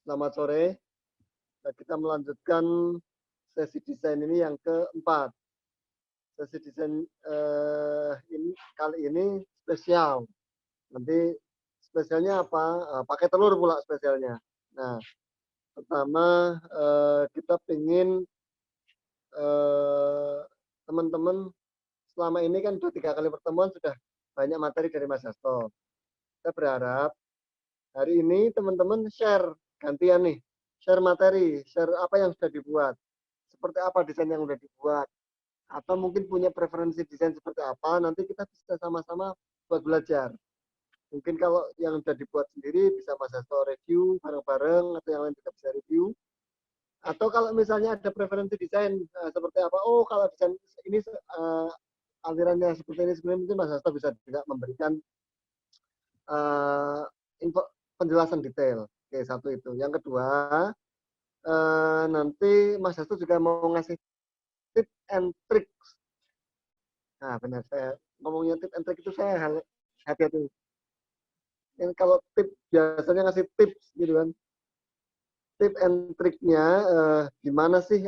Selamat sore. Kita melanjutkan sesi desain ini yang keempat. Sesi desain ini kali ini spesial. Nanti spesialnya apa? Pakai telur pula spesialnya. Nah, pertama kita ingin teman-teman selama ini kan sudah 3 kali pertemuan sudah banyak materi dari Mas Hasto. Kita berharap hari ini teman-teman share gantian nih, share materi, share apa yang sudah dibuat, seperti apa desain yang sudah dibuat, atau mungkin punya preferensi desain seperti apa, nanti kita bisa sama-sama buat belajar. Mungkin kalau yang sudah dibuat sendiri bisa Mas Hasto review bareng-bareng, atau yang lain juga bisa review. Atau kalau misalnya ada preferensi desain seperti apa, oh kalau desain ini alirannya seperti ini, sebenarnya mungkin Mas Hasto bisa juga memberikan info penjelasan detail. Oke, satu itu. Yang kedua, nanti Mas Hasto juga mau ngasih tip and tricks. Nah, benar, saya ngomongnya tip and trick itu saya hati-hati. Yang kalau tip biasanya ngasih tips gitu kan. Tip and triknya gimana sih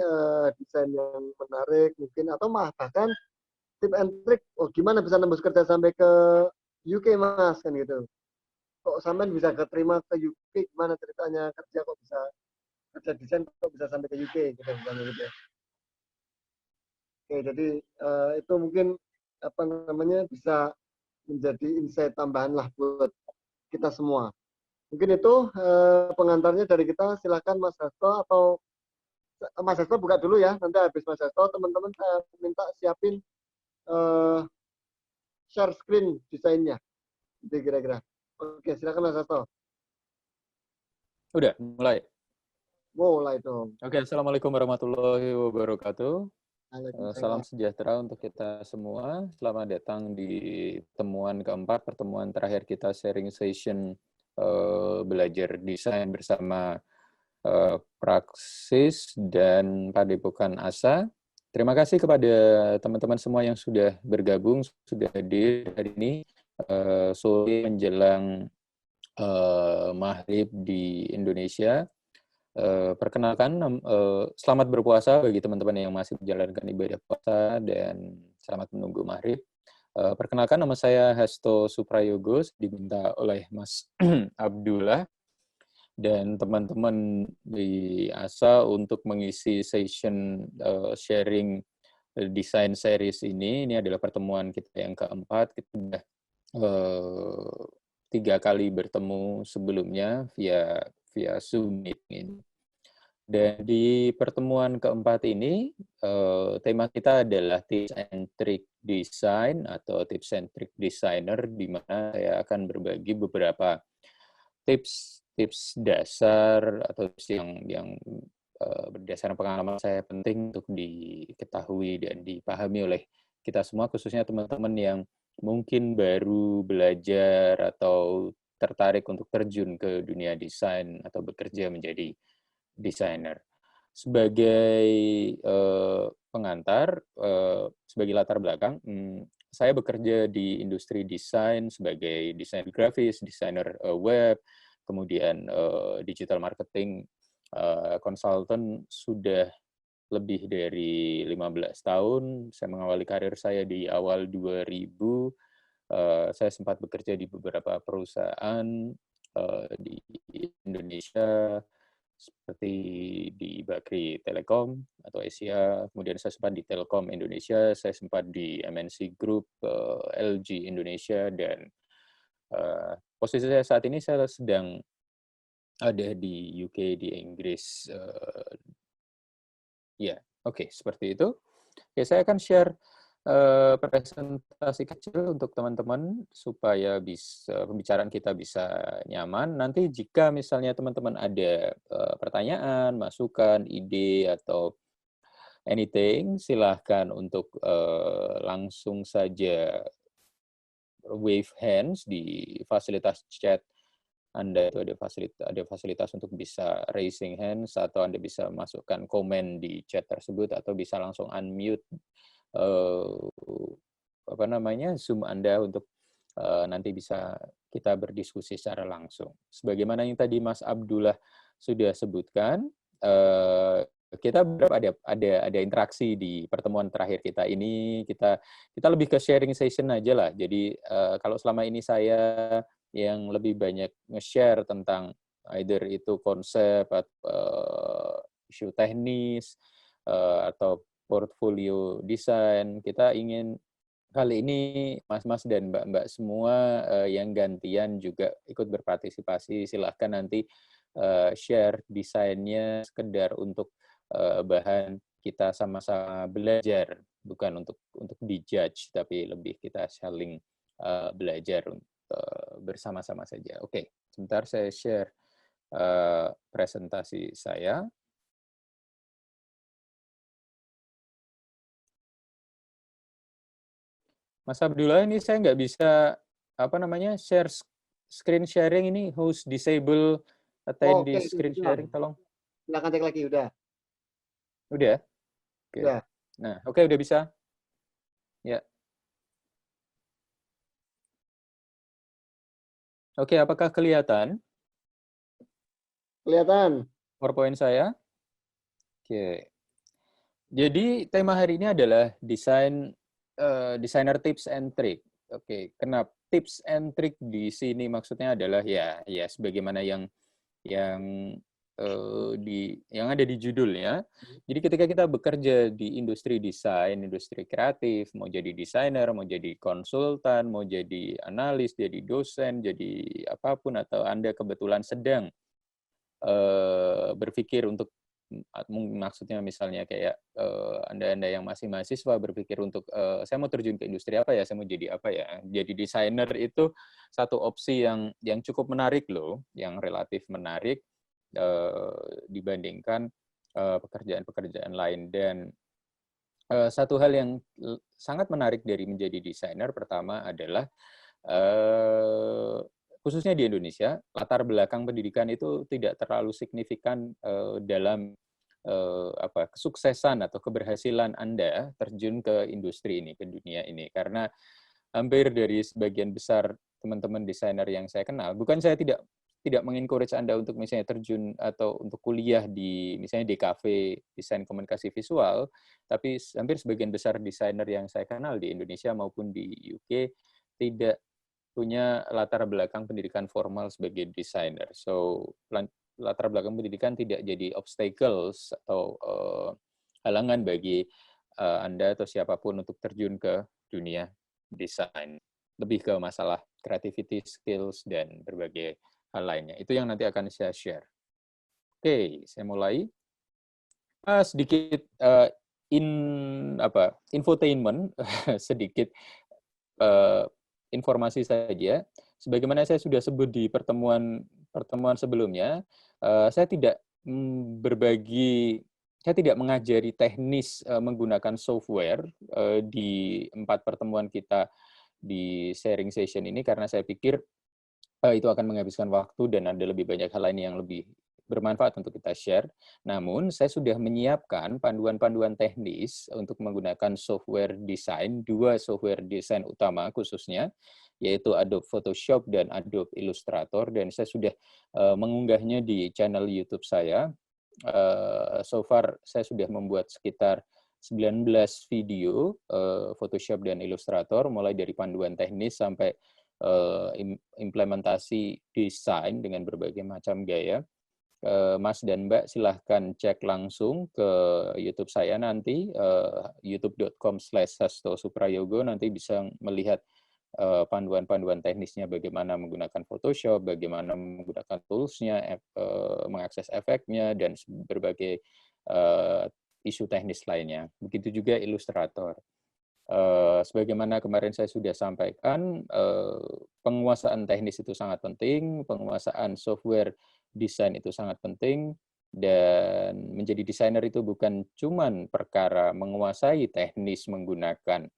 desain yang menarik mungkin, atau bahkan tip and trick, oh gimana bisa nembus kerja sampai ke UK Mas kan gitu. Kok sampean bisa keterima ke UK, gimana ceritanya kerja kok bisa kerja desain kok bisa sampai ke UK gitu misalnya gitu ya. Oke, jadi itu mungkin apa namanya bisa menjadi insight tambahan lah buat kita semua. Mungkin itu pengantarnya dari kita. Silakan Mas Hasto, atau Mas Hasto buka dulu ya. Nanti habis Mas Hasto teman-teman saya minta siapin share screen desainnya. Jadi kira-kira. Oke, silakan Mas Hasto. Udah, mulai. Mulai dong. Oke, Assalamualaikum warahmatullahi wabarakatuh. Salam Waalaikumsalam. sejahtera untuk kita semua. Selamat datang di pertemuan keempat, pertemuan terakhir kita sharing session belajar desain bersama Praksis dan Padepokan ASA. Terima kasih kepada teman-teman semua yang sudah bergabung, sudah hadir hari ini, sore menjelang maghrib di Indonesia. Perkenalkan, selamat berpuasa bagi teman-teman yang masih menjalankan ibadah puasa dan selamat menunggu maghrib. Perkenalkan, nama saya Hasto Suprayogo, diminta oleh Mas Abdullah dan teman-teman di ASA untuk mengisi session sharing design series ini. Ini adalah pertemuan kita yang keempat. Kita sudah 3 kali bertemu sebelumnya via Zoom meeting. Dan di pertemuan keempat ini, tema kita adalah tips and trick design atau tips and trick designer, di mana saya akan berbagi beberapa tips dasar atau tips yang berdasarkan pengalaman saya penting untuk diketahui dan dipahami oleh kita semua, khususnya teman-teman yang mungkin baru belajar atau tertarik untuk terjun ke dunia desain atau bekerja menjadi desainer. Sebagai pengantar, sebagai latar belakang, saya bekerja di industri desain sebagai desainer grafis, desainer web, kemudian digital marketing konsultan sudah lebih dari 15 tahun. Saya mengawali karir saya di awal 2000. Saya sempat bekerja di beberapa perusahaan di Indonesia, seperti di Bakri Telekom atau Asia, kemudian saya sempat di Telkom Indonesia, saya sempat di MNC Group, LG Indonesia, dan posisi saya saat ini saya sedang ada di UK, di Inggris. Seperti itu. Oke, saya akan share presentasi kecil untuk teman-teman supaya pembicaraan kita bisa nyaman. Nanti jika misalnya teman-teman ada pertanyaan, masukan, ide, atau anything, silahkan untuk langsung saja wave hands di fasilitas chat Anda. Itu ada fasilitas untuk bisa raising hands, atau Anda bisa masukkan komen di chat tersebut, atau bisa langsung unmute Zoom Anda untuk nanti bisa kita berdiskusi secara langsung. Sebagaimana yang tadi Mas Abdullah sudah sebutkan, kita berharap ada interaksi di pertemuan terakhir kita ini. Kita lebih ke sharing session aja lah. Jadi kalau selama ini saya yang lebih banyak nge-share tentang either itu konsep atau isu teknis atau portfolio desain, kita ingin kali ini Mas-mas dan Mbak-mbak semua yang gantian juga ikut berpartisipasi. Silahkan nanti share desainnya sekedar untuk bahan kita sama-sama belajar, bukan untuk dijudge, tapi lebih kita saling belajar bersama-sama saja. Oke, sebentar saya share presentasi saya. Mas Abdullah, ini saya nggak bisa share screen sharing ini, host disable Oke, attendee itu screen sudah. sharing, tolong. Silakan cek lagi, udah. Udah? Oke. Udah. Nah, oke, udah bisa. Ya. Oke, apakah kelihatan Kelihatan. PowerPoint saya? Oke. Jadi tema hari ini adalah designer tips and trick. Oke, kenapa tips and trick di sini maksudnya adalah ya sebagaimana yang yang ada di judulnya. Jadi ketika kita bekerja di industri desain, industri kreatif, mau jadi desainer, mau jadi konsultan, mau jadi analis, jadi dosen, jadi apapun, atau Anda kebetulan sedang berpikir untuk maksudnya misalnya kayak Anda yang masih mahasiswa berpikir untuk saya mau terjun ke industri apa ya, saya mau jadi apa ya. Jadi desainer itu satu opsi yang cukup menarik loh, yang relatif menarik dibandingkan pekerjaan-pekerjaan lain. Dan satu hal yang sangat menarik dari menjadi desainer pertama adalah khususnya di Indonesia, latar belakang pendidikan itu tidak terlalu signifikan dalam kesuksesan atau keberhasilan Anda terjun ke industri ini, ke dunia ini. Karena hampir dari sebagian besar teman-teman desainer yang saya kenal, bukan saya tidak mengencourage Anda untuk misalnya terjun atau untuk kuliah di misalnya DKV, desain komunikasi visual, tapi hampir sebagian besar desainer yang saya kenal di Indonesia maupun di UK tidak punya latar belakang pendidikan formal sebagai desainer. So, latar belakang pendidikan tidak jadi obstacles atau halangan bagi Anda atau siapapun untuk terjun ke dunia desain. Lebih ke masalah creativity, skills, dan berbagai hal lainnya. Itu yang nanti akan saya share. Oke, saya mulai. Sedikit infotainment, sedikit informasi saja. Sebagaimana saya sudah sebut di pertemuan sebelumnya, saya tidak saya tidak mengajari teknis menggunakan software di 4 pertemuan kita di sharing session ini, karena saya pikir itu akan menghabiskan waktu dan ada lebih banyak hal lain yang lebih bermanfaat untuk kita share. Namun, saya sudah menyiapkan panduan-panduan teknis untuk menggunakan software desain, 2 software desain utama khususnya, yaitu Adobe Photoshop dan Adobe Illustrator, dan saya sudah mengunggahnya di channel YouTube saya. So far, saya sudah membuat sekitar 19 video Photoshop dan Illustrator, mulai dari panduan teknis sampai implementasi desain dengan berbagai macam gaya. Mas dan Mbak silahkan cek langsung ke YouTube saya nanti, youtube.com/hastosuprayogo, nanti bisa melihat panduan-panduan teknisnya, bagaimana menggunakan Photoshop, bagaimana menggunakan tools-nya, mengakses efeknya, dan berbagai isu teknis lainnya. Begitu juga Illustrator. Sebagaimana kemarin saya sudah sampaikan, penguasaan teknis itu sangat penting, penguasaan software desain itu sangat penting, dan menjadi desainer itu bukan cuman perkara menguasai teknis menggunakan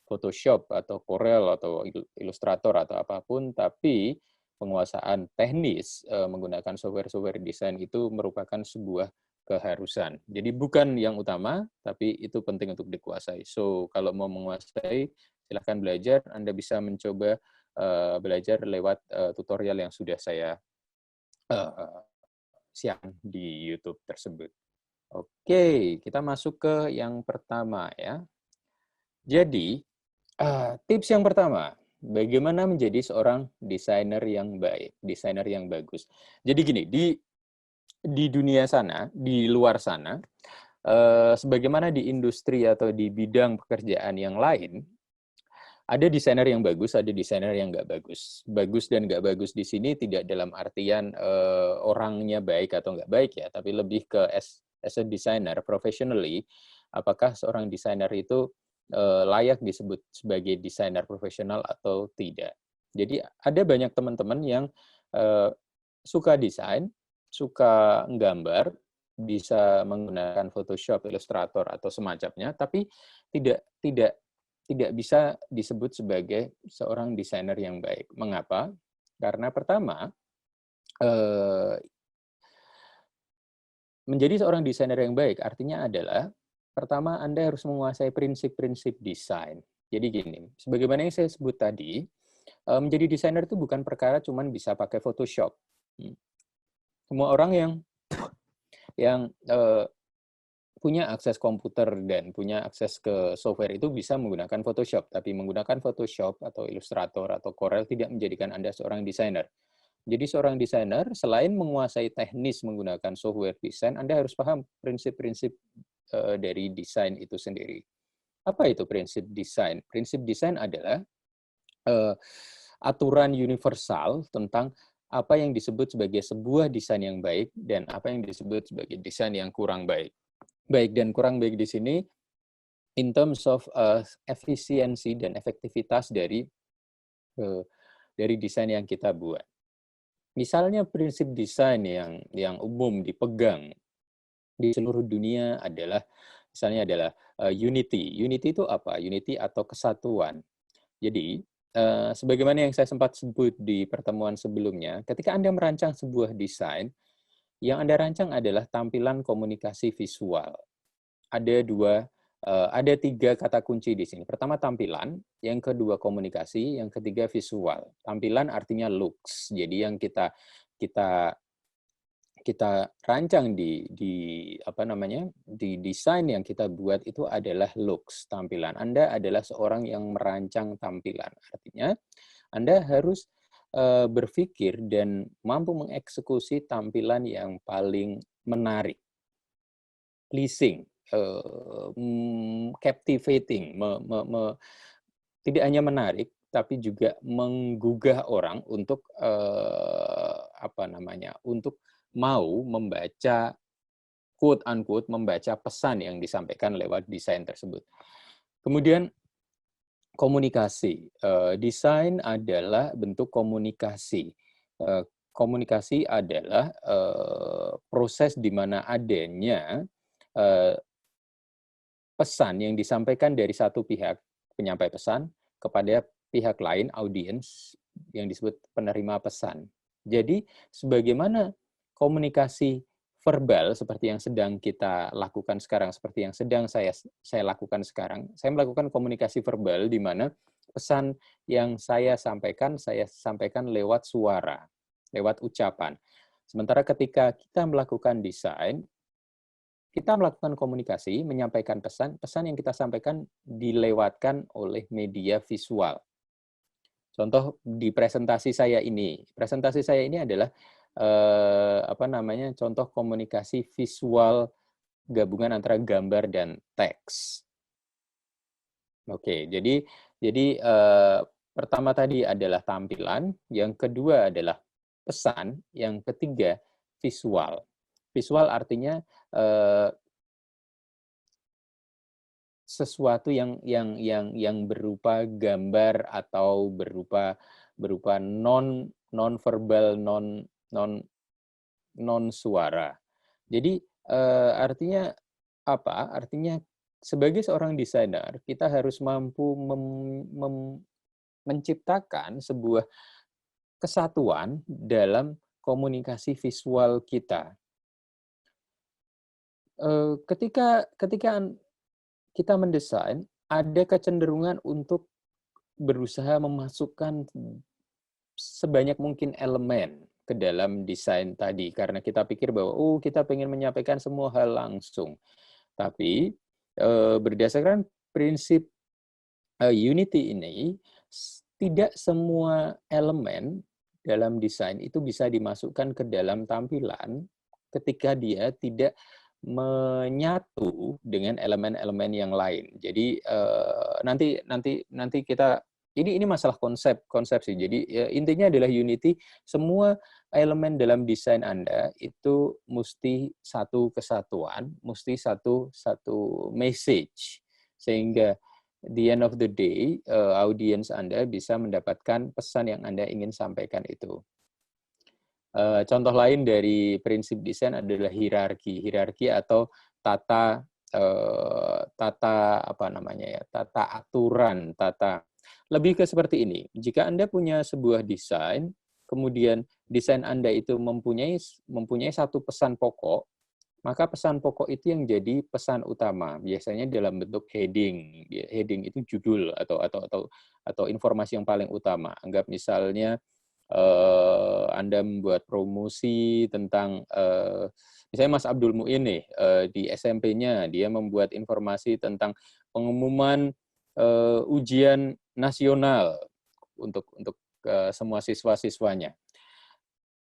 Photoshop atau Corel atau Illustrator atau apapun, tapi penguasaan teknis menggunakan software-software desain itu merupakan sebuah keharusan. Jadi bukan yang utama, tapi itu penting untuk dikuasai. So, kalau mau menguasai, silahkan belajar. Anda bisa mencoba belajar lewat tutorial yang sudah saya siang di YouTube tersebut. Oke, kita masuk ke yang pertama ya. Jadi, tips yang pertama, bagaimana menjadi seorang desainer yang baik, desainer yang bagus. Jadi gini, di dunia sana, di luar sana, sebagaimana di industri atau di bidang pekerjaan yang lain, ada desainer yang bagus, ada desainer yang nggak bagus. Bagus dan nggak bagus di sini tidak dalam artian orangnya baik atau nggak baik ya, tapi lebih ke as a designer, professionally, apakah seorang desainer itu layak disebut sebagai desainer profesional atau tidak. Jadi ada banyak teman-teman yang suka desain, suka nggambar, bisa menggunakan Photoshop, Illustrator atau semacamnya, tapi tidak tidak tidak bisa disebut sebagai seorang desainer yang baik. Mengapa? Karena pertama, menjadi seorang desainer yang baik artinya adalah, pertama Anda harus menguasai prinsip-prinsip desain. Jadi gini, sebagaimana yang saya sebut tadi, menjadi desainer itu bukan perkara cuman bisa pakai Photoshop. Semua orang yang punya akses komputer dan punya akses ke software itu bisa menggunakan Photoshop, tapi menggunakan Photoshop atau Illustrator atau Corel tidak menjadikan Anda seorang desainer. Jadi seorang desainer selain menguasai teknis menggunakan software desain, Anda harus paham prinsip-prinsip dari desain itu sendiri. Apa itu prinsip desain? Prinsip desain adalah aturan universal tentang apa yang disebut sebagai sebuah desain yang baik dan apa yang disebut sebagai desain yang kurang baik. Baik dan kurang baik di sini in terms of efisiensi dan efektivitas dari desain yang kita buat. Misalnya prinsip desain yang umum dipegang di seluruh dunia adalah misalnya adalah unity. Unity itu apa? Unity atau kesatuan. Jadi sebagaimana yang saya sempat sebut di pertemuan sebelumnya, ketika Anda merancang sebuah desain, yang Anda rancang adalah tampilan komunikasi visual. Ada tiga kata kunci di sini. Pertama tampilan, yang kedua komunikasi, yang ketiga visual. Tampilan artinya looks. Jadi yang kita rancang di desain yang kita buat itu adalah looks, tampilan. Anda adalah seorang yang merancang tampilan. Artinya Anda harus berpikir dan mampu mengeksekusi tampilan yang paling menarik, pleasing, captivating, tidak hanya menarik, tapi juga menggugah orang untuk untuk mau membaca quote unquote membaca pesan yang disampaikan lewat desain tersebut. Kemudian komunikasi, desain adalah bentuk komunikasi. Komunikasi adalah proses di mana adanya pesan yang disampaikan dari satu pihak, penyampai pesan, kepada pihak lain, audiens, yang disebut penerima pesan. Jadi, sebagaimana komunikasi verbal seperti yang sedang kita lakukan sekarang, seperti yang sedang saya lakukan sekarang, saya melakukan komunikasi verbal di mana pesan yang saya sampaikan lewat suara, lewat ucapan. Sementara ketika kita melakukan desain, kita melakukan komunikasi, menyampaikan pesan yang kita sampaikan dilewatkan oleh media visual. Contoh di presentasi saya ini adalah contoh komunikasi visual gabungan antara gambar dan teks. Oke, jadi pertama tadi adalah tampilan, yang kedua adalah pesan, yang ketiga visual. Visual artinya sesuatu yang berupa gambar atau berupa non verbal, non suara. Jadi artinya apa? Artinya sebagai seorang desainer kita harus mampu menciptakan sebuah kesatuan dalam komunikasi visual kita. Ketika kita mendesain, ada kecenderungan untuk berusaha memasukkan sebanyak mungkin elemen ke dalam desain tadi. Karena kita pikir bahwa, oh kita pengen menyampaikan semua hal langsung. Tapi berdasarkan prinsip Unity ini, tidak semua elemen dalam desain itu bisa dimasukkan ke dalam tampilan ketika dia tidak menyatu dengan elemen-elemen yang lain. Jadi nanti kita ini masalah konsep sih. Jadi intinya adalah Unity, semua elemen dalam desain Anda itu mesti satu kesatuan, mesti satu message, sehingga the end of the day audiens Anda bisa mendapatkan pesan yang Anda ingin sampaikan itu. Contoh lain dari prinsip desain adalah hierarki atau tata aturan, lebih ke seperti ini. Jika Anda punya sebuah desain, kemudian desain Anda itu mempunyai satu pesan pokok, maka pesan pokok itu yang jadi pesan utama. Biasanya dalam bentuk heading. Heading itu judul atau informasi yang paling utama. Anggap misalnya Anda membuat promosi tentang misalnya Mas Abdul Muin nih, di SMP-nya dia membuat informasi tentang pengumuman ujian nasional untuk semua siswa-siswanya.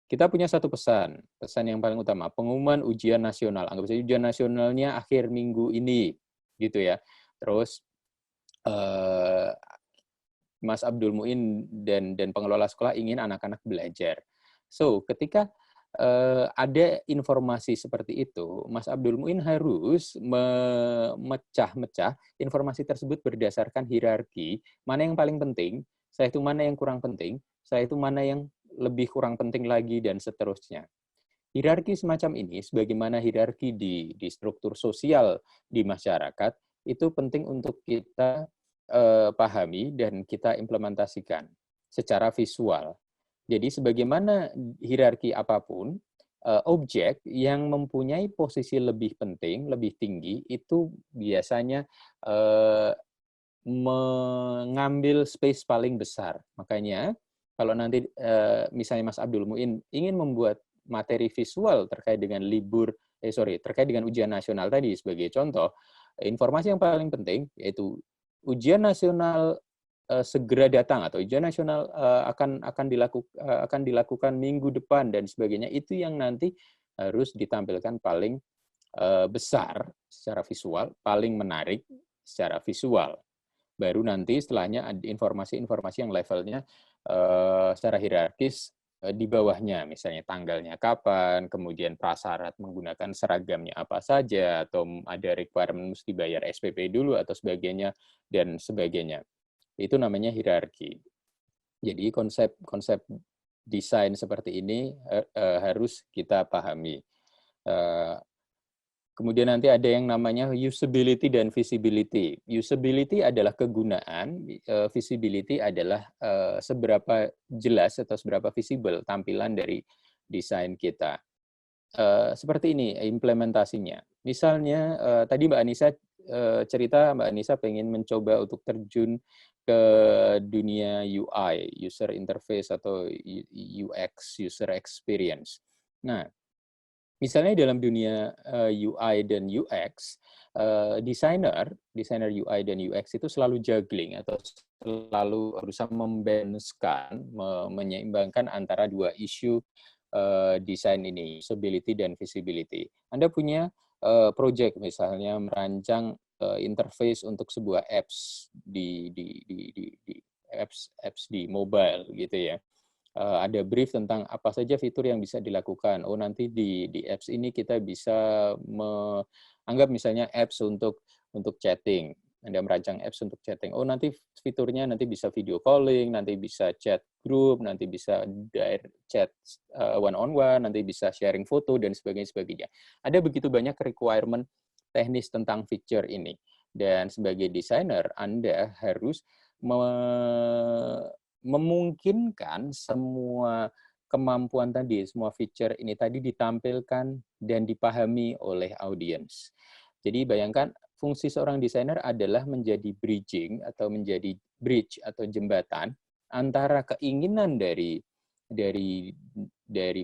Kita punya satu pesan yang paling utama, pengumuman ujian nasional. Anggap saja ujian nasionalnya akhir minggu ini, gitu ya. Terus Mas Abdul Muin dan pengelola sekolah ingin anak-anak belajar. So, ketika ada informasi seperti itu, Mas Abdul Muin harus memecah-mecah informasi tersebut berdasarkan hierarki, mana yang paling penting, setelah itu mana yang kurang penting, setelah itu mana yang lebih kurang penting lagi, dan seterusnya. Hierarki semacam ini, sebagaimana hierarki di struktur sosial di masyarakat, itu penting untuk kita pahami dan kita implementasikan secara visual. Jadi sebagaimana hierarki apapun, objek yang mempunyai posisi lebih penting, lebih tinggi, itu biasanya mengambil space paling besar. Makanya kalau nanti misalnya Mas Abdul Muin ingin membuat materi visual terkait dengan terkait dengan ujian nasional tadi sebagai contoh, informasi yang paling penting yaitu ujian nasional segera datang atau ujian nasional akan dilakukan minggu depan dan sebagainya, itu yang nanti harus ditampilkan paling besar secara visual, paling menarik secara visual. Baru nanti setelahnya ada informasi-informasi yang levelnya secara hierarkis di bawahnya, misalnya tanggalnya kapan, kemudian prasyarat menggunakan seragamnya apa saja, atau ada requirement mesti bayar SPP dulu atau sebagainya, dan sebagainya. Itu namanya hierarki. Jadi konsep desain seperti ini harus kita pahami. Kemudian nanti ada yang namanya usability dan visibility. Usability adalah kegunaan, visibility adalah seberapa jelas atau seberapa visible tampilan dari desain kita. Seperti ini implementasinya. Misalnya tadi Mbak Anissa cerita, Mbak Anissa pengen mencoba untuk terjun ke dunia UI, user interface atau UX, user experience. Nah, misalnya dalam dunia UI dan UX, desainer UI dan UX itu selalu juggling atau selalu berusaha membalance-kan, menyeimbangkan antara dua isu desain ini, usability dan visibility. Anda punya project misalnya merancang interface untuk sebuah apps di apps di mobile gitu ya. Ada brief tentang apa saja fitur yang bisa dilakukan. Oh, nanti di apps ini kita bisa anggap misalnya apps untuk chatting. Anda merancang apps untuk chatting. Oh, nanti fiturnya nanti bisa video calling, nanti bisa chat group, nanti bisa chat one-on-one, nanti bisa sharing foto, dan sebagainya. Ada begitu banyak requirement teknis tentang feature ini. Dan sebagai desainer, Anda harus memungkinkan semua kemampuan tadi, semua feature ini tadi ditampilkan dan dipahami oleh audiens. Jadi bayangkan fungsi seorang desainer adalah menjadi bridge atau jembatan antara keinginan dari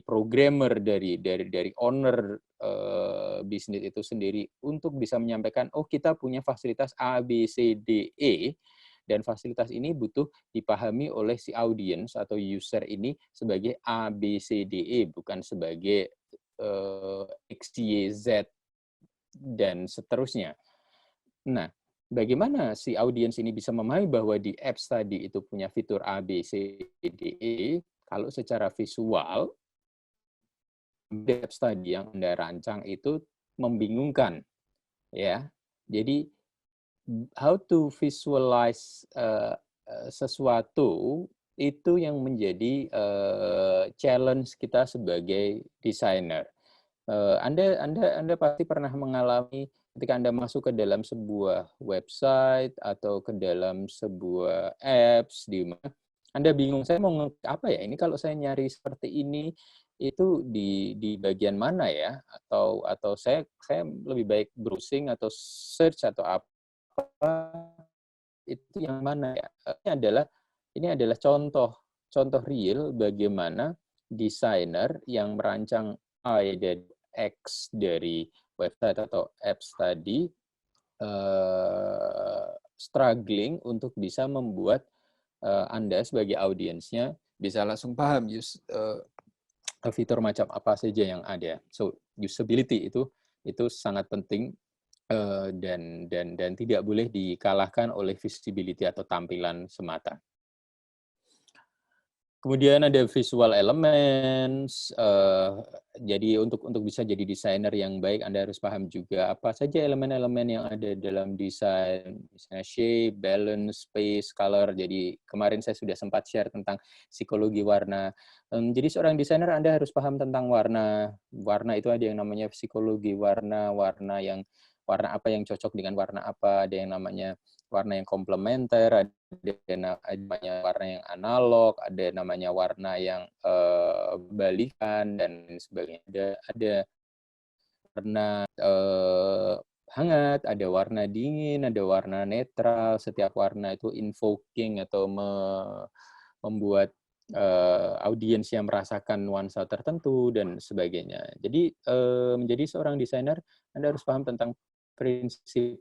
programmer, dari owner bisnis itu sendiri untuk bisa menyampaikan, oh kita punya fasilitas A, B, C, D, E, dan fasilitas ini butuh dipahami oleh si audience atau user ini sebagai A, B, C, D, E, bukan sebagai X, Y, Z, dan seterusnya. Nah, bagaimana si audiens ini bisa memahami bahwa di apps tadi itu punya fitur A, B, C, D, E, kalau secara visual, apps tadi yang Anda rancang itu membingungkan, ya. Jadi, how to visualize sesuatu itu yang menjadi challenge kita sebagai desainer. Anda pasti pernah mengalami ketika Anda masuk ke dalam sebuah website atau ke dalam sebuah apps di mana Anda bingung, saya mau apa ya? Ini kalau saya nyari seperti ini itu di bagian mana ya? Atau saya lebih baik browsing atau search atau apa itu yang mana ya? Ini adalah contoh real bagaimana desainer yang merancang A dan X dari website atau apps tadi struggling untuk bisa membuat Anda sebagai audiensnya bisa langsung paham fitur macam apa saja yang ada. So usability itu sangat penting dan tidak boleh dikalahkan oleh visibility atau tampilan semata. Kemudian ada visual elements. Jadi untuk bisa jadi desainer yang baik, Anda harus paham juga apa saja elemen-elemen yang ada dalam desain, misalnya shape, balance, space, color. Jadi kemarin saya sudah sempat share tentang psikologi warna. Jadi seorang desainer Anda harus paham tentang warna. Warna itu ada yang namanya psikologi warna, warna apa yang cocok dengan warna apa, ada yang namanya warna yang komplementer, ada namanya warna yang analog, ada namanya warna yang balikan dan sebagainya. Ada warna hangat, ada warna dingin, ada warna netral. Setiap warna itu invoking atau membuat audiens yang merasakan nuansa tertentu dan sebagainya. Jadi menjadi seorang desainer, Anda harus paham tentang prinsip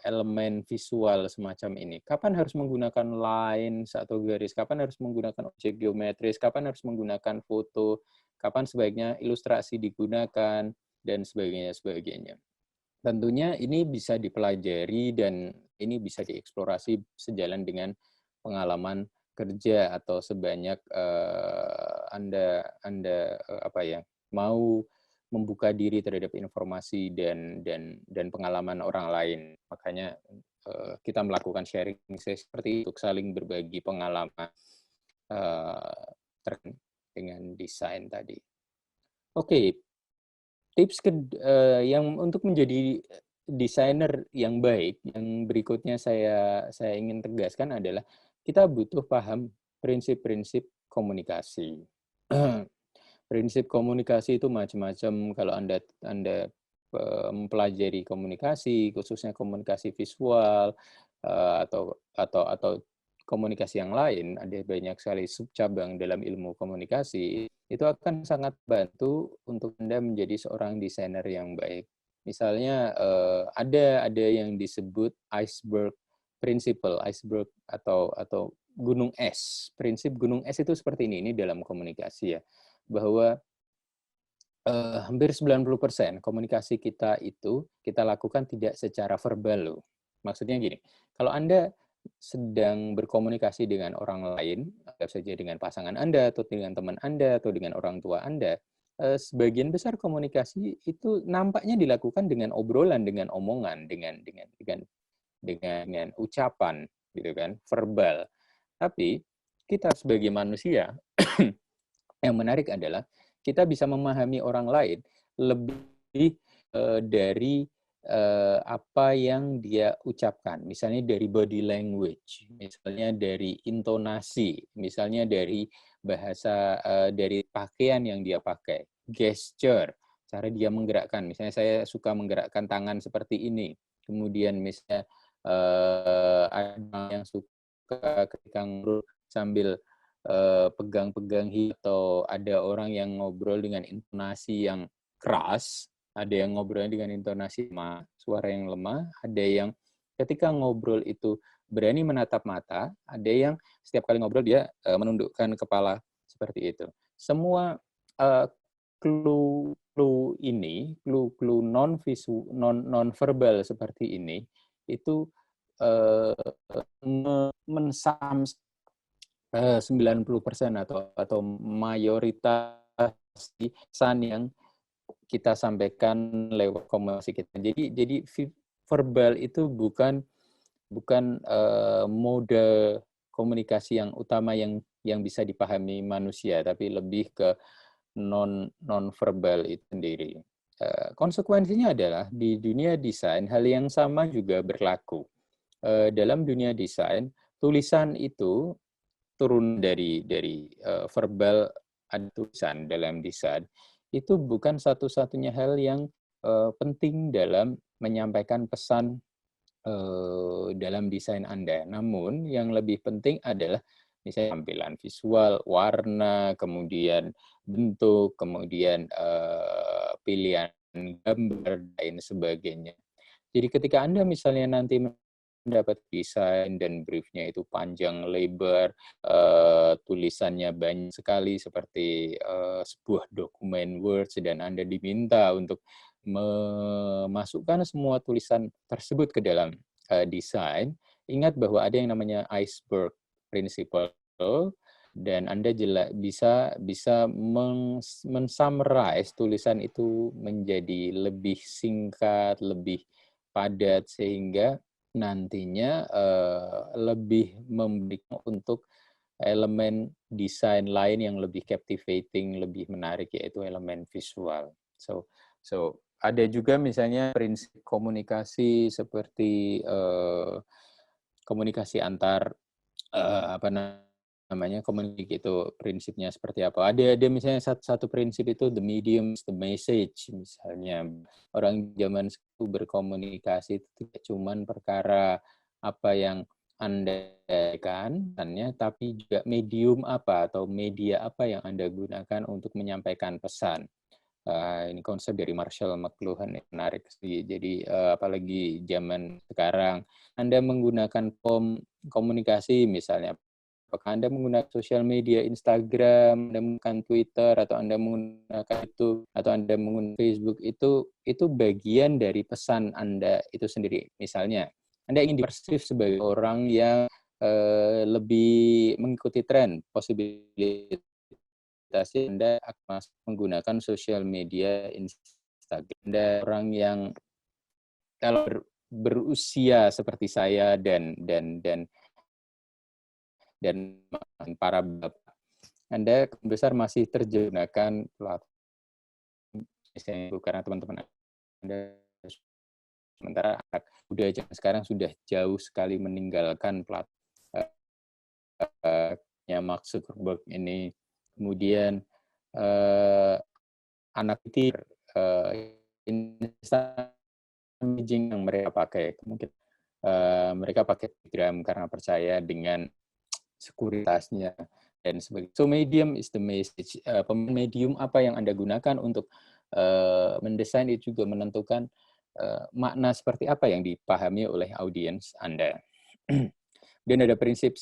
elemen visual semacam ini. Kapan harus menggunakan lines atau garis, kapan harus menggunakan objek geometris, kapan harus menggunakan foto, kapan sebaiknya ilustrasi digunakan, dan sebagainya. Tentunya ini bisa dipelajari dan ini bisa dieksplorasi sejalan dengan pengalaman kerja atau sebanyak Anda mau membuka diri terhadap informasi dan pengalaman orang lain. Makanya kita melakukan sharing seperti itu, saling berbagi pengalaman terkait dengan desain tadi. Oke, tips yang untuk menjadi desainer yang baik, yang berikutnya saya ingin tegaskan adalah kita butuh paham prinsip-prinsip komunikasi. Prinsip komunikasi itu macam-macam. Kalau Anda mempelajari komunikasi, khususnya komunikasi visual atau komunikasi yang lain, ada banyak sekali subcabang dalam ilmu komunikasi, itu akan sangat bantu untuk Anda menjadi seorang desainer yang baik. Misalnya ada yang disebut iceberg principle, iceberg atau gunung es. Prinsip gunung es itu seperti ini dalam komunikasi ya, bahwa hampir 90% komunikasi kita itu kita lakukan tidak secara verbal loh. Maksudnya gini, kalau Anda sedang berkomunikasi dengan orang lain, anggap saja dengan pasangan Anda, atau dengan teman Anda, atau dengan orang tua Anda, sebagian besar komunikasi itu nampaknya dilakukan dengan obrolan, dengan omongan, dengan ucapan, gitu kan, verbal. Tapi kita sebagai manusia, yang menarik adalah kita bisa memahami orang lain lebih dari apa yang dia ucapkan. Misalnya dari body language, misalnya dari intonasi, misalnya dari bahasa, dari pakaian yang dia pakai, gesture, cara dia menggerakkan. Misalnya saya suka menggerakkan tangan seperti ini. Kemudian misalnya ada yang suka ketika ngurut sambil pegang-pegang atau ada orang yang ngobrol dengan intonasi yang keras, ada yang ngobrol dengan intonasi lemah, suara yang lemah, ada yang ketika ngobrol itu berani menatap mata, ada yang setiap kali ngobrol dia menundukkan kepala seperti itu. Semua clue ini, clue non verbal seperti ini itu mensam 90% atau mayoritas pesan yang kita sampaikan lewat komunikasi kita. Jadi verbal itu bukan mode komunikasi yang utama yang bisa dipahami manusia, tapi lebih ke non verbal itu sendiri. Konsekuensinya adalah di dunia desain hal yang sama juga berlaku. Dalam dunia desain, tulisan itu turun dari verbal, ada tulisan dalam desain. Itu bukan satu-satunya hal yang penting dalam menyampaikan pesan dalam desain Anda. Namun yang lebih penting adalah misalnya tampilan visual, warna, kemudian bentuk, kemudian pilihan gambar, dan sebagainya. Jadi ketika Anda misalnya nanti mendapat desain dan briefnya itu panjang lebar, tulisannya banyak sekali seperti sebuah dokumen Word, dan Anda diminta untuk memasukkan semua tulisan tersebut ke dalam desain, ingat bahwa ada yang namanya iceberg principle, dan Anda bisa men-summarize tulisan itu menjadi lebih singkat, lebih padat, sehingga nantinya lebih memberikan untuk elemen desain lain yang lebih captivating, lebih menarik, yaitu elemen visual. So ada juga misalnya prinsip komunikasi seperti komunikasi antar apa namanya, komunikasi itu prinsipnya seperti apa. Ada misalnya satu prinsip itu the medium is the message. Misalnya orang zaman sekarang berkomunikasi itu tidak cuma perkara apa yang Anda kan, tapi juga medium apa atau media apa yang Anda gunakan untuk menyampaikan pesan. Ini konsep dari Marshall McLuhan yang menarik sih. Jadi apalagi zaman sekarang Anda menggunakan komunikasi, misalnya apakah Anda menggunakan sosial media Instagram, Anda menggunakan Twitter, atau Anda menggunakan YouTube, atau Anda menggunakan Facebook, itu bagian dari pesan Anda itu sendiri. Misalnya Anda ingin dipersif sebagai orang yang lebih mengikuti tren, posibilitas Anda akan menggunakan sosial media Instagram. Anda orang yang kalau berusia seperti saya dan para bapak, Anda besar masih tergunakan platform misalnya karena teman-teman Anda, sementara anak muda sekarang sudah jauh sekali meninggalkan platform Mark Zuckerberg ini. Kemudian anak itu messaging yang mereka pakai, mungkin mereka pakai Telegram karena percaya dengan sekuritasnya dan sebagainya. So medium is the message. Medium apa yang Anda gunakan untuk mendesain itu juga menentukan makna seperti apa yang dipahami oleh audiens Anda. Dan ada prinsip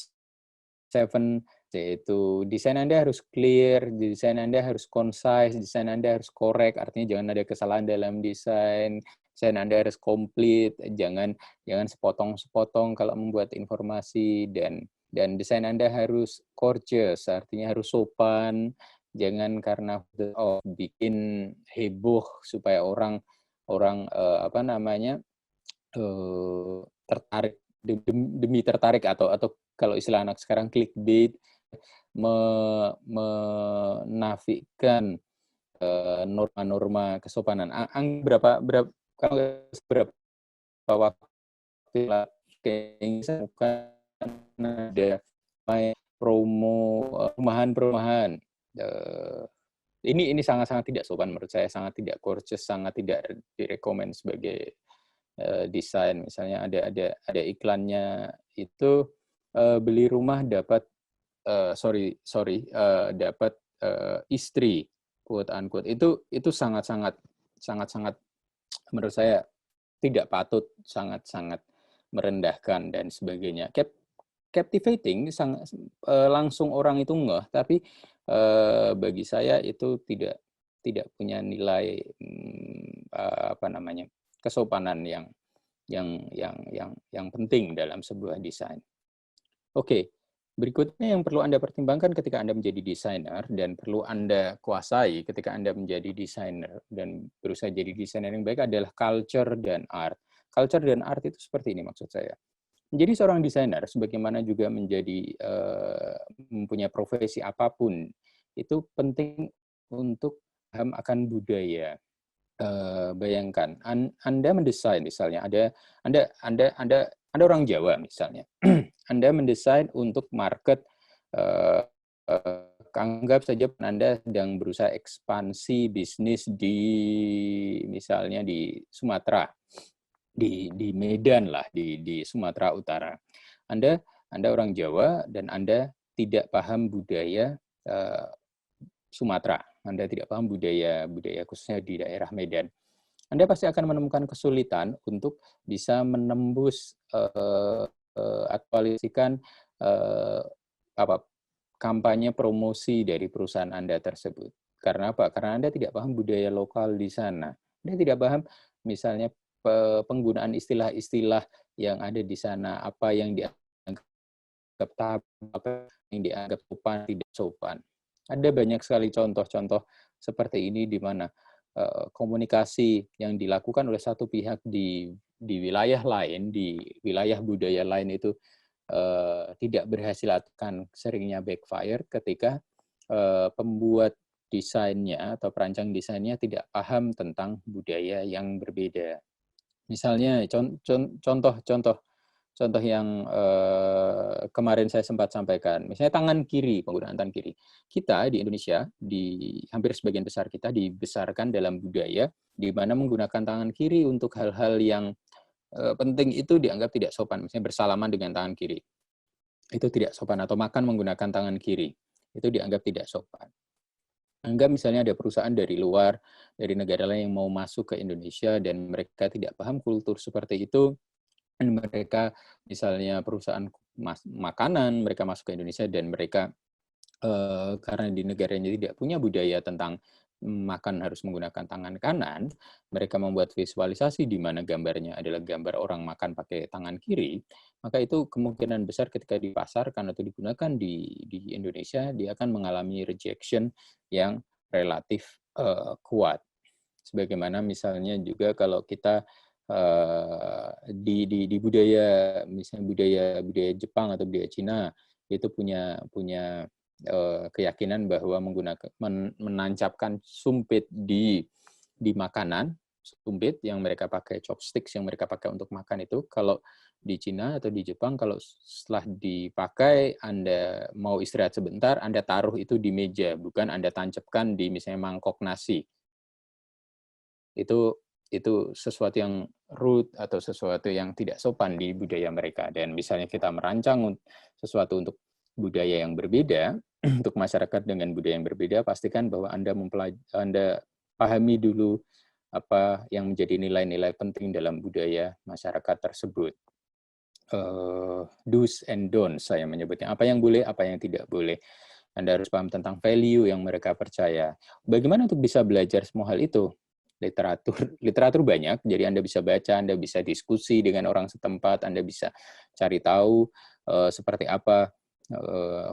7, yaitu desain Anda harus clear, desain Anda harus concise, desain Anda harus correct, artinya jangan ada kesalahan dalam desain Anda harus komplit, jangan sepotong-sepotong kalau membuat informasi, dan desain Anda harus courteous, artinya harus sopan, jangan karena bikin heboh supaya orang tertarik demi tertarik, atau kalau istilah anak sekarang clickbait, menafikan norma-norma kesopanan. Berapa waktu kayaknya bukan ada promo perumahan. Ini sangat-sangat tidak sopan menurut saya, sangat tidak courteous, sangat tidak direkomend sebagai desain. Misalnya ada iklannya itu beli rumah dapat dapat istri, quote unquote, itu sangat-sangat menurut saya tidak patut, sangat-sangat merendahkan dan sebagainya. Captivating, langsung orang itu ngeh, tapi bagi saya itu tidak punya nilai kesopanan yang penting dalam sebuah desain. Oke, berikutnya yang perlu Anda pertimbangkan ketika Anda menjadi desainer dan perlu Anda kuasai ketika Anda menjadi desainer dan berusaha jadi desainer yang baik adalah culture dan art. Culture dan art itu seperti ini maksud saya. Menjadi seorang desainer, sebagaimana juga menjadi mempunyai profesi apapun, itu penting untuk paham akan budaya. Bayangkan, Anda mendesain misalnya, Anda orang Jawa misalnya, Anda mendesain untuk market, anggap saja Anda sedang berusaha ekspansi bisnis misalnya di Sumatera, di Medan lah, di Sumatera Utara. Anda orang Jawa dan Anda tidak paham budaya Sumatera. Anda tidak paham budaya khususnya di daerah Medan. Anda pasti akan menemukan kesulitan untuk bisa menembus aktualisasikan kampanye promosi dari perusahaan Anda tersebut. Karena apa? Karena Anda tidak paham budaya lokal di sana. Anda tidak paham misalnya penggunaan istilah-istilah yang ada di sana, apa yang dianggap tabu, apa yang dianggap sopan, tidak sopan. Ada banyak sekali contoh-contoh seperti ini di mana komunikasi yang dilakukan oleh satu pihak di wilayah lain, di wilayah budaya lain itu tidak berhasil, akan seringnya backfire ketika pembuat desainnya atau perancang desainnya tidak paham tentang budaya yang berbeda. Misalnya contoh yang kemarin saya sempat sampaikan, misalnya penggunaan tangan kiri. Kita di Indonesia, hampir sebagian besar kita dibesarkan dalam budaya di mana menggunakan tangan kiri untuk hal-hal yang penting itu dianggap tidak sopan. Misalnya bersalaman dengan tangan kiri, itu tidak sopan, atau makan menggunakan tangan kiri, itu dianggap tidak sopan. Anggap misalnya ada perusahaan dari luar, dari negara lain yang mau masuk ke Indonesia dan mereka tidak paham kultur seperti itu, dan mereka misalnya perusahaan makanan, mereka masuk ke Indonesia dan mereka karena di negaranya tidak punya budaya tentang makan harus menggunakan tangan kanan, mereka membuat visualisasi di mana gambarnya adalah gambar orang makan pakai tangan kiri, maka itu kemungkinan besar ketika dipasarkan atau digunakan di Indonesia, dia akan mengalami rejection yang relatif kuat. Sebagaimana misalnya juga kalau kita di budaya, misalnya budaya Jepang atau budaya Cina, itu punya keyakinan bahwa menancapkan sumpit di makanan, sumpit yang mereka pakai, chopsticks yang mereka pakai untuk makan itu, kalau di Cina atau di Jepang, kalau setelah dipakai Anda mau istirahat sebentar, Anda taruh itu di meja, bukan Anda tancapkan di misalnya mangkok nasi. Itu sesuatu yang rude atau sesuatu yang tidak sopan di budaya mereka. Dan misalnya kita merancang sesuatu untuk budaya yang berbeda, untuk masyarakat dengan budaya yang berbeda, pastikan bahwa Anda pahami dulu apa yang menjadi nilai-nilai penting dalam budaya masyarakat tersebut. Do's and don'ts saya menyebutnya. Apa yang boleh, apa yang tidak boleh. Anda harus paham tentang value yang mereka percaya. Bagaimana untuk bisa belajar semua hal itu? Literatur banyak, jadi Anda bisa baca, Anda bisa diskusi dengan orang setempat, Anda bisa cari tahu seperti apa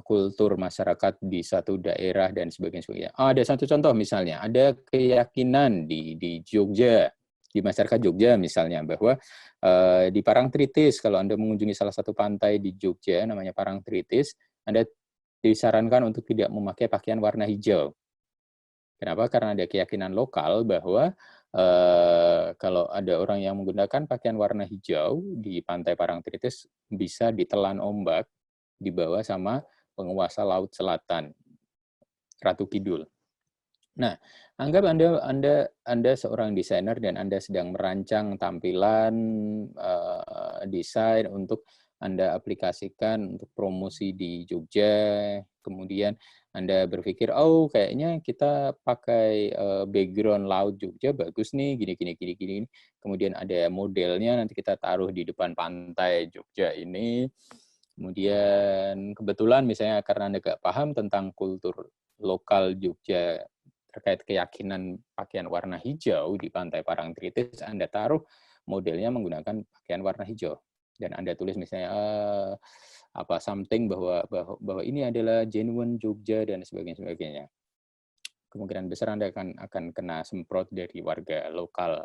kultur masyarakat di satu daerah dan sebagainya. Ada satu contoh misalnya, ada keyakinan di Jogja, di masyarakat Jogja misalnya, bahwa di Parangtritis, kalau Anda mengunjungi salah satu pantai di Jogja namanya Parangtritis, Anda disarankan untuk tidak memakai pakaian warna hijau. Kenapa? Karena ada keyakinan lokal bahwa kalau ada orang yang menggunakan pakaian warna hijau di pantai Parangtritis bisa ditelan ombak dibawa sama penguasa Laut Selatan, Ratu Kidul. Nah, anggap Anda seorang desainer dan Anda sedang merancang tampilan desain untuk Anda aplikasikan untuk promosi di Jogja, Kemudian Anda berpikir, oh kayaknya kita pakai background laut Jogja bagus nih, gini. Kemudian ada modelnya, nanti kita taruh di depan pantai Jogja ini. Kemudian kebetulan misalnya karena Anda nggak paham tentang kultur lokal Jogja terkait keyakinan pakaian warna hijau di pantai Parangtritis, Anda taruh modelnya menggunakan pakaian warna hijau. Dan Anda tulis misalnya something bahwa ini adalah genuine Jogja dan sebagainya. Kemungkinan besar Anda akan kena semprot dari warga lokal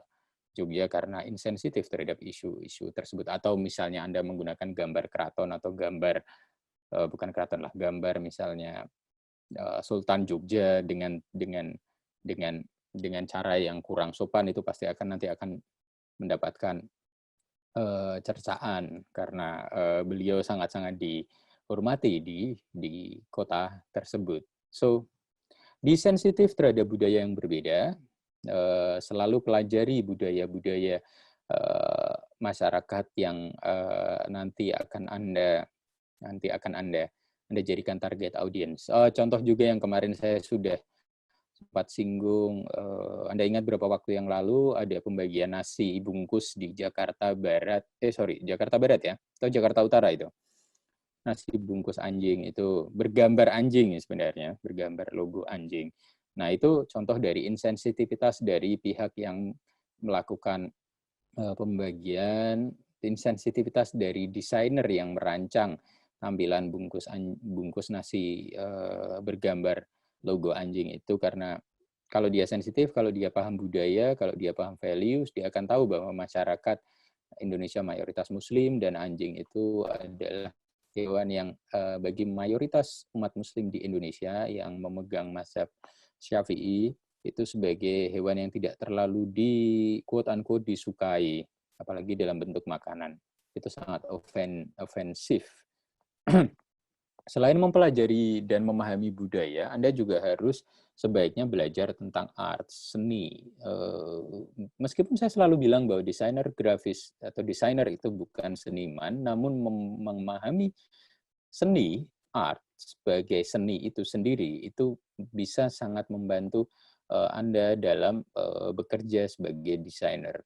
Jogja karena insensitif terhadap isu-isu tersebut. Atau misalnya Anda menggunakan gambar keraton atau gambar bukan keraton lah, gambar misalnya Sultan Jogja dengan cara yang kurang sopan, itu pasti nanti akan mendapatkan cercaan karena beliau sangat-sangat dihormati di kota tersebut. So, be sensitif terhadap budaya yang berbeda, selalu pelajari budaya-budaya masyarakat yang nanti akan Anda jadikan target audience. Contoh juga yang kemarin saya sudah sempat singgung, Anda ingat beberapa waktu yang lalu ada pembagian nasi bungkus di Jakarta Barat, Jakarta Barat ya, atau Jakarta Utara itu. Nasi bungkus anjing itu bergambar anjing sebenarnya, bergambar logo anjing. Nah, itu contoh dari insensitivitas dari pihak yang melakukan pembagian, insensitivitas dari desainer yang merancang tampilan bungkus nasi bergambar logo anjing itu, karena kalau dia sensitif, kalau dia paham budaya, kalau dia paham values, dia akan tahu bahwa masyarakat Indonesia mayoritas Muslim dan anjing itu adalah hewan yang bagi mayoritas umat Muslim di Indonesia yang memegang mazhab Syafi'i itu sebagai hewan yang tidak terlalu quote-unquote disukai, apalagi dalam bentuk makanan. Itu sangat ofensif. Selain mempelajari dan memahami budaya, Anda juga harus sebaiknya belajar tentang art, seni. Meskipun saya selalu bilang bahwa desainer grafis atau desainer itu bukan seniman, namun memahami seni, art, sebagai seni itu sendiri, itu bisa sangat membantu Anda dalam bekerja sebagai desainer.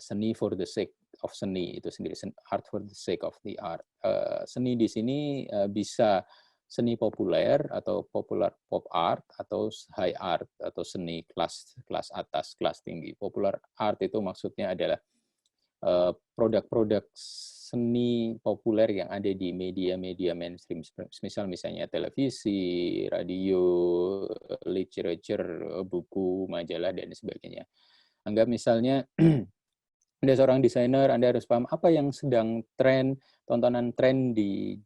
Seni for the sake of seni itu sendiri, art for the sake of the art. Seni di sini bisa seni populer atau popular pop art atau high art atau seni kelas atas, kelas tinggi. Popular art itu maksudnya adalah produk-produk seni populer yang ada di media-media mainstream, misalnya televisi, radio, literature, buku, majalah, dan sebagainya. Anggap misalnya Anda seorang desainer, Anda harus paham apa yang sedang tren, tontonan tren di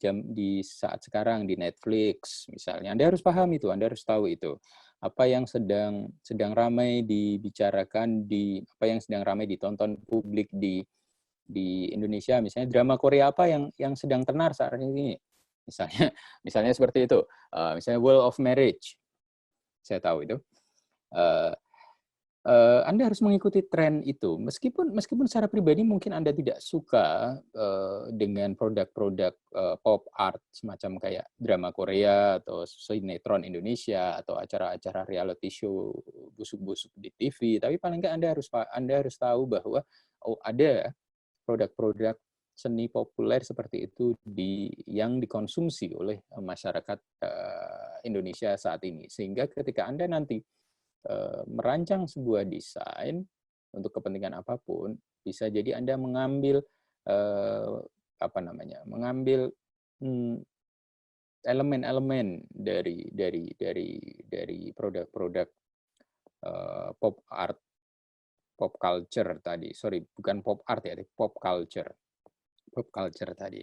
saat sekarang di Netflix misalnya. Anda harus paham itu, Anda harus tahu itu. Apa yang sedang ramai dibicarakan, apa yang sedang ramai ditonton publik di Indonesia, misalnya drama Korea apa yang sedang tenar saat ini. Misalnya seperti itu. Misalnya World of Marriage. Saya tahu itu. Anda harus mengikuti tren itu. Meskipun secara pribadi mungkin Anda tidak suka dengan produk-produk pop art semacam kayak drama Korea atau sinetron Indonesia atau acara-acara reality show busuk-busuk di TV, tapi paling nggak Anda harus tahu bahwa ada produk-produk seni populer seperti itu yang dikonsumsi oleh masyarakat Indonesia saat ini, sehingga ketika Anda nanti merancang sebuah desain untuk kepentingan apapun, bisa jadi Anda mengambil elemen-elemen dari produk-produk pop art, pop culture tadi. Sorry, bukan pop art ya, pop culture tadi.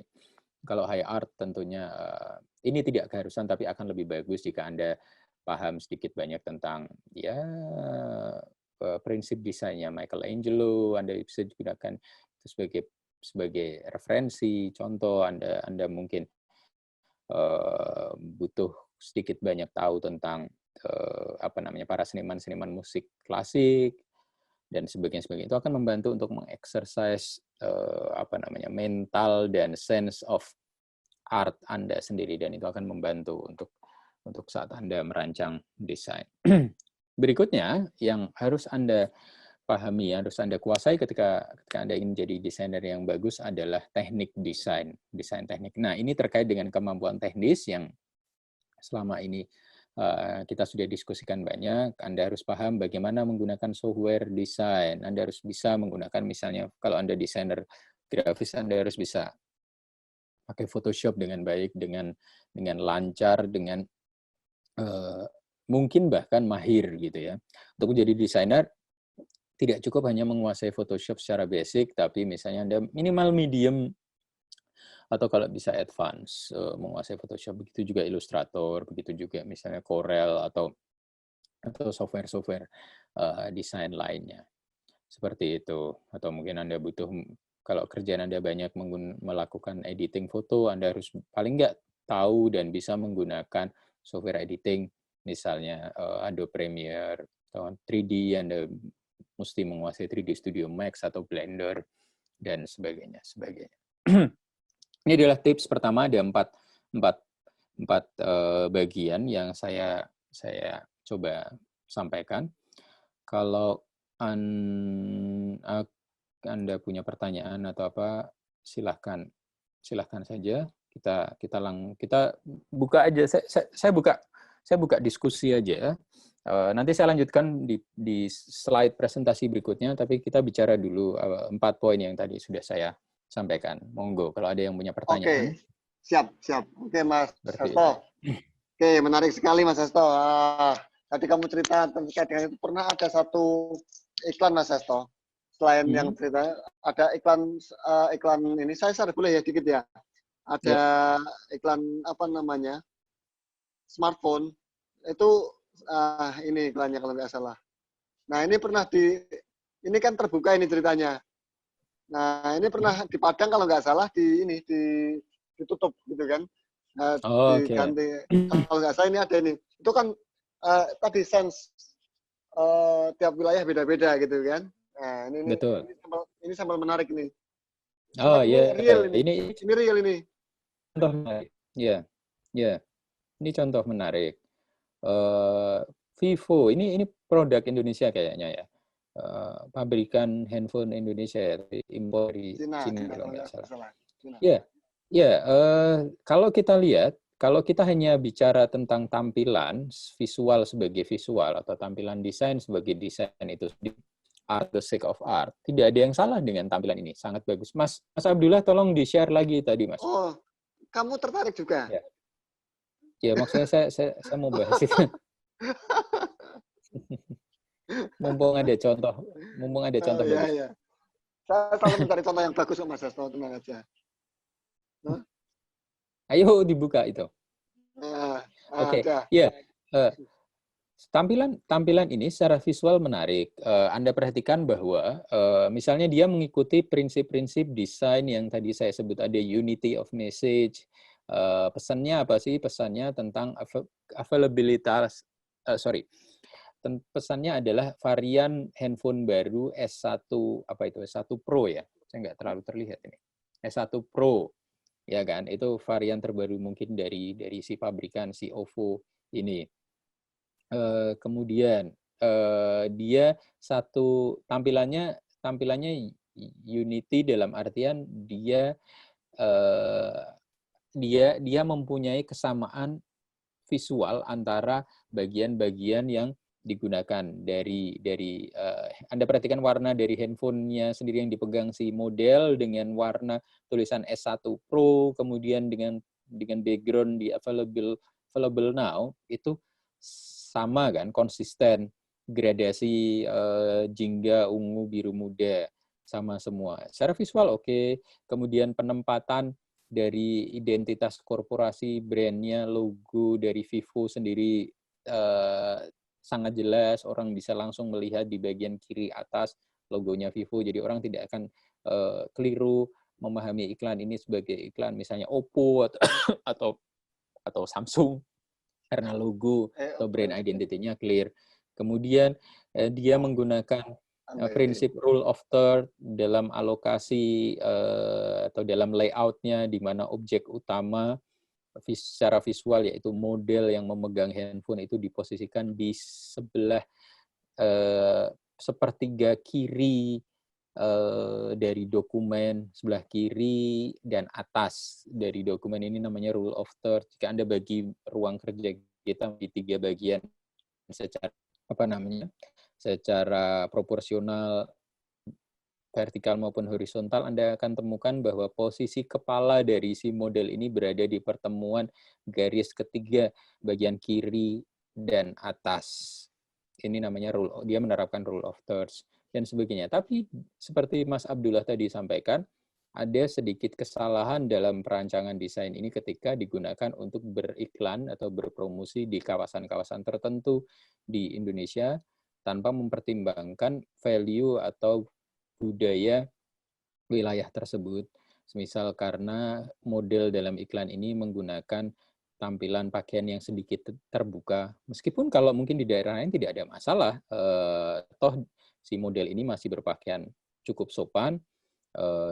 Kalau high art tentunya ini tidak keharusan, tapi akan lebih bagus jika Anda paham sedikit banyak tentang prinsip desainnya Michelangelo. Anda bisa gunakan itu sebagai referensi, contoh. Anda mungkin butuh sedikit banyak tahu tentang para seniman musik klasik dan sebagainya. Itu akan membantu untuk mengeksersis mental dan sense of art Anda sendiri, dan itu akan membantu untuk saat Anda merancang desain. Berikutnya yang harus Anda pahami, harus Anda kuasai ketika Anda ingin jadi desainer yang bagus adalah teknik desain teknik. Nah, ini terkait dengan kemampuan teknis yang selama ini kita sudah diskusikan banyak. Anda harus paham bagaimana menggunakan software desain. Anda harus bisa menggunakan, misalnya kalau Anda desainer grafis, Anda harus bisa pakai Photoshop dengan baik, dengan lancar, dengan mungkin bahkan mahir gitu ya. Untuk menjadi desainer tidak cukup hanya menguasai Photoshop secara basic, tapi misalnya Anda minimal medium atau kalau bisa advance menguasai Photoshop. Begitu juga Illustrator, begitu juga misalnya Corel atau software-software desain lainnya. Seperti itu. Atau mungkin Anda butuh, kalau kerjaan Anda banyak melakukan editing foto, Anda harus paling nggak tahu dan bisa menggunakan software editing, misalnya Adobe Premiere atau 3D, Anda mesti menguasai 3D Studio Max atau Blender, dan sebagainya. Ini adalah tips pertama, ada empat bagian yang saya coba sampaikan. Kalau Anda punya pertanyaan atau apa, silahkan saja. Kita buka aja. Saya buka diskusi aja. Nanti saya lanjutkan di slide presentasi berikutnya, tapi kita bicara dulu 4 poin yang tadi sudah saya sampaikan. Monggo, kalau ada yang punya pertanyaan. Oke, siap. Oke, Mas Seperti Hasto. Oke, menarik sekali, Mas Hasto. Tadi kamu cerita terkait dengan itu, pernah ada satu iklan, Mas Hasto. Selain yang cerita, ada iklan ini, saya share boleh ya dikit ya. Ada iklan apa namanya, smartphone. Itu ini iklannya kalau nggak salah. Nah, ini pernah ini kan terbuka ini ceritanya. Nah, ini pernah di Padang kalau nggak salah ditutup gitu kan. Diganti. Kalau nggak salah ini ada ini. Itu kan tadi sense tiap wilayah beda-beda gitu kan. Nah, Betul. Ini sampel menarik ini. Oh iya, Real ini. Ini real ini. Contoh menarik. Ya. Ini contoh menarik. Vivo, ini produk Indonesia kayaknya ya. Pabrikan handphone Indonesia ya, impor dari Cina kalau nggak salah. Kalau kita lihat, kalau kita hanya bicara tentang tampilan visual sebagai visual atau tampilan desain sebagai desain, itu art the sake of art, tidak ada yang salah dengan tampilan ini, sangat bagus. Mas Abdullah, tolong di-share lagi tadi, Mas. Oh, kamu tertarik juga? Ya, maksudnya saya mau bahas itu. Mumpung ada contoh bagus. Iya. Saya selalu mencari contoh yang bagus kok, Mas Hasto, tenang aja. Ayo dibuka itu. Oke. Ya. Tampilan ini secara visual menarik. Anda perhatikan bahwa misalnya dia mengikuti prinsip-prinsip desain yang tadi saya sebut, ada unity of message. Pesannya apa sih? Pesannya tentang availabilitas. Pesannya adalah varian handphone baru S1 S1 Pro ya. Saya nggak terlalu terlihat ini. S1 Pro, ya kan? Itu varian terbaru mungkin dari si pabrikan, si OVO ini. Kemudian dia tampilannya unity dalam artian dia mempunyai kesamaan visual antara bagian-bagian yang digunakan dari Anda perhatikan warna dari handphonenya sendiri yang dipegang si model dengan warna tulisan S1 Pro, kemudian dengan background di available now, itu sama kan, konsisten, gradasi jingga, ungu, biru muda, sama semua. Secara visual oke. Kemudian penempatan dari identitas korporasi, brandnya, logo dari Vivo sendiri sangat jelas, orang bisa langsung melihat di bagian kiri atas logonya Vivo, jadi orang tidak akan keliru memahami iklan ini sebagai iklan misalnya Oppo atau Samsung, karena logo atau brand identity-nya clear. Kemudian dia menggunakan prinsip rule of third dalam alokasi atau dalam layoutnya, di mana objek utama secara visual yaitu model yang memegang handphone itu diposisikan di sebelah sepertiga kiri dari dokumen, sebelah kiri dan atas dari dokumen. Ini namanya rule of third. Jika Anda bagi ruang kerja kita di 3 bagian secara secara proporsional, vertikal maupun horizontal, Anda akan temukan bahwa posisi kepala dari si model ini berada di pertemuan garis ketiga bagian kiri dan atas. Ini namanya dia menerapkan rule of thirds dan sebagainya. Tapi seperti Mas Abdullah tadi sampaikan, ada sedikit kesalahan dalam perancangan desain ini ketika digunakan untuk beriklan atau berpromosi di kawasan-kawasan tertentu di Indonesia tanpa mempertimbangkan value atau budaya wilayah tersebut. Misal karena model dalam iklan ini menggunakan tampilan pakaian yang sedikit terbuka. Meskipun kalau mungkin di daerah lain tidak ada masalah, toh si model ini masih berpakaian cukup sopan,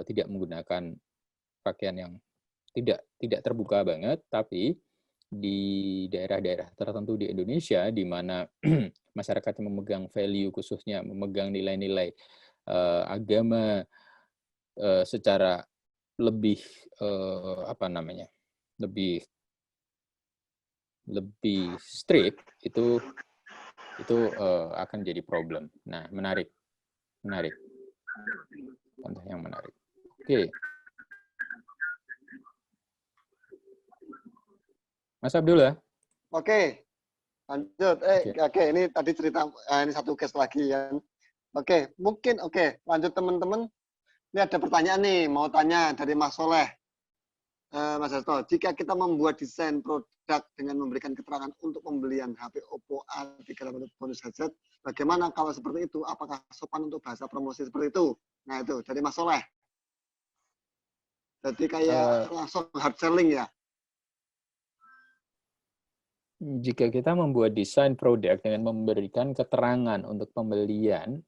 tidak menggunakan pakaian yang tidak terbuka banget, tapi di daerah-daerah tertentu di Indonesia di mana masyarakat memegang value, khususnya memegang nilai-nilai agama secara lebih lebih strict, itu akan jadi problem. Nah, menarik. Contoh yang menarik. Oke. Mas Abdullah. Oke. Lanjut. Oke, ini tadi cerita ini satu case lagi ya. Oke, mungkin lanjut teman-teman. Ini ada pertanyaan nih, mau tanya dari Mas Soleh. Mas Hasto, jika kita membuat desain produk dengan memberikan keterangan untuk pembelian HP Oppo A38 bonus headset, bagaimana kalau seperti itu? Apakah sopan untuk bahasa promosi seperti itu? Nah, itu dari Mas Soleh. Jadi kayak langsung hard selling ya? Jika kita membuat desain produk dengan memberikan keterangan untuk pembelian,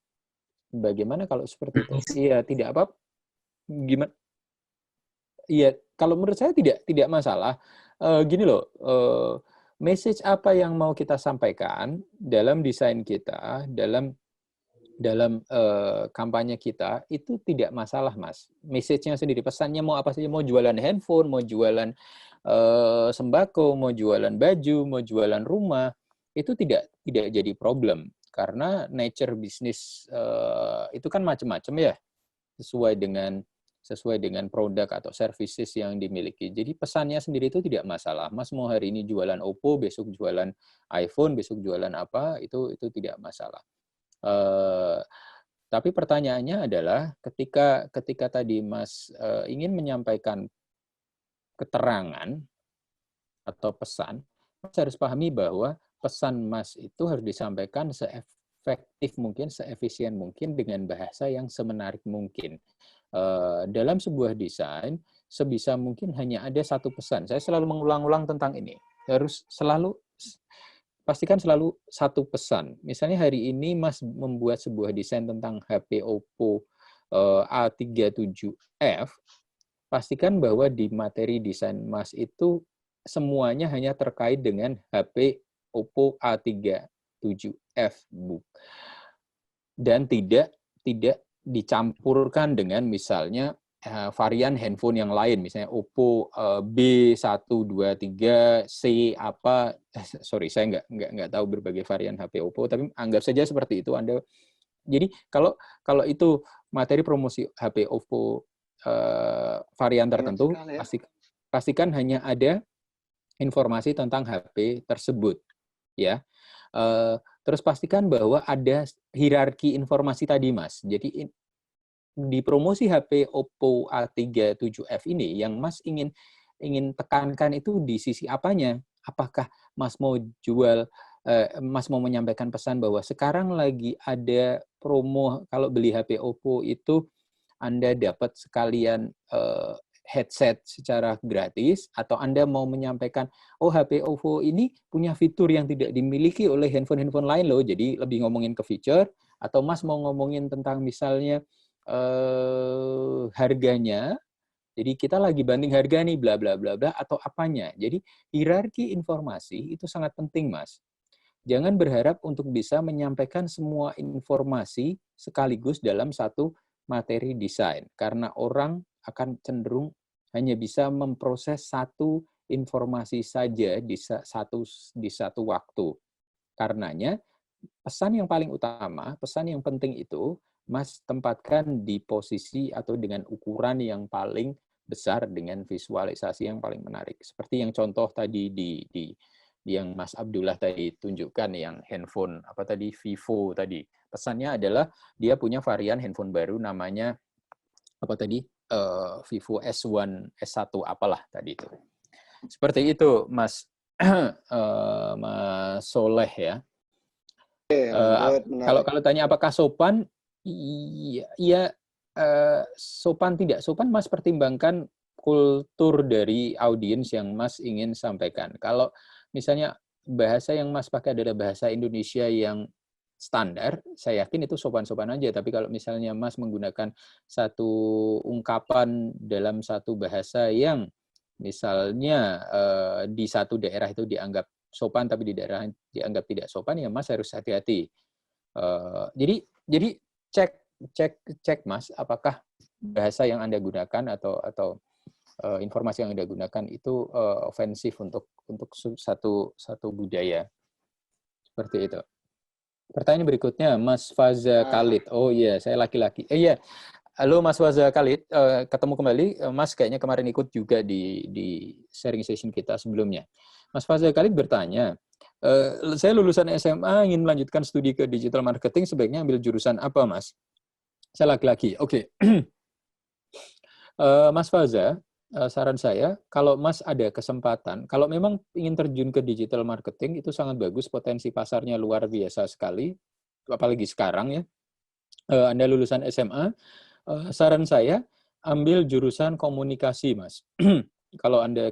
bagaimana kalau seperti itu? Iya, tidak apa. Gimana? Iya, kalau menurut saya tidak masalah. Gini loh, message apa yang mau kita sampaikan dalam desain kita, dalam kampanye kita, itu tidak masalah, Mas. Message-nya sendiri, pesannya mau apa saja, mau jualan handphone, mau jualan sembako, mau jualan baju, mau jualan rumah, itu tidak jadi problem. Karena nature bisnis itu kan macam-macam ya, sesuai dengan produk atau services yang dimiliki. Jadi pesannya sendiri itu tidak masalah. Mas mau hari ini jualan Oppo, besok jualan iPhone, besok jualan apa, itu tidak masalah. Tapi pertanyaannya adalah ketika tadi Mas ingin menyampaikan keterangan atau pesan, Mas harus pahami bahwa pesan Mas itu harus disampaikan seefektif mungkin, seefisien mungkin dengan bahasa yang semenarik mungkin. Dalam sebuah desain, sebisa mungkin hanya ada satu pesan. Saya selalu mengulang-ulang tentang ini. Pastikan selalu satu pesan. Misalnya hari ini Mas membuat sebuah desain tentang HP Oppo A37F, pastikan bahwa di materi desain Mas itu semuanya hanya terkait dengan HP Oppo A37F, Bu. Dan tidak dicampurkan dengan misalnya varian handphone yang lain, misalnya Oppo B123C apa, sorry saya nggak tahu berbagai varian HP Oppo, tapi anggap saja seperti itu Anda. Jadi kalau itu materi promosi HP Oppo varian tertentu, pastikan hanya ada informasi tentang HP tersebut, ya. Terus pastikan bahwa ada hierarki informasi tadi, Mas. Jadi di promosi HP Oppo A37F ini yang Mas ingin tekankan itu di sisi apanya? Apakah Mas mau Mas mau menyampaikan pesan bahwa sekarang lagi ada promo kalau beli HP Oppo itu Anda dapat sekalian headset secara gratis, atau Anda mau menyampaikan, oh HP Oppo ini punya fitur yang tidak dimiliki oleh handphone-handphone lain loh, jadi lebih ngomongin ke feature, Atau Mas mau ngomongin tentang misalnya harganya, jadi kita lagi banding harga nih, bla bla bla bla, atau apanya. Jadi hierarki informasi itu sangat penting, Mas. Jangan berharap untuk bisa menyampaikan semua informasi sekaligus dalam satu materi desain, karena orang akan cenderung hanya bisa memproses satu informasi saja di satu waktu. Karenanya, pesan yang paling utama, pesan yang penting itu, Mas tempatkan di posisi atau dengan ukuran yang paling besar dengan visualisasi yang paling menarik. Seperti yang contoh tadi di yang Mas Abdullah tadi tunjukkan, yang handphone apa tadi, Vivo tadi. Pesannya adalah dia punya varian handphone baru namanya apa tadi, Vivo S1 S1 apalah tadi itu. Seperti itu, Mas Mas Soleh ya. Kalau tanya apakah sopan, iya, sopan tidak sopan, Mas pertimbangkan kultur dari audiens yang Mas ingin sampaikan. Kalau misalnya bahasa yang Mas pakai adalah bahasa Indonesia yang standar, saya yakin itu sopan-sopan aja. Tapi kalau misalnya Mas menggunakan satu ungkapan dalam satu bahasa yang misalnya di satu daerah itu dianggap sopan, tapi di daerah dianggap tidak sopan, ya Mas harus hati-hati. Jadi cek Mas, apakah bahasa yang Anda gunakan atau informasi yang Anda gunakan itu ofensif untuk satu budaya. Seperti itu. Pertanyaan berikutnya, Mas Faza Khalid. Oh iya, saya laki-laki. Iya. Halo Mas Faza Khalid, ketemu kembali. Mas kayaknya kemarin ikut juga di sharing session kita sebelumnya. Mas Faza Khalid bertanya, saya lulusan SMA ingin melanjutkan studi ke digital marketing, sebaiknya ambil jurusan apa, Mas? Saya laki-laki. Oke. Mas Faza, saran saya, kalau Mas ada kesempatan, kalau memang ingin terjun ke digital marketing, itu sangat bagus, potensi pasarnya luar biasa sekali, apalagi sekarang ya. Anda lulusan SMA, saran saya, ambil jurusan komunikasi, Mas. Kalau Anda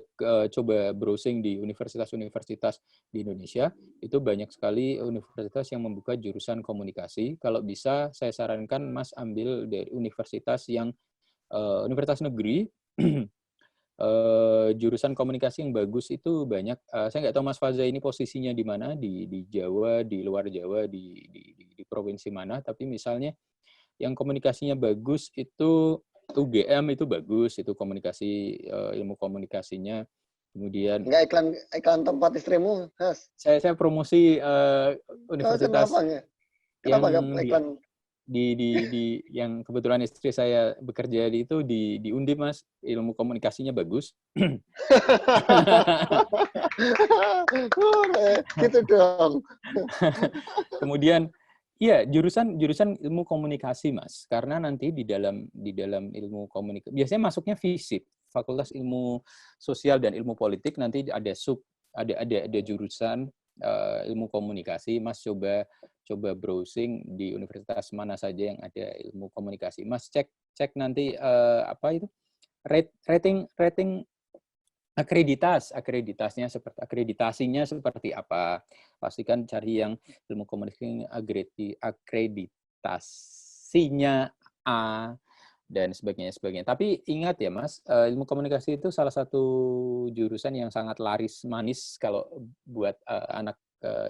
coba browsing di universitas-universitas di Indonesia, itu banyak sekali universitas yang membuka jurusan komunikasi. Kalau bisa, saya sarankan Mas ambil dari universitas yang universitas negeri. Jurusan komunikasi yang bagus itu banyak. Saya nggak tahu Mas Faza ini posisinya di mana, di Jawa, di luar Jawa, di provinsi mana. Tapi misalnya yang komunikasinya bagus itu UGM itu bagus, itu komunikasi, ilmu komunikasinya. Kemudian Enggak iklan tempat istrimu, Has. Saya promosi universitas Kenapa yang enggak iklan yang kebetulan istri saya bekerja di itu di Undip, Mas. Ilmu komunikasinya bagus. Gitu dong. Kemudian iya, jurusan ilmu komunikasi, Mas. Karena nanti di dalam ilmu komunikasi biasanya masuknya FISIP, Fakultas Ilmu Sosial dan Ilmu Politik, nanti ada jurusan ilmu komunikasi. Mas coba browsing di universitas mana saja yang ada ilmu komunikasi. Mas cek nanti apa itu? Rating akreditasinya seperti apa. Pastikan cari yang ilmu komunikasi akreditasinya A dan sebagainya. Tapi ingat ya Mas, ilmu komunikasi itu salah satu jurusan yang sangat laris manis kalau buat anak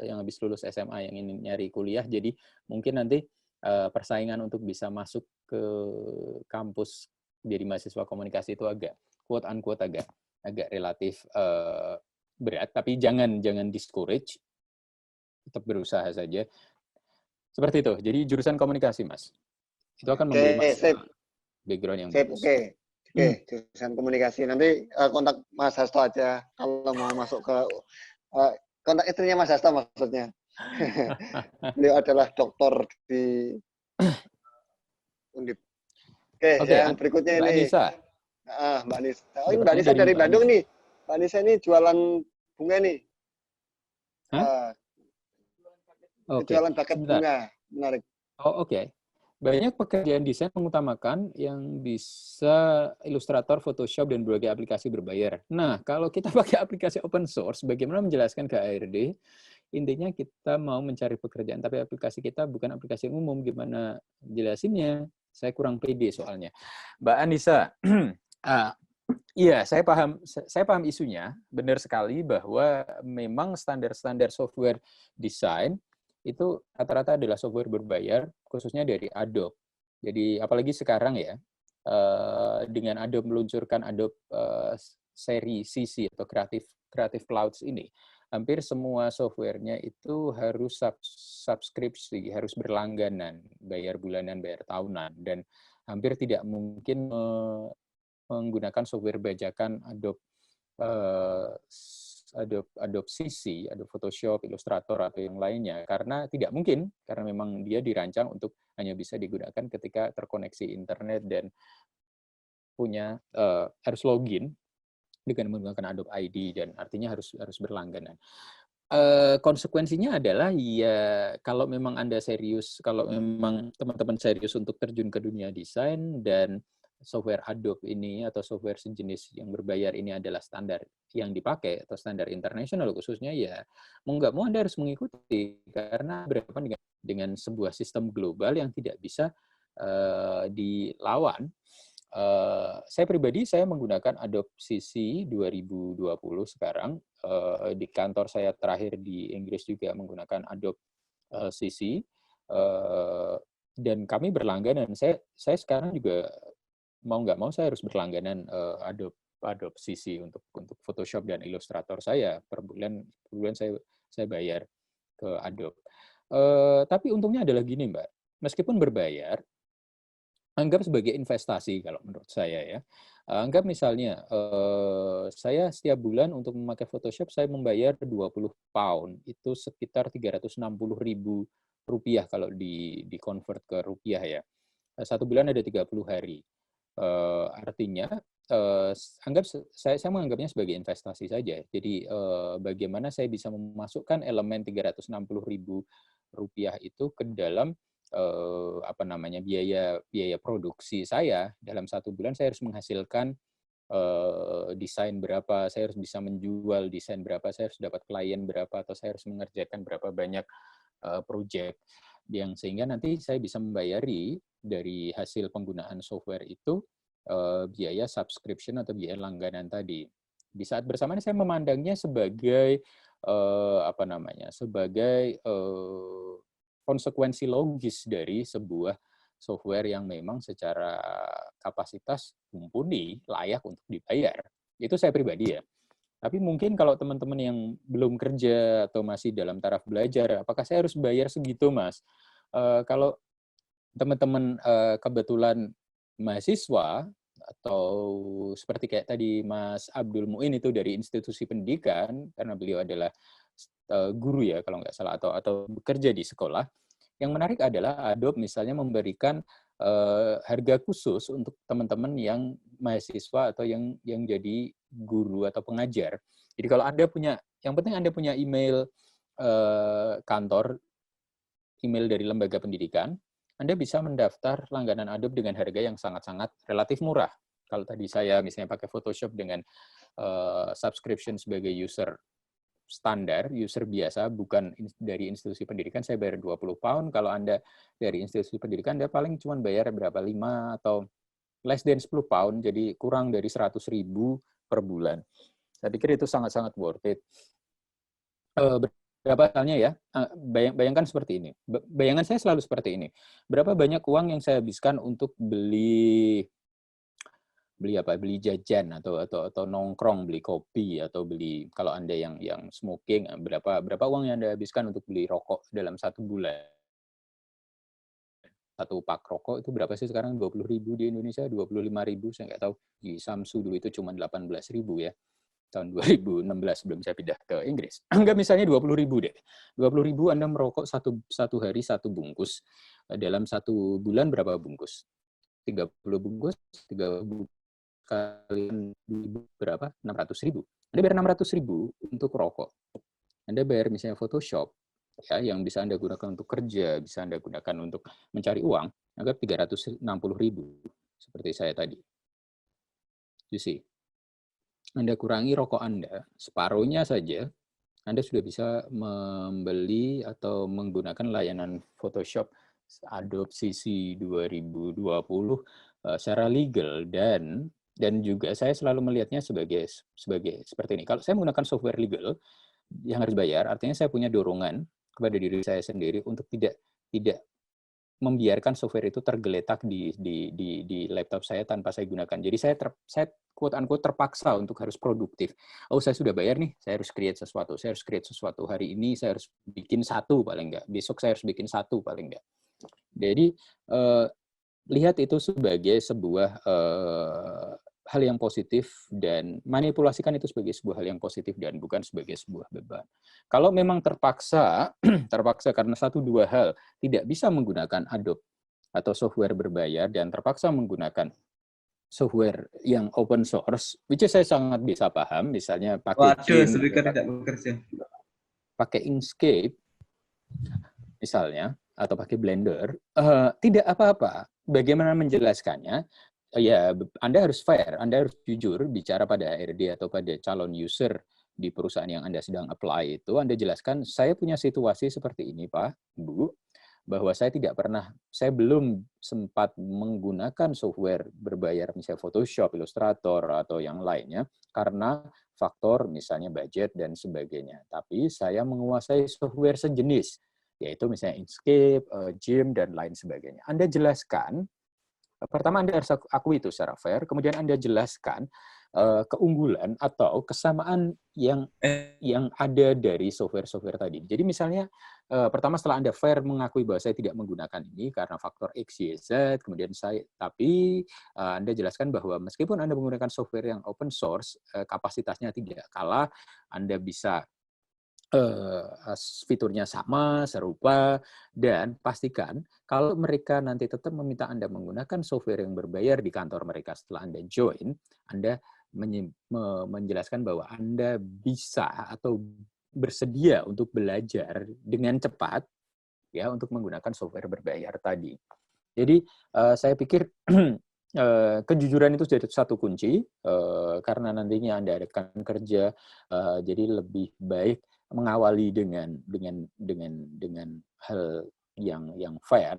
yang habis lulus SMA yang ingin nyari kuliah. Jadi mungkin nanti persaingan untuk bisa masuk ke kampus jadi mahasiswa komunikasi itu agak quote unquote agak relatif berat, tapi jangan discourage, tetap berusaha saja. Seperti itu. Jadi jurusan komunikasi, Mas. Itu akan memberi Mas background yang bagus. Oke, jurusan komunikasi. Nanti kontak Mas Hasto aja kalau mau masuk ke kontak istrinya Mas Hasto maksudnya. Beliau adalah dokter di Undip. Oke, yang berikutnya Mbak ini. Nisa. Mbak Nisa. Oh, ini Mbak Nisa dari Bandung nih. Mbak Nisa ini jualan bunga nih. Jualan paket bunga. Menarik. Oh, oke. Banyak pekerjaan desain mengutamakan yang bisa Illustrator, Photoshop, dan berbagai aplikasi berbayar. Nah, kalau kita pakai aplikasi open source, bagaimana menjelaskan ke HRD? intinya kita mau mencari pekerjaan, tapi aplikasi kita bukan aplikasi umum. Gimana jelasinnya? Saya kurang pede soalnya. Mbak Anissa, iya, saya paham isunya. Benar sekali bahwa memang standar-standar software design itu rata-rata adalah software berbayar, khususnya dari Adobe. Jadi apalagi sekarang ya, dengan Adobe meluncurkan Adobe seri CC atau Creative Clouds ini, hampir semua softwarenya itu harus subskripsi, harus berlangganan, bayar bulanan, bayar tahunan, dan hampir tidak mungkin menggunakan software bajakan Adobe CC, Adobe Photoshop, Illustrator, atau yang lainnya, karena tidak mungkin, karena memang dia dirancang untuk hanya bisa digunakan ketika terkoneksi internet dan punya harus login dengan menggunakan Adobe ID, dan artinya harus berlangganan. Konsekuensinya adalah ya kalau memang Anda serius, kalau memang teman-teman serius untuk terjun ke dunia desain dan software Adobe ini atau software sejenis yang berbayar ini adalah standar yang dipakai atau standar internasional khususnya, ya mau nggak mau Anda harus mengikuti karena berhadapan dengan sebuah sistem global yang tidak bisa dilawan. Saya pribadi, saya menggunakan Adobe CC 2020 sekarang. Di kantor saya terakhir di Inggris juga menggunakan Adobe CC. Dan kami berlangganan. Saya sekarang juga mau nggak mau saya harus berlangganan Adobe CC untuk Photoshop dan Illustrator saya. Per bulan saya bayar ke Adobe. Tapi untungnya adalah gini, Mbak. Meskipun berbayar, anggap sebagai investasi kalau menurut saya ya. Anggap misalnya saya setiap bulan untuk memakai Photoshop saya membayar 20 pound, itu sekitar 360.000 rupiah kalau di-convert ke rupiah ya. Satu bulan ada 30 hari. Artinya anggap saya menganggapnya sebagai investasi saja. Jadi bagaimana saya bisa memasukkan elemen 360.000 rupiah itu ke dalam biaya produksi saya. Dalam satu bulan saya harus menghasilkan desain berapa, saya harus bisa menjual desain berapa, saya harus dapat klien berapa, atau saya harus mengerjakan berapa banyak project, yang sehingga nanti saya bisa membayari dari hasil penggunaan software itu biaya subscription atau biaya langganan tadi. Di saat bersamaan saya memandangnya sebagai sebagai konsekuensi logis dari sebuah software yang memang secara kapasitas mumpuni, layak untuk dibayar. Itu saya pribadi ya. Tapi mungkin kalau teman-teman yang belum kerja atau masih dalam taraf belajar, apakah saya harus bayar segitu, Mas? Kalau teman-teman kebetulan mahasiswa, atau seperti kayak tadi Mas Abdul Muin itu dari institusi pendidikan, karena beliau adalah guru ya kalau nggak salah, atau bekerja di sekolah. Yang menarik adalah Adobe misalnya memberikan harga khusus untuk teman-teman yang mahasiswa atau yang jadi guru atau pengajar. Jadi kalau Anda punya, yang penting Anda punya email kantor, email dari lembaga pendidikan, Anda bisa mendaftar langganan Adobe dengan harga yang sangat-sangat relatif murah. Kalau tadi saya misalnya pakai Photoshop dengan subscription sebagai user standar, user biasa, bukan dari institusi pendidikan, saya bayar 20 pound. Kalau Anda dari institusi pendidikan, Anda paling cuma bayar berapa? 5 atau less than 10 pound, jadi kurang dari 100.000 per bulan. Saya pikir itu sangat-sangat worth it. Berapa halnya ya? Bayangkan seperti ini. Bayangan saya selalu seperti ini. Berapa banyak uang yang saya habiskan untuk beli jajan atau nongkrong, beli kopi, atau beli, kalau Anda yang smoking, berapa uang yang Anda habiskan untuk beli rokok dalam satu bulan? Satu pak rokok itu berapa sih sekarang? 20.000 di Indonesia, 25.000, saya nggak tahu. Di Samsu dulu itu cuma 18.000 ya. Tahun 2016 sebelum saya pindah ke Inggris. Anggap misalnya 20.000 deh. 20.000 Anda merokok satu hari satu bungkus. Dalam satu bulan berapa bungkus? 30 bungkus, 30 kali berapa? 600.000. Anda bayar 600.000 untuk rokok. Anda bayar misalnya Photoshop, ya, yang bisa Anda gunakan untuk kerja, bisa Anda gunakan untuk mencari uang, anggap 360.000, seperti saya tadi. You see. Anda kurangi rokok Anda, separuhnya saja, Anda sudah bisa membeli atau menggunakan layanan Photoshop Adobe CC 2020 secara legal, dan juga saya selalu melihatnya sebagai seperti ini. Kalau saya menggunakan software legal yang harus bayar, artinya saya punya dorongan kepada diri saya sendiri untuk tidak membiarkan software itu tergeletak di laptop saya tanpa saya gunakan. Jadi saya quote unquote terpaksa untuk harus produktif. Oh, saya sudah bayar nih, saya harus create sesuatu. Saya harus create sesuatu. Hari ini saya harus bikin satu paling enggak. Besok saya harus bikin satu paling enggak. Jadi lihat itu sebagai sebuah hal yang positif, dan manipulasikan itu sebagai sebuah hal yang positif dan bukan sebagai sebuah beban. Kalau memang terpaksa karena satu dua hal tidak bisa menggunakan Adobe atau software berbayar dan terpaksa menggunakan software yang open source, which is saya sangat bisa paham, misalnya pakai Waduh, Gim, speaker tidak bekerja. pakai Inkscape misalnya, atau pakai Blender, tidak apa-apa. Bagaimana menjelaskannya? Ya, Anda harus fair, Anda harus jujur bicara pada HRD atau pada calon user di perusahaan yang Anda sedang apply itu. Anda jelaskan, saya punya situasi seperti ini, Pak, Bu, bahwa saya belum sempat menggunakan software berbayar, misalnya Photoshop, Illustrator, atau yang lainnya, karena faktor misalnya budget dan sebagainya. Tapi saya menguasai software sejenis, yaitu misalnya Inkscape, Gim, dan lain sebagainya. Anda jelaskan, pertama Anda harus akui itu secara fair, kemudian Anda jelaskan keunggulan atau kesamaan yang ada dari software-software tadi. Jadi misalnya, pertama setelah Anda fair mengakui bahwa saya tidak menggunakan ini karena faktor X, Y, Z, kemudian tapi Anda jelaskan bahwa meskipun Anda menggunakan software yang open source, kapasitasnya tidak kalah, Anda bisa fiturnya sama, serupa, dan pastikan kalau mereka nanti tetap meminta Anda menggunakan software yang berbayar di kantor mereka setelah Anda join, Anda menjelaskan bahwa Anda bisa atau bersedia untuk belajar dengan cepat ya untuk menggunakan software berbayar tadi. Jadi saya pikir kejujuran itu jadi satu kunci, karena nantinya Anda akan kerja, jadi lebih baik mengawali dengan hal yang fair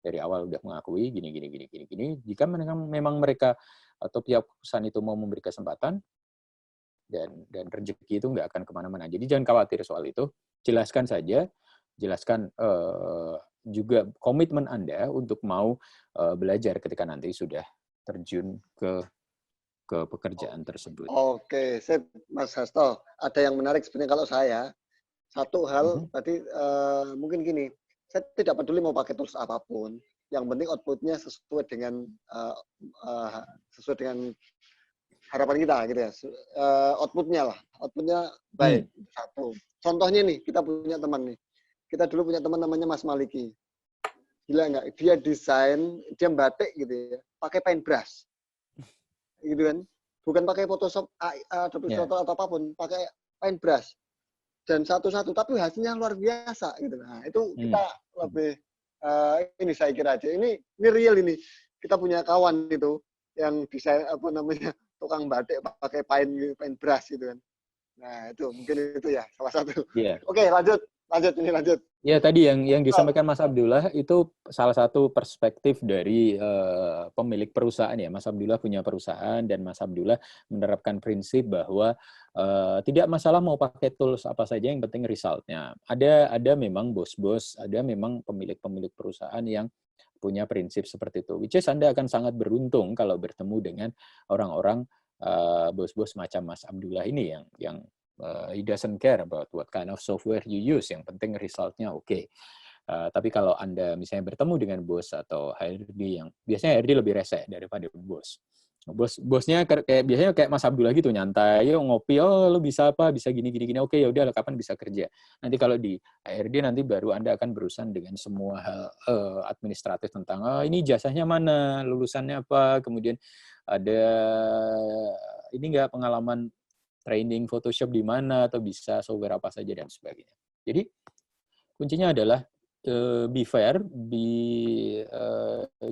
dari awal, udah mengakui gini. Jika memang mereka atau pihak perusahaan itu mau memberi kesempatan, dan rezeki itu nggak akan kemana-mana. Jadi jangan khawatir soal itu, jelaskan saja, jelaskan juga komitmen Anda untuk mau belajar ketika nanti sudah terjun ke pekerjaan tersebut. Oke, sip, Mas Hasto. Ada yang menarik sebenarnya kalau saya. Satu hal tadi mungkin gini, saya tidak peduli mau pakai tools apapun, yang penting outputnya sesuai dengan harapan kita gitu ya. Outputnya baik. Satu. Contohnya nih, kita punya teman nih. Kita dulu punya teman namanya Mas Maliki. Gila nggak? Dia desain, dia batik gitu ya, pakai paintbrush. Gitu kan. Bukan pakai Photoshop, Adobe Illustrator atau apapun, pakai paintbrush. Dan satu-satu, tapi hasilnya luar biasa gitu. Nah, itu kita lebih ini saya kira aja. Ini real ini. Kita punya kawan itu yang desain tukang batik pakai paintbrush gitu kan. Nah, itu mungkin itu ya salah satu. Yeah. Oke, lanjut. Ya, tadi yang disampaikan Mas Abdullah itu salah satu perspektif dari pemilik perusahaan ya. Mas Abdullah punya perusahaan dan Mas Abdullah menerapkan prinsip bahwa tidak masalah mau pakai tools apa saja, yang penting resultnya. Ada memang bos-bos, ada memang pemilik perusahaan yang punya prinsip seperti itu. Which is Anda akan sangat beruntung kalau bertemu dengan orang-orang bos-bos macam Mas Abdullah ini yang he doesn't care about what kind of software you use, yang penting resultnya oke. Tapi kalau Anda misalnya bertemu dengan bos atau HRD yang biasanya HRD lebih rese daripada bos. Bosnya biasanya kayak Mas Abdullah gitu, nyantai, yuk ngopi, oh lu bisa apa, bisa gini, oke ya udah, kapan bisa kerja. Nanti kalau di HRD nanti baru Anda akan berurusan dengan semua hal administratif tentang ini jasanya mana, lulusannya apa, kemudian ada ini nggak pengalaman training Photoshop di mana, atau bisa software apa saja dan sebagainya. Jadi kuncinya adalah be fair,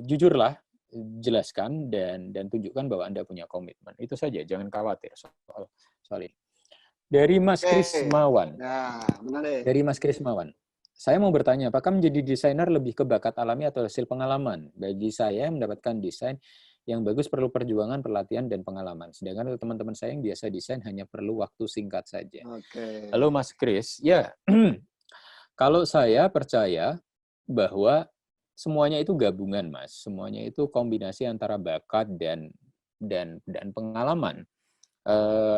jujurlah, jelaskan dan tunjukkan bahwa Anda punya komitmen. Itu saja, jangan khawatir soal ini. Dari Mas Oke. Krismawan. Nah, menarik. Dari Mas Krismawan. Saya mau bertanya, apakah menjadi desainer lebih ke bakat alami atau hasil pengalaman? Bagi saya, mendapatkan desain yang bagus perlu perjuangan, pelatihan, dan pengalaman. Sedangkan untuk teman-teman saya yang biasa desain hanya perlu waktu singkat saja. Oke. Halo Mas Kris, ya kalau saya percaya bahwa semuanya itu gabungan, Mas. Semuanya itu kombinasi antara bakat dan pengalaman.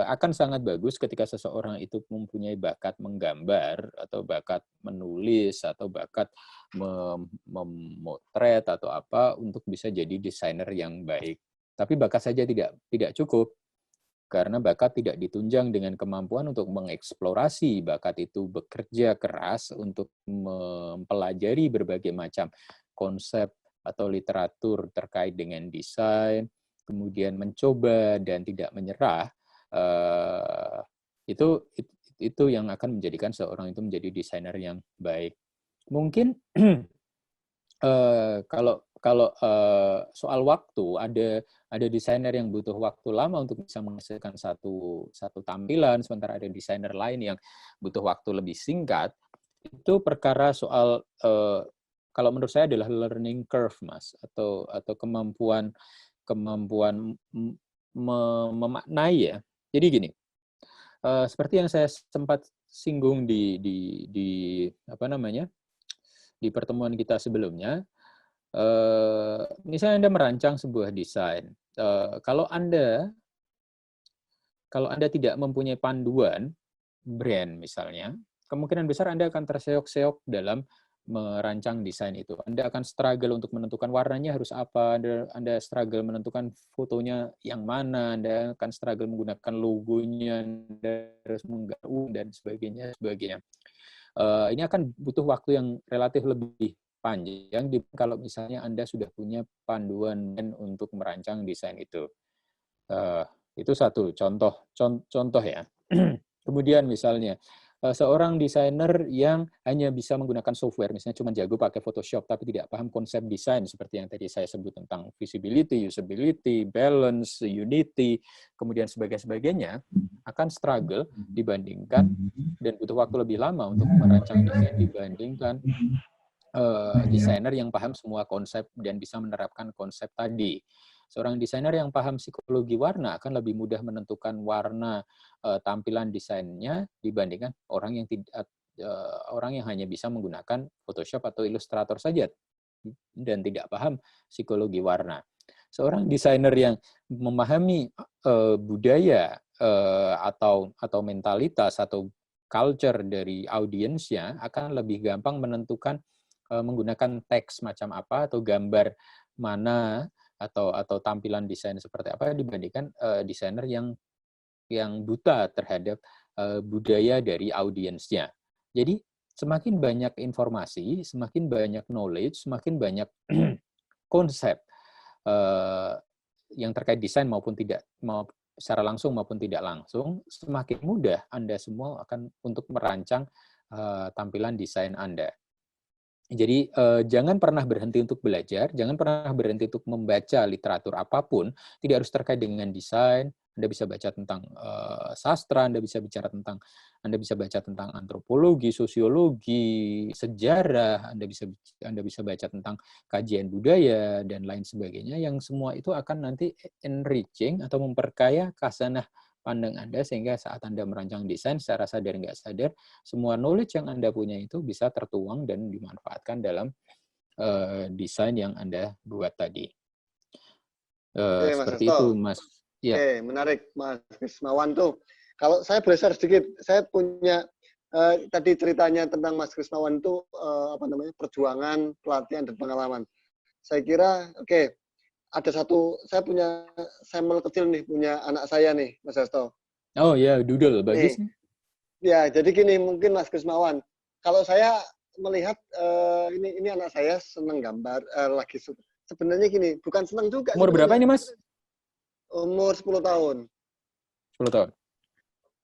Akan sangat bagus ketika seseorang itu mempunyai bakat menggambar atau bakat menulis atau bakat memotret atau apa untuk bisa jadi desainer yang baik. Tapi bakat saja tidak cukup karena bakat tidak ditunjang dengan kemampuan untuk mengeksplorasi bakat itu, bekerja keras untuk mempelajari berbagai macam konsep atau literatur terkait dengan desain, kemudian mencoba dan tidak menyerah, itu yang akan menjadikan seorang itu menjadi desainer yang baik. Mungkin kalau soal waktu, ada desainer yang butuh waktu lama untuk bisa menghasilkan satu tampilan, sementara ada desainer lain yang butuh waktu lebih singkat. Itu perkara soal kalau menurut saya adalah learning curve, Mas, atau kemampuan memaknai ya. Jadi gini, seperti yang saya sempat singgung di apa namanya, di pertemuan kita sebelumnya, misalnya Anda merancang sebuah desain, kalau Anda tidak mempunyai panduan brand misalnya, kemungkinan besar Anda akan terseok-seok dalam merancang desain itu. Anda akan struggle untuk menentukan warnanya harus apa, Anda struggle menentukan fotonya yang mana, Anda akan struggle menggunakan logonya, Anda harus menggaung dan sebagainya. Ini akan butuh waktu yang relatif lebih panjang kalau misalnya Anda sudah punya panduan untuk merancang desain itu. Itu satu contoh ya. Kemudian misalnya seorang desainer yang hanya bisa menggunakan software, misalnya cuma jago pakai Photoshop tapi tidak paham konsep desain seperti yang tadi saya sebut tentang visibility, usability, balance, unity, kemudian sebagainya, akan struggle dibandingkan dan butuh waktu lebih lama untuk merancang desain dibandingkan desainer yang paham semua konsep dan bisa menerapkan konsep tadi. Seorang desainer yang paham psikologi warna akan lebih mudah menentukan warna tampilan desainnya dibandingkan orang yang hanya bisa menggunakan Photoshop atau Illustrator saja dan tidak paham psikologi warna. Seorang desainer yang memahami budaya atau mentalitas atau culture dari audiensnya akan lebih gampang menentukan menggunakan teks macam apa atau gambar mana atau tampilan desain seperti apa dibandingkan desainer yang buta terhadap budaya dari audiensnya. Jadi semakin banyak informasi, semakin banyak knowledge, semakin banyak konsep yang terkait desain maupun tidak secara langsung maupun tidak langsung, semakin mudah Anda semua akan untuk merancang tampilan desain Anda. Jadi jangan pernah berhenti untuk belajar, jangan pernah berhenti untuk membaca literatur apapun, tidak harus terkait dengan desain. Anda bisa baca tentang sastra, Anda bisa baca tentang antropologi, sosiologi, sejarah, Anda bisa baca tentang kajian budaya dan lain sebagainya, yang semua itu akan nanti enriching atau memperkaya khasanah pandang Anda sehingga saat Anda merancang desain secara sadar nggak sadar, semua knowledge yang Anda punya itu bisa tertuang dan dimanfaatkan dalam desain yang Anda buat tadi. Oke, Mas Seperti itu, Hasto. Mas. Ya. Oke, menarik, Mas Krismawan tuh. Kalau saya boleh share sedikit, saya punya tadi ceritanya tentang Mas Krismawan itu perjuangan, pelatihan dan pengalaman. Saya kira, oke, ada saya punya sampel kecil nih, punya anak saya nih, Mas Hasto. Oh ya, doodle, bagus nih. Ya, jadi gini mungkin Mas Krismawan, kalau saya melihat ini anak saya senang gambar, lagi sebenarnya gini, bukan senang juga. Umur berapa ini, Mas? Umur 10 tahun. 10 tahun.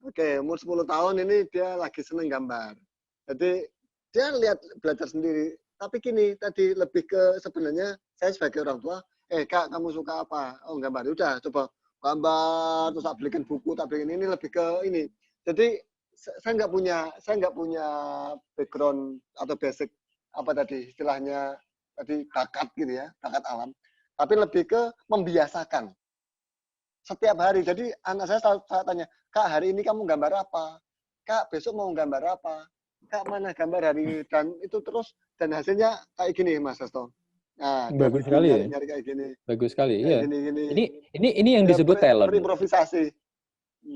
Oke, umur 10 tahun ini dia lagi senang gambar. Jadi dia belajar sendiri. Tapi gini, tadi lebih ke sebenarnya saya sebagai orang tua, Kak, kamu suka apa? Oh, gambar. Udah, coba gambar, terus tak belikan buku, tak belikan ini lebih ke ini. Jadi saya nggak punya background atau basic apa tadi istilahnya tadi bakat gitu ya, bakat alam. Tapi lebih ke membiasakan setiap hari. Jadi anak saya tanya, Kak hari ini kamu gambar apa? Kak besok mau gambar apa? Kak mana gambar hari ini? Dan itu terus dan hasilnya kayak gini Mas Hasto. Nah dia Bagus pergi sekali ya. nyari-nyari Bagus sekali. kayak Iya. gini. Ini yang Dia disebut talent. berimprovisasi.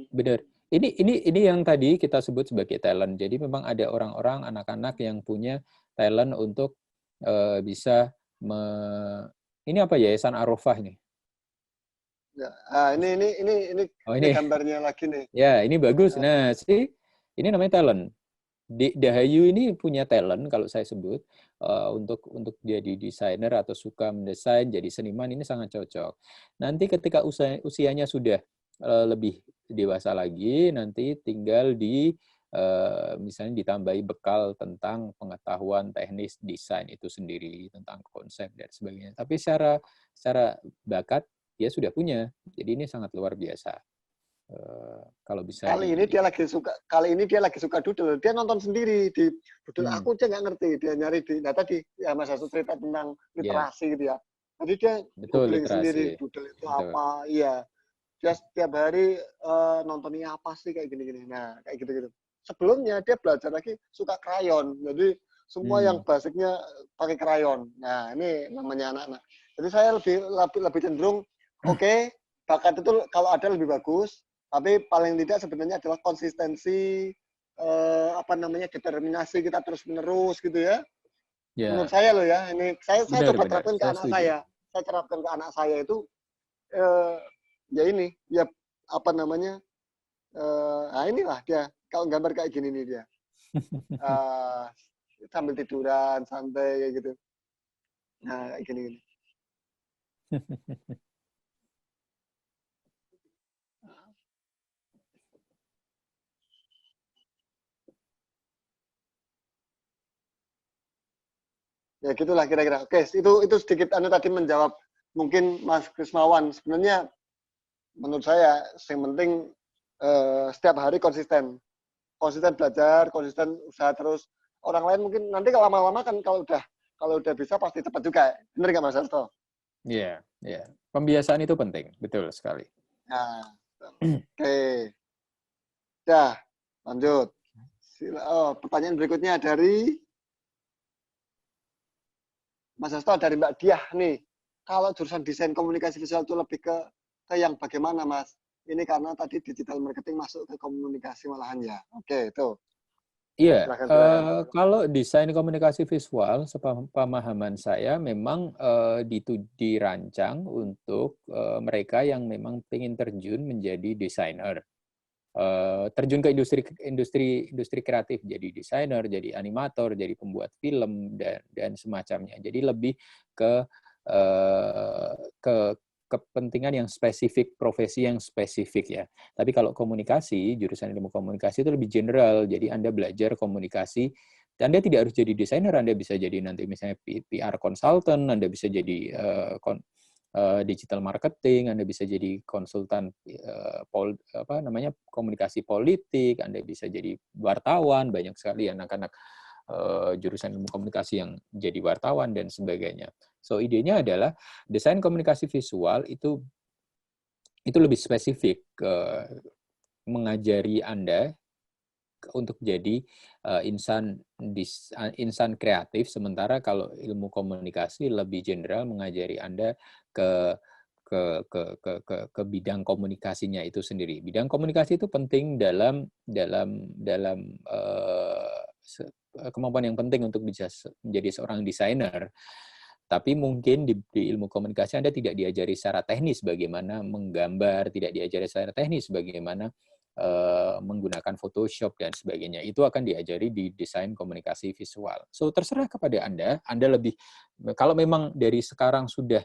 Benar. Ini yang tadi kita sebut sebagai talent. Jadi memang ada orang-orang, anak-anak yang punya talent untuk bisa ini apa Yayasan Arofah nih. Ya, ini Oh ini, gambarnya lagi nih. ya ini bagus. Nah, Nah, ini namanya talent. Dahayu ini punya talent kalau saya sebut untuk jadi desainer atau suka mendesain jadi seniman ini sangat cocok. Nanti ketika usianya sudah lebih dewasa lagi, nanti tinggal misalnya ditambahi bekal tentang pengetahuan teknis desain itu sendiri, tentang konsep dan sebagainya. Tapi secara bakat dia sudah punya, jadi ini sangat luar biasa. Kalau bisa kali ini dia lagi suka doodle. Dia nonton sendiri di doodle. Aku aja nggak ngerti. Dia nyari di. Nah tadi ya Mas Hasto cerita tentang ya, literasi gitu ya. Jadi dia betul googling sendiri literasi. doodle itu Betul. apa. Iya. Dia setiap hari nontonnya apa sih kayak gini-gini. Nah kayak gitu-gitu. Sebelumnya dia belajar lagi suka krayon. Jadi semua yang basicnya pakai krayon. Nah ini namanya anak-anak. Jadi saya lebih cenderung oke, bakat itu kalau ada lebih bagus. Tapi paling tidak sebenarnya adalah konsistensi determinasi kita terus menerus gitu ya. Menurut Ya, saya loh ya, ini saya coba benar-benar. terapkan ke Saya anak setuju. saya. Saya terapkan ke anak saya itu eh, ya ini ya apa namanya nah inilah dia kalau gambar kayak gini nih dia uh, sambil tiduran santai kayak gitu. Nah kayak gini. Ya gitulah kira-kira. Oke, itu sedikit anu tadi menjawab mungkin Mas Krismawan. Sebenarnya menurut saya yang penting setiap hari konsisten belajar, konsisten usaha terus. Orang lain mungkin nanti kalau lama-lama kan kalau udah bisa pasti cepat juga. Bener nggak Mas Hasto? Iya, iya. Pembiasaan itu penting, betul sekali. Nah, oke. Dah, lanjut. Pertanyaan berikutnya dari Mas Hasto, dari Mbak Diah nih. Kalau jurusan desain komunikasi visual itu lebih ke yang bagaimana, Mas? Ini karena tadi digital marketing masuk ke komunikasi malahan ya. Oke, itu. Iya, Silakan. kalau desain komunikasi visual, sepemahaman saya memang dirancang untuk mereka yang memang ingin terjun menjadi desainer. Terjun ke industri kreatif, jadi desainer, jadi animator, jadi pembuat film dan semacamnya. Jadi lebih ke ke kepentingan yang spesifik, profesi yang spesifik ya. Tapi kalau komunikasi, jurusan ilmu komunikasi itu lebih general. Jadi Anda belajar komunikasi, dan Anda tidak harus jadi desainer, Anda bisa jadi nanti misalnya PR consultant, Anda bisa jadi digital marketing, Anda bisa jadi konsultan komunikasi politik, Anda bisa jadi wartawan, banyak sekali anak-anak jurusan ilmu komunikasi yang jadi wartawan dan sebagainya. So idenya adalah desain komunikasi visual itu lebih spesifik mengajari Anda untuk jadi insan kreatif, sementara kalau ilmu komunikasi lebih general mengajari Anda ke bidang komunikasinya itu sendiri. Bidang komunikasi itu penting dalam kemampuan yang penting untuk bisa menjadi seorang desainer. Tapi mungkin di ilmu komunikasi Anda tidak diajari secara teknis bagaimana menggambar, tidak diajari secara teknis bagaimana menggunakan Photoshop dan sebagainya. Itu akan diajari di desain komunikasi visual. So terserah kepada Anda lebih, kalau memang dari sekarang sudah,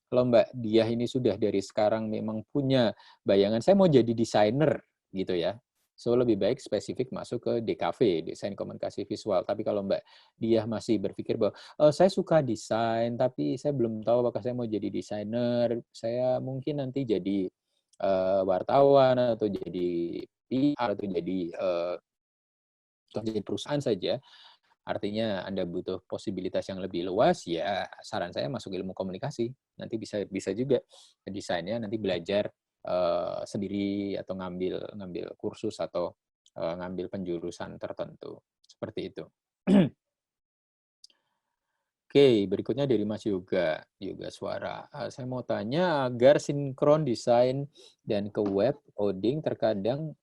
kalau Mbak Diah ini sudah dari sekarang memang punya bayangan, saya mau jadi desainer gitu ya. So lebih baik spesifik masuk ke DKV, desain komunikasi visual. Tapi kalau Mbak Diah masih berpikir bahwa saya suka desain, tapi saya belum tahu apakah saya mau jadi desainer, saya mungkin nanti jadi wartawan atau jadi atau jadi perusahaan saja, artinya Anda butuh posibilitas yang lebih luas, ya saran saya masuk ilmu komunikasi. Nanti bisa juga desainnya nanti belajar sendiri atau ngambil kursus atau ngambil penjurusan tertentu. Seperti itu. Oke, berikutnya dari Mas Yoga Suara. Saya mau tanya, agar sinkron desain dan ke web coding terkadang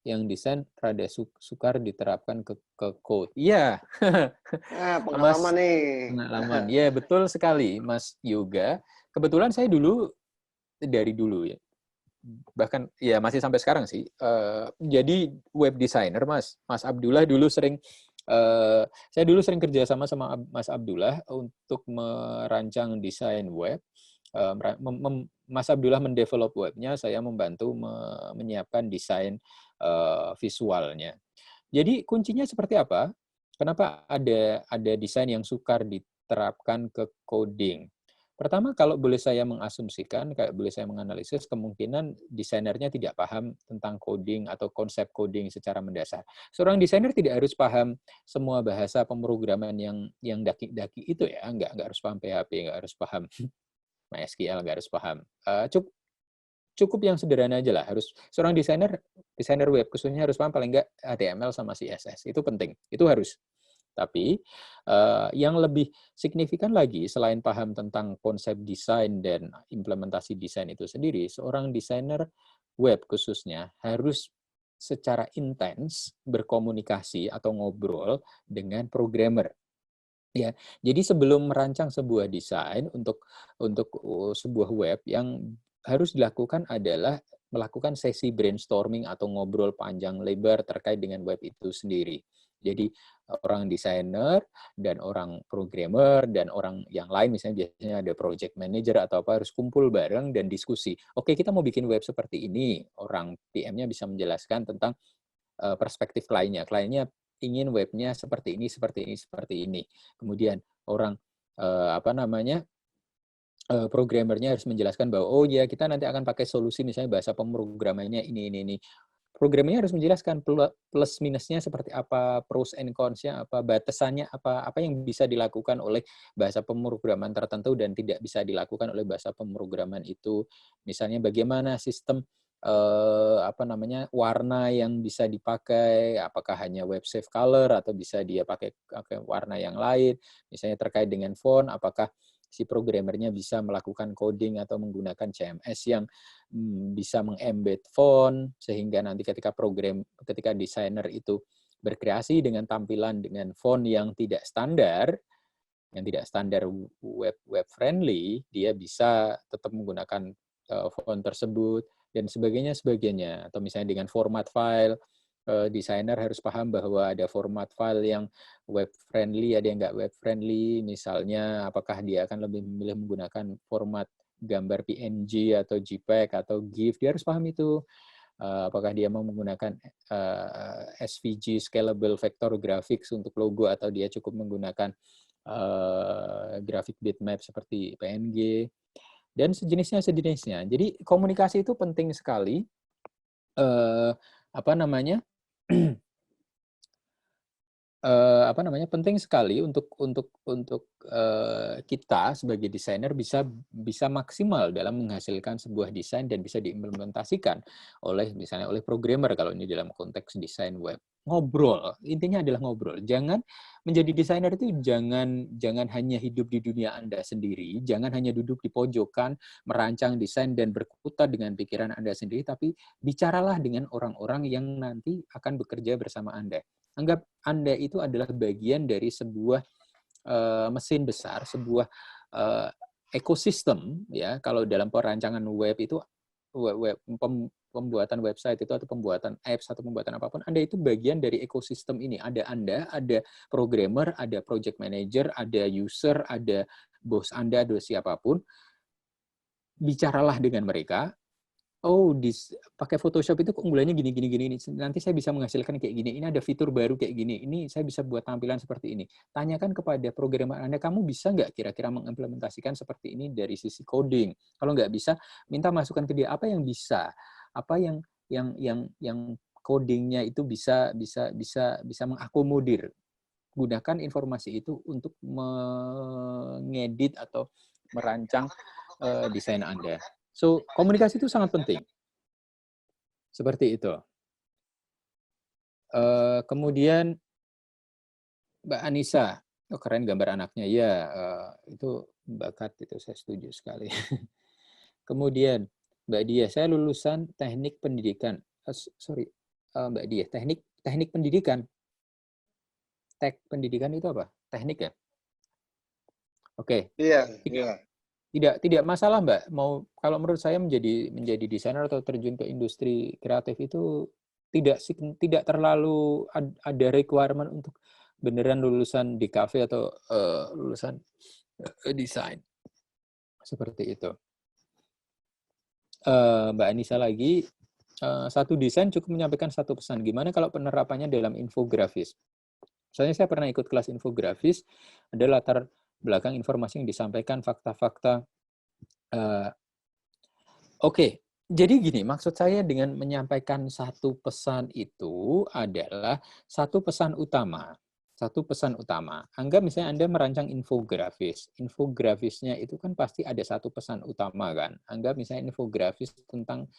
yang desain rada sukar diterapkan ke code. Iya, Mas, Pengalaman nih. pengalaman. Ya, betul sekali, Mas Yoga. Kebetulan saya dari dulu ya, bahkan ya masih sampai sekarang sih. Jadi web designer, Mas Abdullah dulu saya dulu sering kerja sama Mas Abdullah untuk merancang desain web. Mas Abdullah mendevelop webnya, saya membantu menyiapkan desain visualnya. Jadi kuncinya seperti apa? Kenapa ada desain yang sukar diterapkan ke coding? Pertama, kalau boleh saya mengasumsikan, kayak boleh saya menganalisis, kemungkinan desainernya tidak paham tentang coding atau konsep coding secara mendasar. Seorang desainer tidak harus paham semua bahasa pemrograman yang daki-daki itu ya, nggak harus paham PHP, nggak harus paham MySQL, nggak harus paham. Cukup yang sederhana aja lah. Harus seorang desainer web khususnya harus paham paling nggak HTML sama CSS. Itu penting, itu harus. Tapi yang lebih signifikan lagi, selain paham tentang konsep desain dan implementasi desain itu sendiri, seorang desainer web khususnya harus secara intens berkomunikasi atau ngobrol dengan programmer. Ya, jadi sebelum merancang sebuah desain untuk sebuah web, yang harus dilakukan adalah melakukan sesi brainstorming atau ngobrol panjang lebar terkait dengan web itu sendiri. Jadi orang desainer dan orang programmer dan orang yang lain, misalnya biasanya ada project manager atau apa, harus kumpul bareng dan diskusi. Oke, kita mau bikin web seperti ini. Orang PM-nya bisa menjelaskan tentang perspektif kliennya. Kliennya ingin webnya seperti ini, seperti ini, seperti ini. Kemudian orang programmernya harus menjelaskan bahwa oh ya, kita nanti akan pakai solusi misalnya bahasa pemrogramannya ini. Programmernya harus menjelaskan plus minusnya seperti apa, pros and cons-nya apa, batasannya apa yang bisa dilakukan oleh bahasa pemrograman tertentu dan tidak bisa dilakukan oleh bahasa pemrograman itu. Misalnya bagaimana sistem warna yang bisa dipakai, apakah hanya web safe color atau bisa dia pakai warna yang lain, misalnya terkait dengan font, apakah si programmernya bisa melakukan coding atau menggunakan CMS yang bisa mengembed font, sehingga nanti ketika desainer itu berkreasi dengan tampilan dengan font yang tidak standar web friendly, dia bisa tetap menggunakan font tersebut dan sebagainya. Atau misalnya dengan format file, desainer harus paham bahwa ada format file yang web friendly, ada yang nggak web friendly. Misalnya apakah dia akan lebih memilih menggunakan format gambar PNG atau JPEG atau GIF, dia harus paham itu. Apakah dia mau menggunakan SVG, Scalable Vector Graphics untuk logo, atau dia cukup menggunakan graphic bitmap seperti PNG, dan sejenisnya. Jadi komunikasi itu penting sekali. Penting sekali untuk kita sebagai desainer bisa maksimal dalam menghasilkan sebuah desain dan bisa diimplementasikan misalnya oleh programmer kalau ini dalam konteks desain web. Ngobrol, intinya adalah ngobrol. Jangan menjadi desainer itu jangan hanya hidup di dunia Anda sendiri, jangan hanya duduk di pojokan merancang desain dan berkutat dengan pikiran Anda sendiri, tapi bicaralah dengan orang-orang yang nanti akan bekerja bersama Anda. Anggap Anda itu adalah bagian dari sebuah mesin besar, sebuah ekosistem, ya. Kalau dalam perancangan web itu, pembuatan website itu atau pembuatan apps atau pembuatan apapun, Anda itu bagian dari ekosistem ini. Ada Anda, ada programmer, ada project manager, ada user, ada bos Anda, ada siapapun. Bicaralah dengan mereka. Oh, pakai Photoshop itu keunggulannya gini. Nanti saya bisa menghasilkan kayak gini. Ini ada fitur baru kayak gini. Ini saya bisa buat tampilan seperti ini. Tanyakan kepada programmer Anda, kamu bisa nggak kira-kira mengimplementasikan seperti ini dari sisi coding? Kalau nggak bisa, minta masukan ke dia. Apa yang bisa? Apa yang codingnya itu bisa mengakomodir. Gunakan informasi itu untuk mengedit atau merancang desain Anda. So, komunikasi itu sangat penting. Seperti itu. Kemudian Mbak Anissa, oh, keren gambar anaknya. Ya, itu bakat, itu saya setuju sekali. Kemudian Mbak Dia, saya lulusan teknik pendidikan. Mbak Dia, teknik pendidikan. Pendidikan itu apa? Teknik ya? Oke. Iya, iya. Tidak masalah, Mbak. Kalau menurut saya menjadi desainer atau terjun ke industri kreatif itu tidak terlalu ada requirement untuk beneran lulusan DKV atau lulusan desain. Seperti itu. Mbak Anissa lagi, satu desain cukup menyampaikan satu pesan. Gimana kalau penerapannya dalam infografis? Misalnya saya pernah ikut kelas infografis, ada latar belakang informasi yang disampaikan, fakta-fakta. Oke, jadi gini, maksud saya dengan menyampaikan satu pesan itu adalah satu pesan utama. Satu pesan utama. Anggap misalnya Anda merancang infografis. Infografisnya itu kan pasti ada satu pesan utama kan. Anggap misalnya infografis tentang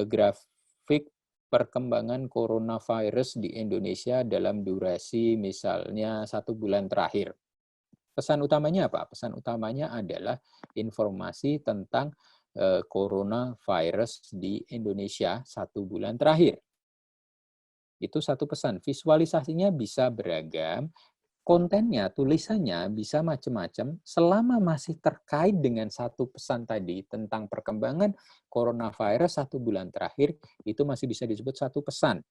grafik perkembangan coronavirus di Indonesia dalam durasi misalnya 1 bulan terakhir. Pesan utamanya apa? Pesan utamanya adalah informasi tentang coronavirus di Indonesia 1 bulan terakhir. Itu satu pesan. Visualisasinya bisa beragam, kontennya, tulisannya bisa macam-macam, selama masih terkait dengan satu pesan tadi tentang perkembangan coronavirus 1 bulan terakhir, itu masih bisa disebut satu pesan.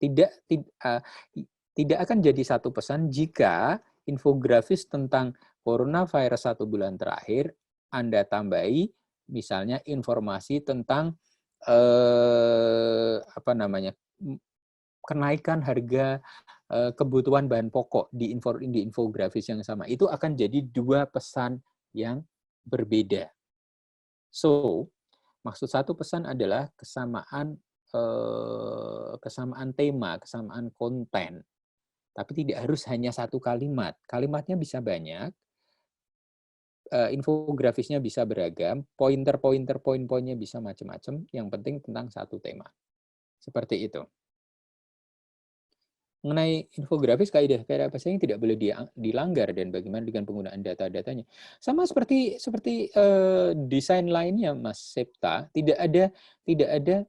Tidak akan jadi satu pesan jika infografis tentang coronavirus 1 bulan terakhir Anda tambahi misalnya informasi tentang kenaikan harga kebutuhan bahan pokok di infografis yang sama. Itu akan jadi dua pesan yang berbeda. So, maksud satu pesan adalah kesamaan tema, kesamaan konten. Tapi tidak harus hanya satu kalimat. Kalimatnya bisa banyak, infografisnya bisa beragam, poin-poinnya bisa macam-macam, yang penting tentang satu tema. Seperti itu. Mengenai infografis, kaidah apa saja yang tidak boleh dilanggar dan bagaimana dengan penggunaan data-datanya. Sama seperti desain lainnya, Mas Septa, tidak ada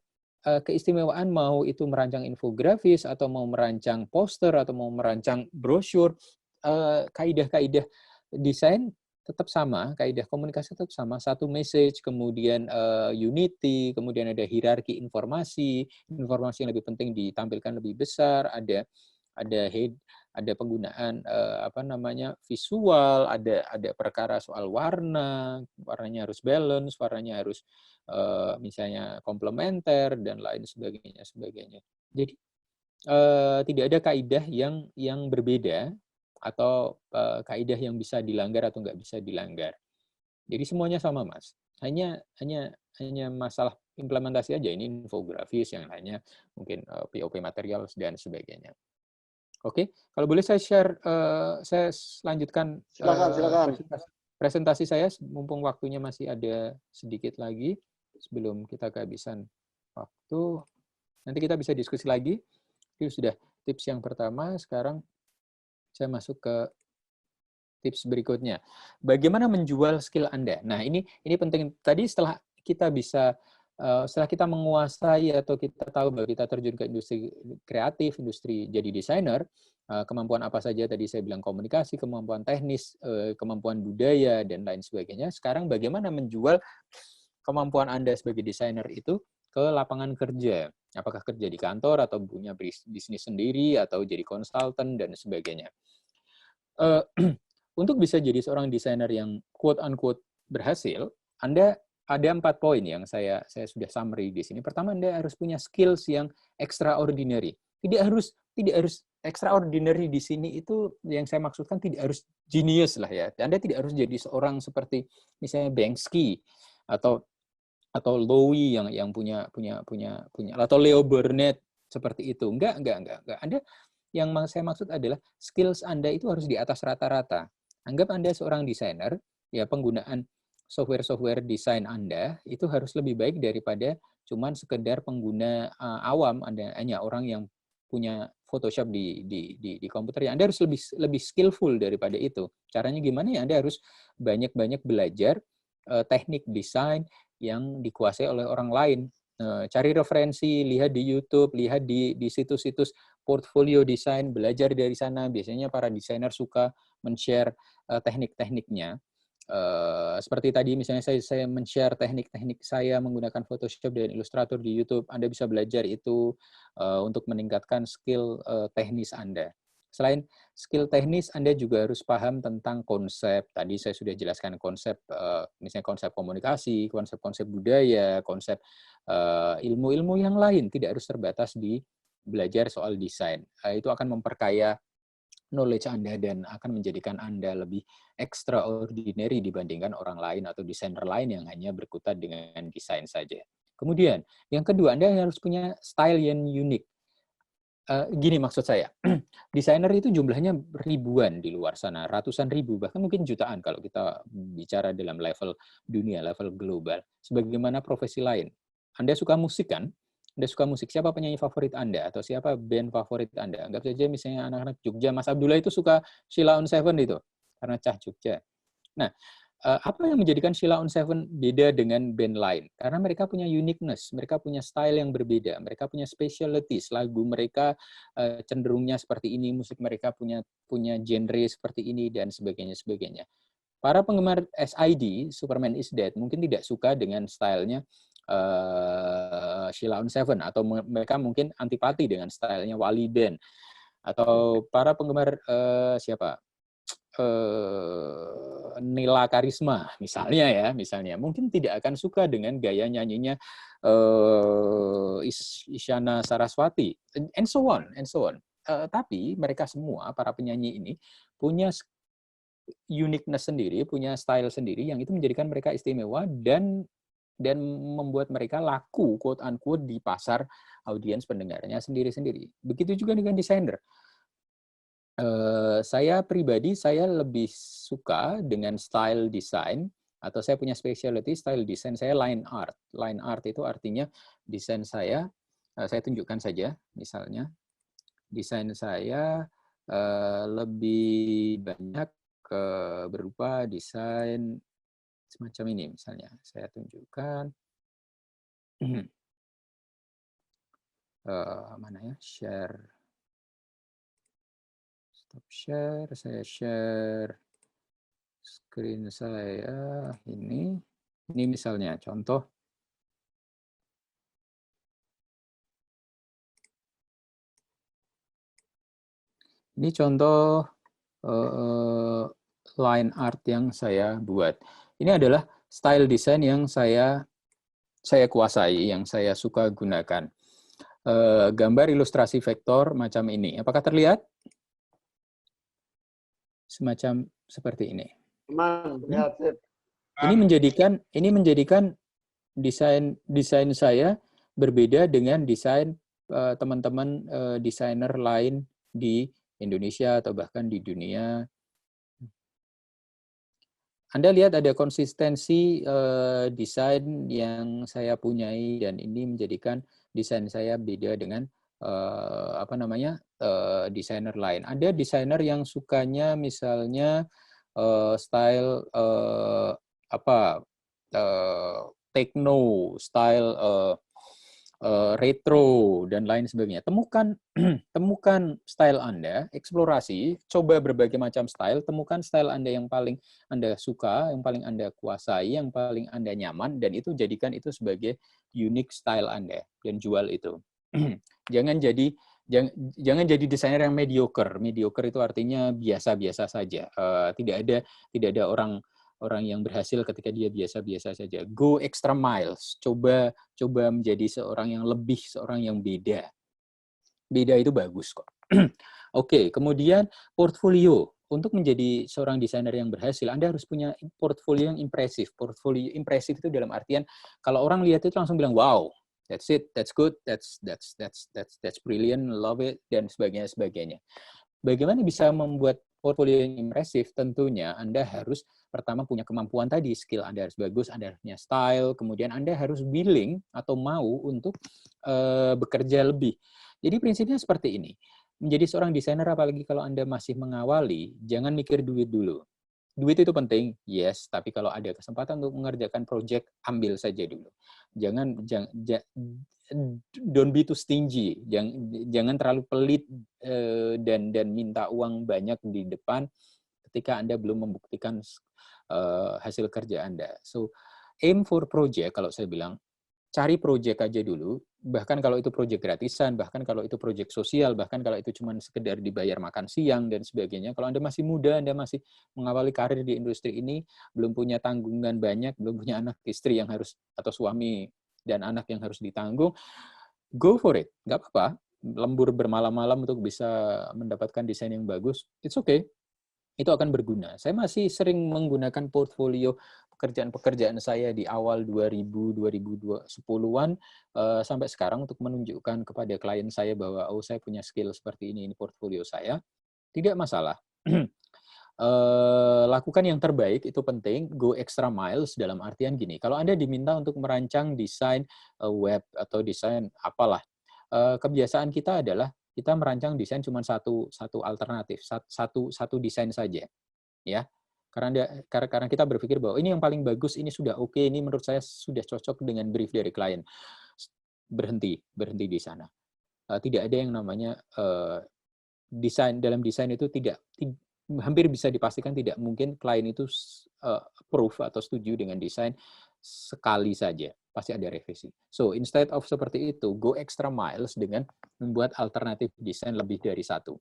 keistimewaan mau itu merancang infografis atau mau merancang poster atau mau merancang brosur, kaidah-kaidah desain tetap sama, kaidah komunikasi tetap sama, satu message, kemudian unity, kemudian ada hierarki informasi yang lebih penting ditampilkan lebih besar, ada penggunaan visual, ada perkara soal warnanya harus balance, warnanya harus misalnya komplementer dan lain sebagainya. Jadi tidak ada kaidah yang berbeda atau kaidah yang bisa dilanggar atau nggak bisa dilanggar. Jadi semuanya sama, Mas. Hanya masalah implementasi aja. Ini infografis, yang lainnya mungkin POP material dan sebagainya. Oke, kalau boleh saya share, saya lanjutkan Silakan. presentasi saya, mumpung waktunya masih ada sedikit lagi sebelum kita kehabisan waktu. Nanti kita bisa diskusi lagi. Itu sudah tips yang pertama. Sekarang saya masuk ke tips berikutnya. Bagaimana menjual skill Anda? Nah, ini penting. Tadi setelah kita menguasai atau kita tahu bahwa kita terjun ke industri kreatif, industri jadi desainer, kemampuan apa saja tadi saya bilang, komunikasi, kemampuan teknis, kemampuan budaya, dan lain sebagainya. Sekarang bagaimana menjual kemampuan Anda sebagai desainer itu ke lapangan kerja? Apakah kerja di kantor atau punya bisnis sendiri atau jadi konsultan dan sebagainya. Untuk bisa jadi seorang desainer yang quote-unquote berhasil, Anda ada 4 poin yang saya sudah summary di sini. Pertama, Anda harus punya skills yang extraordinary. Tidak harus extraordinary di sini itu yang saya maksudkan tidak harus genius lah ya. Anda tidak harus jadi seorang seperti misalnya Banksy atau atau Lowy yang punya atau Leo Burnett seperti itu. Enggak. Anda yang saya maksud adalah skills Anda itu harus di atas rata-rata. Anggap Anda seorang desainer, ya penggunaan software desain Anda itu harus lebih baik daripada cuman sekedar pengguna awam. Anda hanya orang yang punya Photoshop di komputer. Anda harus lebih skillful daripada itu. Caranya gimana ya? Anda harus banyak-banyak belajar teknik desain yang dikuasai oleh orang lain. Cari referensi, lihat di YouTube, lihat di situs-situs portfolio desain, belajar dari sana. Biasanya para desainer suka men-share teknik-tekniknya. Seperti tadi misalnya saya men-share teknik-teknik saya menggunakan Photoshop dan Illustrator di YouTube. Anda bisa belajar itu untuk meningkatkan skill teknis Anda. Selain skill teknis, Anda juga harus paham tentang konsep. Tadi saya sudah jelaskan konsep, misalnya konsep komunikasi, konsep-konsep budaya, konsep ilmu-ilmu yang lain. Tidak harus terbatas di belajar soal desain. Itu akan memperkaya knowledge Anda dan akan menjadikan Anda lebih extraordinary dibandingkan orang lain atau desainer lain yang hanya berkutat dengan desain saja. Kemudian, yang kedua, Anda harus punya style yang unik. Gini maksud saya, desainer itu jumlahnya ribuan di luar sana, ratusan ribu, bahkan mungkin jutaan kalau kita bicara dalam level dunia, level global. Sebagaimana profesi lain. Anda suka musik kan? Anda suka musik, siapa penyanyi favorit Anda? Atau siapa band favorit Anda? Anggap saja misalnya anak-anak Jogja, Mas Abdullah itu suka Sheila on Seven itu, karena cah Jogja. Nah, apa yang menjadikan Sheila on Seven beda dengan band lain? Karena mereka punya uniqueness, mereka punya style yang berbeda, mereka punya specialties, lagu mereka cenderungnya seperti ini, musik mereka punya genre seperti ini, dan sebagainya. Para penggemar SID, Superman is Dead, mungkin tidak suka dengan stylenya Sheila on Seven, atau mereka mungkin antipati dengan stylenya Wali Band, atau para penggemar siapa? Nila Karisma misalnya mungkin tidak akan suka dengan gaya nyanyinya Isyana Saraswati and so on. Tapi mereka semua para penyanyi ini punya uniqueness sendiri, punya style sendiri yang itu menjadikan mereka istimewa dan membuat mereka laku quote unquote di pasar audiens pendengarnya sendiri-sendiri. Begitu juga dengan desainer. Saya pribadi, saya lebih suka dengan style design, atau saya punya specialty style design saya line art. Line art itu artinya desain saya tunjukkan saja, misalnya, desain saya lebih banyak berupa desain semacam ini, misalnya. Saya tunjukkan, mana ya, share. Stop share, saya share screen saya ini misalnya contoh. Ini contoh line art yang saya buat. Ini adalah style design yang saya kuasai, yang saya suka gunakan. Gambar ilustrasi vektor macam ini. Apakah terlihat? Semacam seperti ini. Ini menjadikan desain saya berbeda dengan desain teman-teman desainer lain di Indonesia atau bahkan di dunia. Anda lihat ada konsistensi desain yang saya punyai, dan ini menjadikan desain saya beda dengan desainer lain. Ada desainer yang sukanya misalnya style techno, style retro, dan lain sebagainya. Temukan style Anda, eksplorasi, coba berbagai macam style, temukan style Anda yang paling Anda suka, yang paling Anda kuasai, yang paling Anda nyaman, dan itu jadikan itu sebagai unique style Anda, dan jual itu. Jangan jadi desainer yang mediocre. Mediocre itu artinya biasa-biasa saja. Tidak ada orang yang berhasil ketika dia biasa-biasa saja. Go extra miles. Coba menjadi seorang yang beda. Beda itu bagus kok. Oke, kemudian portfolio. untuk menjadi seorang desainer yang berhasil, Anda harus punya portfolio yang impresif. Portfolio impresif itu dalam artian kalau orang lihat itu langsung bilang, wow, that's it, that's good, that's brilliant, love it, dan sebagainya. Bagaimana bisa membuat portfolio yang impresif? Tentunya Anda harus pertama punya kemampuan tadi, skill Anda harus bagus, Anda harus punya style, kemudian Anda harus willing atau mau untuk bekerja lebih. Jadi prinsipnya seperti ini. Menjadi seorang desainer, apalagi kalau Anda masih mengawali, jangan mikir duit dulu. Duit itu penting, yes, tapi kalau ada kesempatan untuk mengerjakan project, ambil saja dulu. Don't be too stingy, jangan terlalu pelit dan minta uang banyak di depan ketika Anda belum membuktikan hasil kerja Anda. So, aim for project, kalau saya bilang, cari project aja dulu, bahkan kalau itu project gratisan, bahkan kalau itu project sosial, bahkan kalau itu cuma sekedar dibayar makan siang dan sebagainya. Kalau Anda masih muda, Anda masih mengawali karir di industri ini, belum punya tanggungan banyak, belum punya anak istri yang harus, atau suami dan anak yang harus ditanggung, go for it. Nggak apa-apa. Lembur bermalam-malam untuk bisa mendapatkan desain yang bagus, it's okay. Itu akan berguna. Saya masih sering menggunakan portfolio pekerjaan-pekerjaan saya di awal 2010-an sampai sekarang untuk menunjukkan kepada klien saya bahwa oh saya punya skill seperti ini portfolio saya. Tidak masalah. Lakukan yang terbaik, itu penting. Go extra miles dalam artian gini, kalau Anda diminta untuk merancang desain web atau desain apalah, kebiasaan kita adalah kita merancang desain cuma satu alternatif, satu desain saja, ya. Karena kita berpikir bahwa ini yang paling bagus, ini sudah oke, ini menurut saya sudah cocok dengan brief dari klien. Berhenti di sana. Tidak ada yang namanya dalam desain itu hampir bisa dipastikan tidak mungkin klien itu approve atau setuju dengan desain sekali saja. Pasti ada revisi. So, instead of seperti itu, go extra miles dengan membuat alternatif desain lebih dari satu.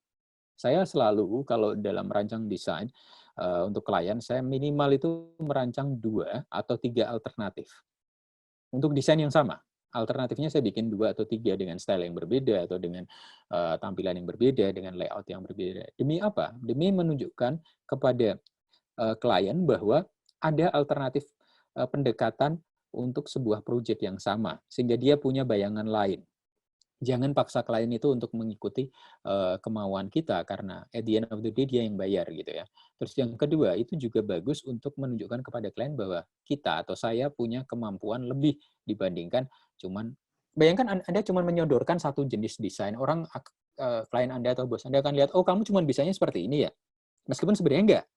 Saya selalu, kalau dalam merancang desain untuk klien, saya minimal itu merancang 2 atau 3 alternatif. Untuk desain yang sama. Alternatifnya saya bikin 2 atau 3 dengan style yang berbeda, atau dengan tampilan yang berbeda, dengan layout yang berbeda. Demi apa? Demi menunjukkan kepada klien bahwa ada alternatif pendekatan untuk sebuah proyek yang sama, sehingga dia punya bayangan lain. Jangan paksa klien itu untuk mengikuti kemauan kita, karena at the end of the day dia yang bayar gitu ya. Terus yang kedua, itu juga bagus untuk menunjukkan kepada klien bahwa kita atau saya punya kemampuan lebih dibandingkan cuman, bayangkan Anda cuma menyodorkan satu jenis desain, orang klien Anda atau bos Anda akan lihat, oh kamu cuma bisanya seperti ini ya. Meskipun sebenarnya enggak.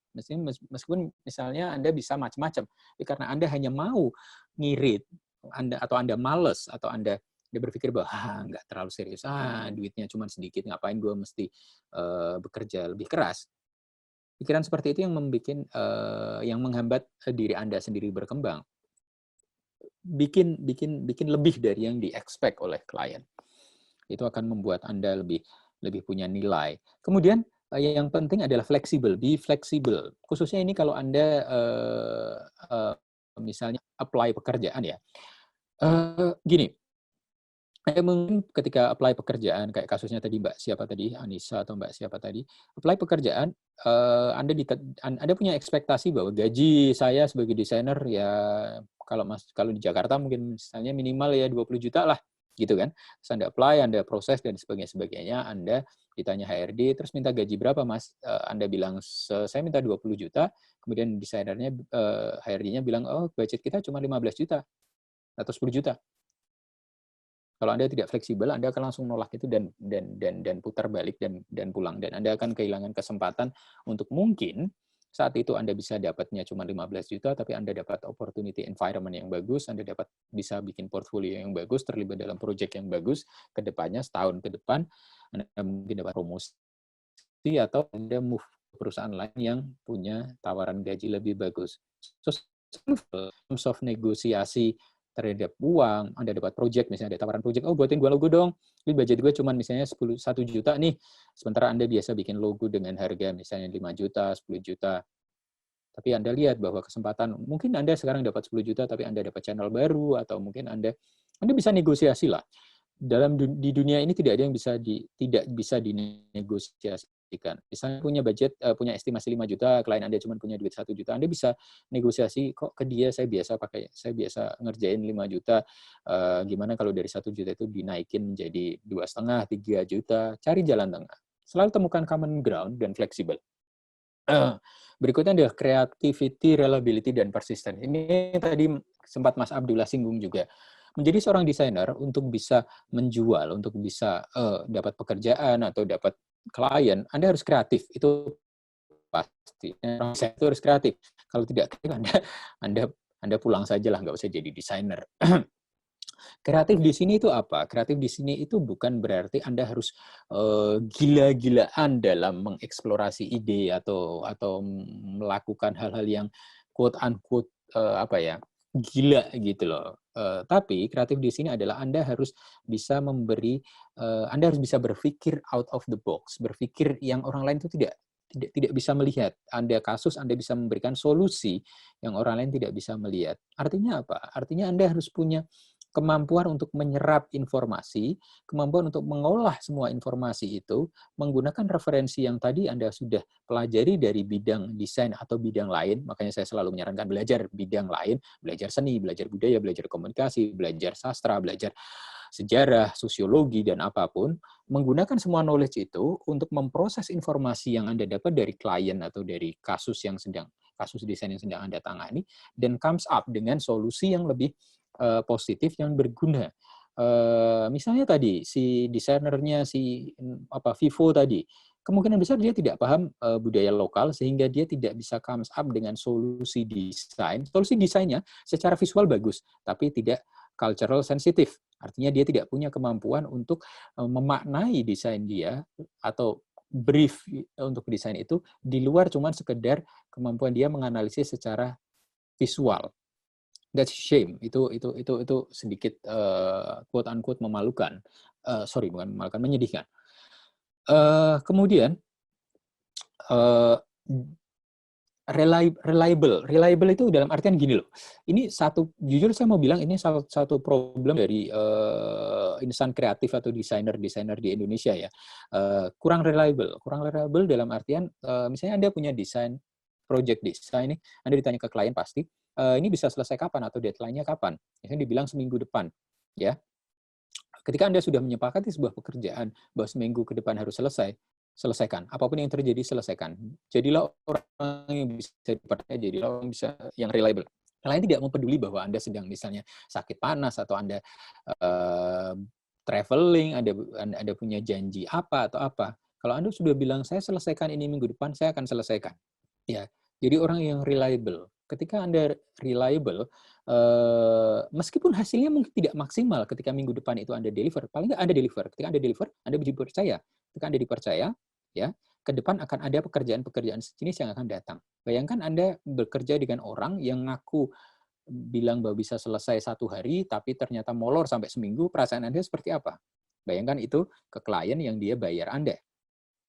Meskipun misalnya Anda bisa macam-macam, karena Anda hanya mau ngirit, Anda males, atau Anda berpikir bahwa nggak terlalu serius, duitnya cuma sedikit, ngapain gue mesti bekerja lebih keras. Pikiran seperti itu yang yang menghambat diri Anda sendiri berkembang. Bikin lebih dari yang di-expect oleh klien. Itu akan membuat Anda lebih punya nilai. Kemudian yang penting adalah fleksibel, be fleksibel. Khususnya ini kalau Anda misalnya apply pekerjaan ya. Gini, mungkin ketika apply pekerjaan, kayak kasusnya tadi Mbak siapa tadi, Anissa atau Mbak siapa tadi, apply pekerjaan, Anda punya ekspektasi bahwa gaji saya sebagai desainer ya, kalau di Jakarta mungkin misalnya minimal ya 20 juta lah, gitu kan. Terus Anda apply, Anda proses dan sebagainya, Anda ditanya HRD, terus minta gaji berapa Mas? Anda bilang, saya minta 20 juta, kemudian desainernya, HRD-nya bilang, oh budget kita cuma 15 juta atau 10 juta. Kalau Anda tidak fleksibel, Anda akan langsung nolak itu dan putar balik dan pulang. Dan Anda akan kehilangan kesempatan untuk mungkin saat itu Anda bisa dapatnya cuma 15 juta, tapi Anda dapat opportunity environment yang bagus, Anda bisa bikin portfolio yang bagus, terlibat dalam proyek yang bagus, ke depannya setahun ke depan, Anda mungkin dapat promosi, atau Anda move ke perusahaan lain yang punya tawaran gaji lebih bagus. So, terms of negosiasi terhadap uang, Anda dapat project, misalnya ada tawaran project, oh buatin gue logo dong, ini budget gue cuma misalnya 1 juta nih, sementara Anda biasa bikin logo dengan harga misalnya 5 juta, 10 juta, tapi Anda lihat bahwa kesempatan, mungkin Anda sekarang dapat 10 juta, tapi Anda dapat channel baru, atau mungkin Anda bisa negosiasi lah. Di dunia ini tidak ada yang tidak bisa dinegosiasi. Misalnya punya budget, punya estimasi 5 juta, klien Anda cuma punya duit 1 juta, Anda bisa negosiasi, kok ke dia saya biasa ngerjain 5 juta, gimana kalau dari 1 juta itu dinaikin menjadi 2,5, 3 juta, cari jalan tengah. Selalu temukan common ground dan fleksibel. Berikutnya adalah creativity, reliability, dan persistence. Ini tadi sempat Mas Abdullah singgung juga. Menjadi seorang desainer untuk bisa menjual, untuk bisa dapat pekerjaan atau dapat klien, Anda harus kreatif. Itu pasti. Desainer itu harus kreatif. Kalau tidak kreatif, Anda pulang saja lah, nggak usah jadi desainer. Kreatif di sini itu apa? Kreatif di sini itu bukan berarti Anda harus gila-gilaan dalam mengeksplorasi ide atau melakukan hal-hal yang quote unquote gila gitu loh. Tapi kreatif di sini adalah Anda harus bisa Anda harus bisa berpikir out of the box, berpikir yang orang lain itu tidak bisa melihat. Anda bisa memberikan solusi yang orang lain tidak bisa melihat. Artinya apa? Artinya Anda harus punya kemampuan untuk menyerap informasi, kemampuan untuk mengolah semua informasi itu, menggunakan referensi yang tadi Anda sudah pelajari dari bidang desain atau bidang lain, makanya saya selalu menyarankan belajar bidang lain, belajar seni, belajar budaya, belajar komunikasi, belajar sastra, belajar sejarah, sosiologi, dan apapun, menggunakan semua knowledge itu untuk memproses informasi yang Anda dapat dari klien atau dari kasus desain yang sedang Anda tangani, dan comes up dengan solusi yang lebih positif yang berguna. Misalnya tadi si desainernya Vivo tadi, kemungkinan besar dia tidak paham budaya lokal sehingga dia tidak bisa comes up dengan solusi desain. Solusi desainnya secara visual bagus, tapi tidak cultural sensitive. Artinya dia tidak punya kemampuan untuk memaknai desain dia atau brief untuk desain itu di luar cuman sekedar kemampuan dia menganalisis secara visual. That's shame. Itu sedikit quote unquote memalukan. Sorry, bukan memalukan, menyedihkan. Kemudian reliable itu dalam artian gini loh. Ini jujur saya mau bilang ini satu problem dari insan kreatif atau desainer di Indonesia ya. Kurang reliable dalam artian misalnya Anda punya project desain, Anda ditanya ke klien pasti, ini bisa selesai kapan atau deadline-nya kapan? Misalnya dibilang seminggu depan, ya. Ketika Anda sudah menyepakati sebuah pekerjaan bahwa seminggu ke depan harus selesaikan. Apapun yang terjadi, selesaikan. Jadilah orang yang bisa dipercaya, jadilah orang yang reliable. Klien tidak peduli bahwa Anda sedang misalnya sakit panas atau Anda traveling, Anda punya janji apa atau apa. Kalau Anda sudah bilang, saya selesaikan ini minggu depan, saya akan selesaikan. Ya, jadi orang yang reliable. Ketika Anda reliable, meskipun hasilnya mungkin tidak maksimal ketika minggu depan itu Anda deliver, paling nggak Anda deliver. Ketika Anda deliver, Anda dipercaya. Ketika Anda dipercaya, ya, ke depan akan ada pekerjaan-pekerjaan sejenis yang akan datang. Bayangkan Anda bekerja dengan orang yang ngaku bilang bahwa bisa selesai 1 hari, tapi ternyata molor sampai seminggu, perasaan Anda seperti apa? Bayangkan itu ke klien yang dia bayar Anda.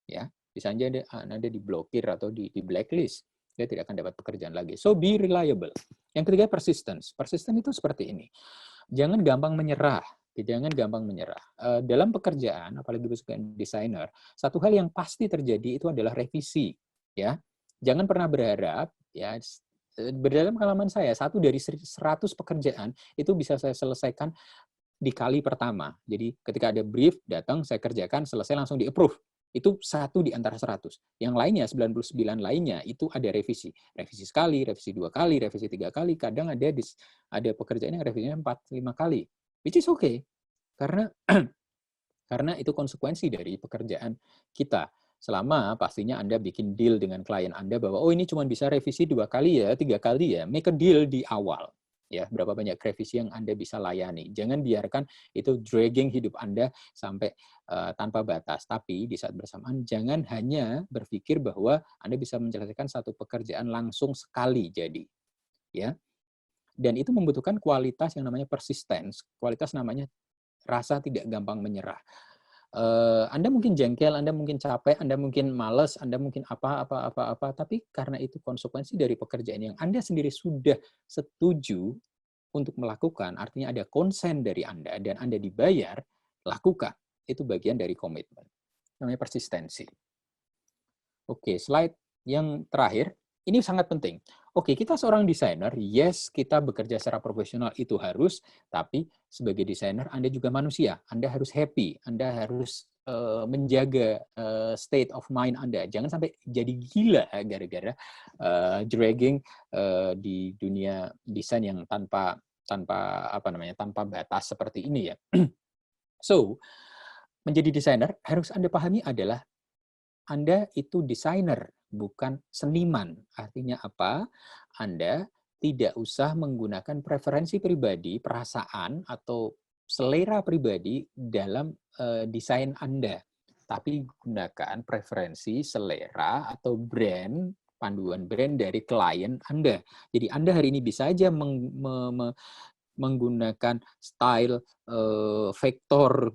Ya, bisa saja Anda diblokir atau di blacklist. Dia tidak akan dapat pekerjaan lagi. So, be reliable. Yang ketiga, persistence. Persistence itu seperti ini. Jangan gampang menyerah. Dalam pekerjaan, apalagi sebagai desainer, satu hal yang pasti terjadi itu adalah revisi. Ya, jangan pernah berharap, ya, berdasarkan pengalaman saya, 1 dari 100 pekerjaan itu bisa saya selesaikan di kali pertama. Jadi ketika ada brief, datang, saya kerjakan, selesai langsung di-approve. Itu 1 di antara 100. Yang lainnya, 99 lainnya, itu ada revisi. Revisi sekali, revisi 2 kali, revisi 3 kali. Kadang ada pekerjaan yang revisinya 4-5 kali. Which is okay. Karena itu konsekuensi dari pekerjaan kita. Selama pastinya Anda bikin deal dengan klien Anda bahwa, oh ini cuma bisa revisi 2 kali ya, 3 kali ya. Make a deal di awal. Ya, berapa banyak revisi yang Anda bisa layani. Jangan biarkan itu dragging hidup Anda sampai tanpa batas. Tapi di saat bersamaan jangan hanya berpikir bahwa Anda bisa menyelesaikan satu pekerjaan langsung sekali jadi. Ya. Dan itu membutuhkan kualitas yang namanya persistence. Kualitas namanya rasa tidak gampang menyerah. Anda mungkin jengkel, Anda mungkin capek, Anda mungkin malas, Anda mungkin apa, tapi karena itu konsekuensi dari pekerjaan yang Anda sendiri sudah setuju untuk melakukan, artinya ada konsen dari Anda dan Anda dibayar, lakukan. Itu bagian dari komitmen. Namanya persistensi. Oke, slide yang terakhir, ini sangat penting. Oke, kita seorang desainer, yes, kita bekerja secara profesional itu harus, tapi sebagai desainer Anda juga manusia. Anda harus happy, Anda harus menjaga state of mind Anda. Jangan sampai jadi gila gara-gara dragging di dunia desain yang tanpa batas seperti ini ya. So, menjadi desainer harus Anda pahami adalah Anda itu desainer, bukan seniman. Artinya apa? Anda tidak usah menggunakan preferensi pribadi, perasaan, atau selera pribadi dalam desain Anda. Tapi gunakan preferensi, selera, atau brand, panduan brand dari klien Anda. Jadi Anda hari ini bisa aja menggunakan style vektor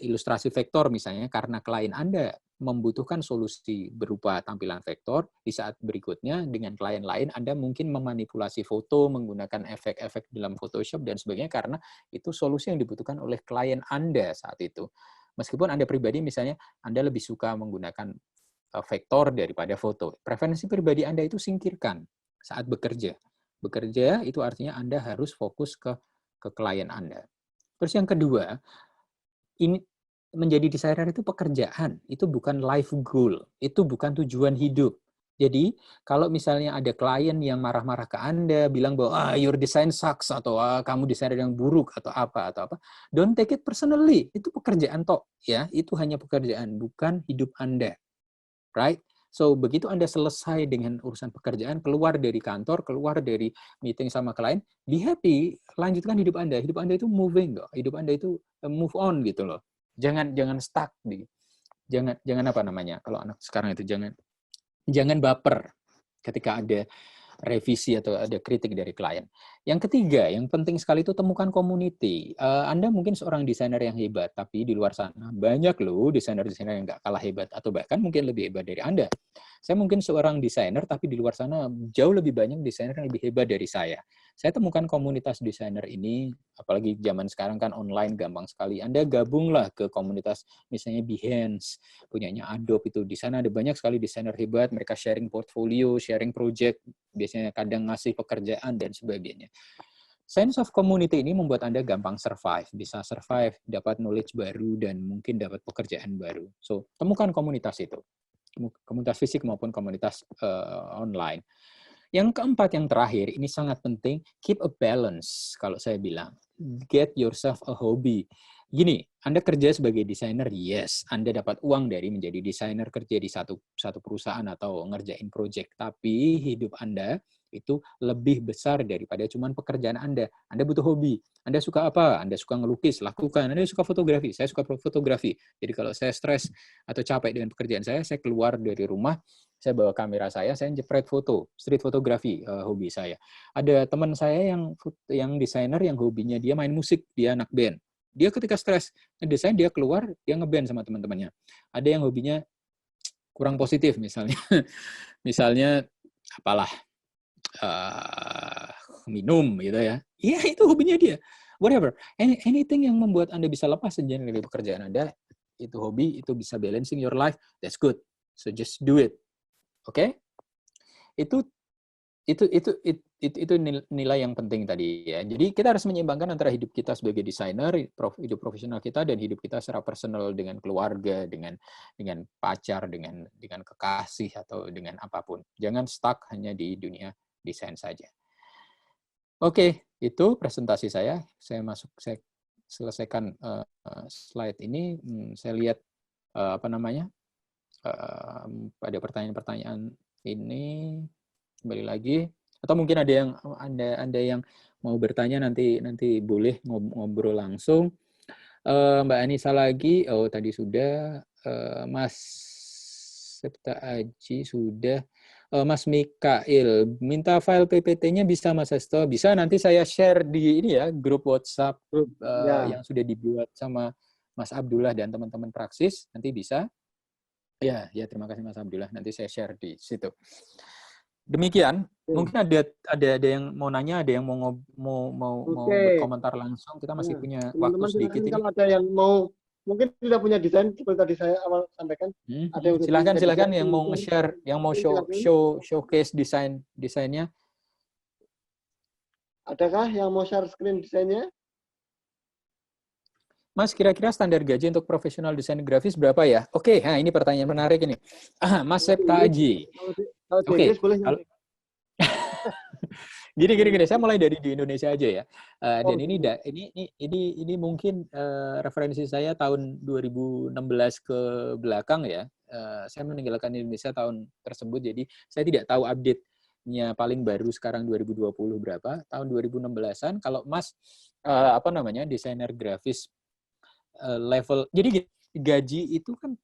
ilustrasi vektor misalnya karena klien Anda membutuhkan solusi berupa tampilan vektor. Di saat berikutnya dengan klien lain Anda mungkin memanipulasi foto menggunakan efek-efek dalam Photoshop dan sebagainya karena itu solusi yang dibutuhkan oleh klien Anda saat itu. Meskipun Anda pribadi misalnya Anda lebih suka menggunakan vektor daripada foto. Preferensi pribadi Anda itu singkirkan saat bekerja. Bekerja itu artinya Anda harus fokus ke klien Anda. Terus yang kedua, ini menjadi desainer itu pekerjaan, itu bukan life goal, itu bukan tujuan hidup. Jadi, kalau misalnya ada klien yang marah-marah ke Anda, bilang bahwa your design sucks, atau kamu desainer yang buruk, atau apa, don't take it personally. Itu pekerjaan toh, ya. Itu hanya pekerjaan, bukan hidup Anda. Right? So, begitu Anda selesai dengan urusan pekerjaan, keluar dari kantor, keluar dari meeting sama klien, be happy, lanjutkan hidup Anda. Hidup Anda itu moving, loh. Hidup Anda itu move on gitu loh. Jangan stuck di jangan apa namanya? Kalau anak sekarang itu jangan baper ketika ada revisi atau ada kritik dari klien. Yang ketiga, yang penting sekali itu temukan community. Anda mungkin seorang desainer yang hebat, tapi di luar sana banyak loh desainer-desainer yang nggak kalah hebat atau bahkan mungkin lebih hebat dari Anda. Saya mungkin seorang desainer, tapi di luar sana jauh lebih banyak desainer yang lebih hebat dari saya. Saya temukan komunitas desainer ini, apalagi zaman sekarang kan online gampang sekali. Anda gabunglah ke komunitas misalnya Behance, punyanya Adobe itu. Di sana ada banyak sekali desainer hebat, mereka sharing portfolio, sharing project, biasanya kadang ngasih pekerjaan dan sebagainya. Sense of community ini membuat Anda gampang survive, bisa survive, dapat knowledge baru, dan mungkin dapat pekerjaan baru. So, temukan komunitas itu. Komunitas fisik maupun komunitas online. Yang keempat, yang terakhir, ini sangat penting, keep a balance, kalau saya bilang. Get yourself a hobby. Gini, Anda kerja sebagai desainer, yes. Anda dapat uang dari menjadi desainer, kerja di satu perusahaan atau ngerjain project. Tapi hidup Anda itu lebih besar daripada cuman pekerjaan Anda. Anda butuh hobi. Anda suka apa? Anda suka ngelukis, lakukan. Anda suka fotografi. Saya suka fotografi. Jadi kalau saya stres atau capek dengan pekerjaan saya keluar dari rumah, saya bawa kamera saya jepret foto, street photography, hobi saya. Ada teman saya yang desainer yang hobinya dia main musik, dia anak band. Dia ketika stres ngedesain, dia keluar, dia ngeband sama teman-temannya. Ada yang hobinya kurang positif misalnya, misalnya apalah, minum gitu ya. Iya, itu hobinya dia. Whatever, anything yang membuat Anda bisa lepas sejenak dari pekerjaan Anda, itu hobi, itu bisa balancing your life, that's good. So just do it. Oke? Itu nilai yang penting tadi ya. Jadi kita harus menyeimbangkan antara hidup kita sebagai desainer, hidup profesional kita, dan hidup kita secara personal dengan keluarga, dengan pacar, dengan kekasih atau dengan apapun. Jangan stuck hanya di dunia desain saja. Oke, itu presentasi saya. Saya selesaikan slide ini. Saya lihat pada pertanyaan-pertanyaan ini kembali lagi, atau mungkin ada yang mau bertanya, nanti boleh ngobrol langsung. Mbak Anissa lagi, tadi sudah, Mas Septa Aji sudah, Mas Mikael minta file PPT-nya bisa Mas Sesto, bisa, nanti saya share di ini ya, grup WhatsApp yang sudah dibuat sama Mas Abdullah dan teman-teman Praksis, nanti bisa. Ya, terima kasih Mas Abdullah. Nanti saya share di situ. Demikian, mungkin ada yang mau nanya, ada yang mau berkomentar langsung. Kita masih punya waktu sedikit ini. Kalau ada yang mau mungkin tidak punya desain seperti tadi saya awal sampaikan. Ada yang udah punya Silakan desain, yang mau nge-share, yang mau silakan. showcase desainnya. Adakah yang mau share screen desainnya? Mas, kira-kira standar gaji untuk profesional desain grafis berapa ya? Oke, nah ini pertanyaan menarik ini. Mas Septa Aji. Kalau di Oke, Inggris boleh kalau nanti. gini, saya mulai dari di Indonesia aja ya. Dan Oh, ini mungkin referensi saya tahun 2016 ke belakang ya. Saya meninggalkan Indonesia tahun tersebut, jadi saya tidak tahu update-nya paling baru sekarang 2020 berapa. Tahun 2016-an kalau Mas desainer grafis level. Jadi gaji itu kan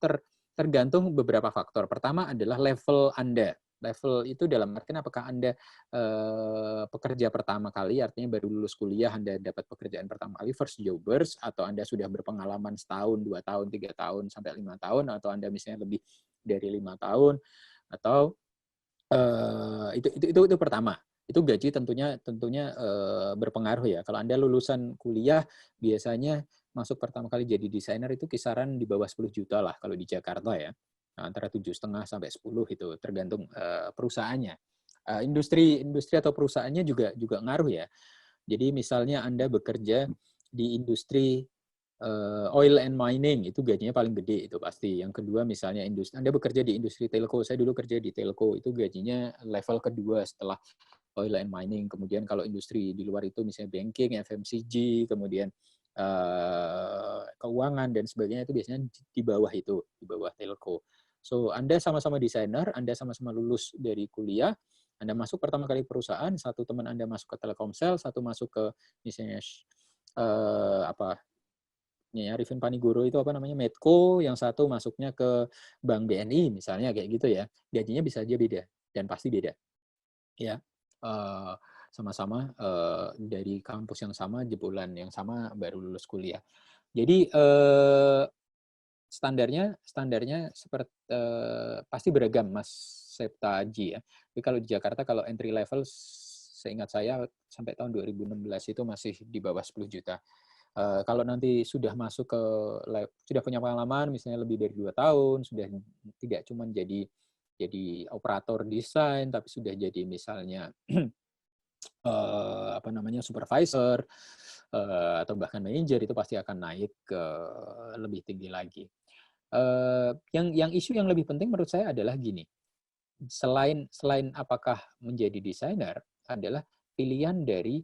tergantung beberapa faktor. Pertama adalah level Anda. Level itu dalam artian apakah Anda pekerja pertama kali, artinya baru lulus kuliah, Anda dapat pekerjaan pertama kali, first jobbers, atau Anda sudah berpengalaman setahun, 2 tahun, 3 tahun, sampai 5 tahun, atau Anda misalnya lebih dari 5 tahun, atau itu pertama. Itu gaji tentunya berpengaruh ya. Kalau Anda lulusan kuliah, biasanya masuk pertama kali jadi desainer itu kisaran di bawah 10 juta lah kalau di Jakarta ya. Antara 7,5 sampai 10 itu tergantung perusahaannya. Industri atau perusahaannya juga ngaruh ya. Jadi misalnya Anda bekerja di industri oil and mining, itu gajinya paling gede itu pasti. Yang kedua misalnya Anda bekerja di industri telco. Saya dulu kerja di telco, itu gajinya level kedua setelah oil and mining. Kemudian kalau industri di luar itu misalnya banking, FMCG, kemudian keuangan dan sebagainya, itu biasanya di bawah itu, di bawah telco. So, Anda sama-sama desainer, Anda sama-sama lulus dari kuliah, Anda masuk pertama kali perusahaan, satu teman Anda masuk ke Telkomsel, satu masuk ke misalnya Arifin Panigoro itu Medco, yang satu masuknya ke Bank BNI misalnya kayak gitu ya. Gajinya bisa aja beda dan pasti beda. Ya. Sama-sama dari kampus yang sama, jebolan yang sama, baru lulus kuliah. Jadi standarnya seperti pasti beragam, Mas Septa Aji ya. Tapi kalau di Jakarta kalau entry level seingat saya sampai tahun 2016 itu masih di bawah 10 juta. Kalau nanti sudah masuk ke sudah punya pengalaman misalnya lebih dari 2 tahun, sudah tidak cuma jadi operator desain tapi sudah jadi misalnya supervisor atau bahkan manajer, itu pasti akan naik ke lebih tinggi lagi. Yang isu yang lebih penting menurut saya adalah gini. Selain apakah menjadi desainer adalah pilihan dari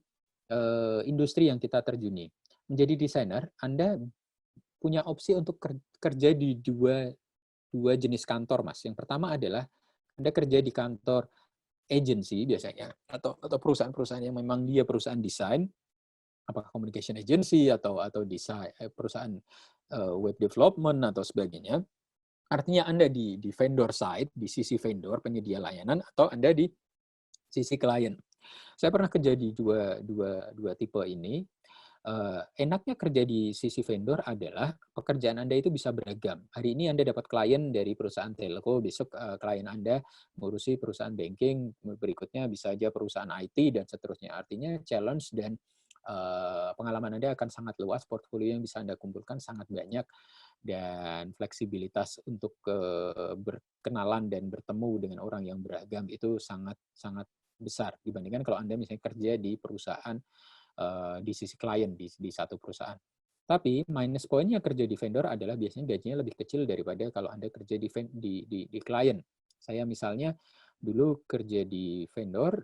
industri yang kita terjuni. Menjadi desainer, Anda punya opsi untuk kerja di dua jenis kantor, Mas. Yang pertama adalah Anda kerja di kantor agency biasanya, atau perusahaan-perusahaan yang memang dia perusahaan desain, apakah communication agency atau desain perusahaan web development atau sebagainya. Artinya Anda di vendor side, di sisi vendor penyedia layanan, atau Anda di sisi klien. Saya pernah kerja di dua tipe ini. Enaknya kerja di sisi vendor adalah pekerjaan Anda itu bisa beragam. Hari ini Anda dapat klien dari perusahaan telco, besok klien Anda mengurusi perusahaan banking, berikutnya bisa aja perusahaan IT, dan seterusnya. Artinya challenge dan pengalaman Anda akan sangat luas, portfolio yang bisa Anda kumpulkan sangat banyak, dan fleksibilitas untuk berkenalan dan bertemu dengan orang yang beragam itu sangat besar dibandingkan kalau Anda misalnya kerja di perusahaan di sisi klien di satu perusahaan. Tapi minus poinnya kerja di vendor adalah biasanya gajinya lebih kecil daripada kalau Anda kerja di klien. Saya misalnya dulu kerja di vendor,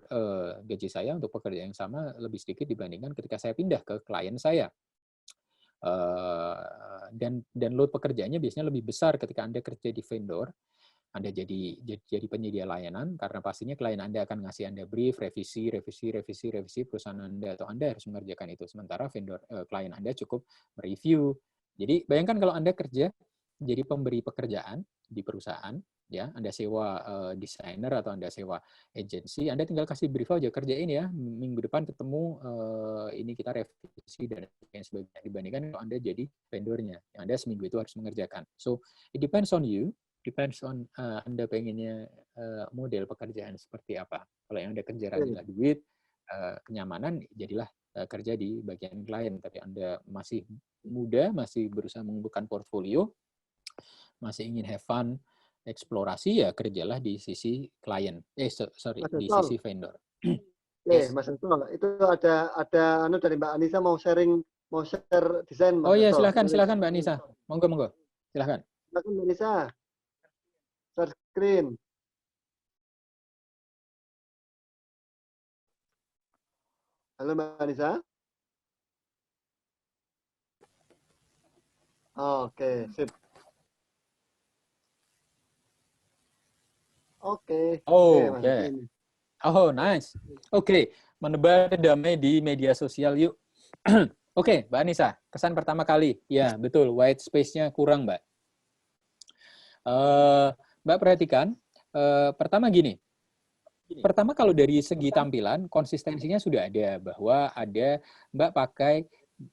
gaji saya untuk pekerjaan yang sama lebih sedikit dibandingkan ketika saya pindah ke klien saya. Dan load pekerjaannya biasanya lebih besar ketika Anda kerja di vendor. Anda jadi penyedia layanan, karena pastinya klien Anda akan ngasih Anda brief, revisi perusahaan Anda, atau Anda harus mengerjakan itu. Sementara klien Anda cukup mereview. Jadi bayangkan kalau Anda kerja jadi pemberi pekerjaan di perusahaan, ya, Anda sewa desainer atau Anda sewa agensi, Anda tinggal kasih brief aja, kerjain ya, minggu depan ketemu, ini kita revisi dan sebagainya. Dibandingkan kalau Anda jadi vendornya, yang Anda seminggu itu harus mengerjakan. So, it depends on you. Depends on Anda pengennya model pekerjaan seperti apa. Kalau yang Anda kejar adalah duit, kenyamanan, jadilah kerja di bagian klien, tapi Anda masih muda, masih berusaha mengumpulkan portfolio, masih ingin have fun, eksplorasi, ya kerjalah di sisi klien. Di sisi vendor. Yes. Mas Anto, itu ada dari Mbak Anissa mau share desain Mas Oh iya, Anto. silakan Mbak Anissa. Monggo. Silakan. Silakan Mbak Anissa. Share screen. Halo Mbak Anissa. Oke, sip. Oke. Oh, nice. Oke, menebar damai di media sosial yuk. Oke, Mbak Anissa, kesan pertama kali. Ya, betul, white space-nya kurang, Mbak. Mbak perhatikan, pertama gini. Pertama kalau dari segi tampilan, konsistensinya sudah ada, bahwa ada Mbak pakai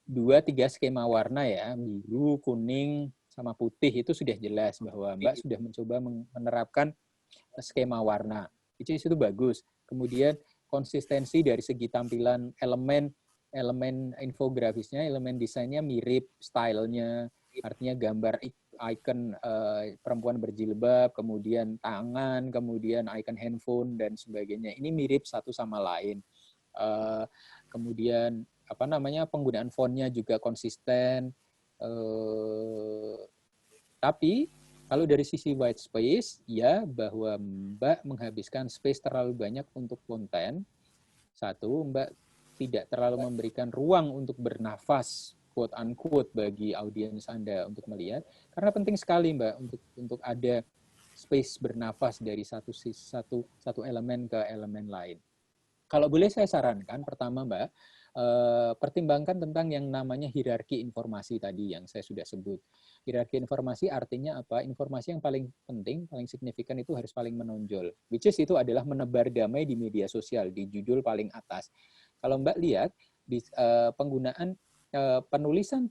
2-3 skema warna ya, biru, kuning, sama putih, itu sudah jelas bahwa Mbak sudah mencoba menerapkan skema warna. Itu bagus. Kemudian konsistensi dari segi tampilan elemen infografisnya, elemen desainnya mirip, stylenya, artinya gambar icon perempuan berjilbab, kemudian tangan, kemudian icon handphone dan sebagainya. Ini mirip satu sama lain. Kemudian penggunaan fontnya juga konsisten. Tapi kalau dari sisi white space, ya bahwa Mbak menghabiskan space terlalu banyak untuk konten. Satu, Mbak tidak terlalu memberikan ruang untuk bernafas, quote unquote, bagi audiens Anda untuk melihat. Karena penting sekali Mbak untuk ada space bernafas dari satu elemen ke elemen lain. Kalau boleh saya sarankan, pertama Mbak, pertimbangkan tentang yang namanya hierarki informasi tadi yang saya sudah sebut. Hierarki informasi artinya apa? Informasi yang paling penting, paling signifikan itu harus paling menonjol. Which is itu adalah menebar damai di media sosial, di judul paling atas. Kalau Mbak lihat, di penggunaan penulisan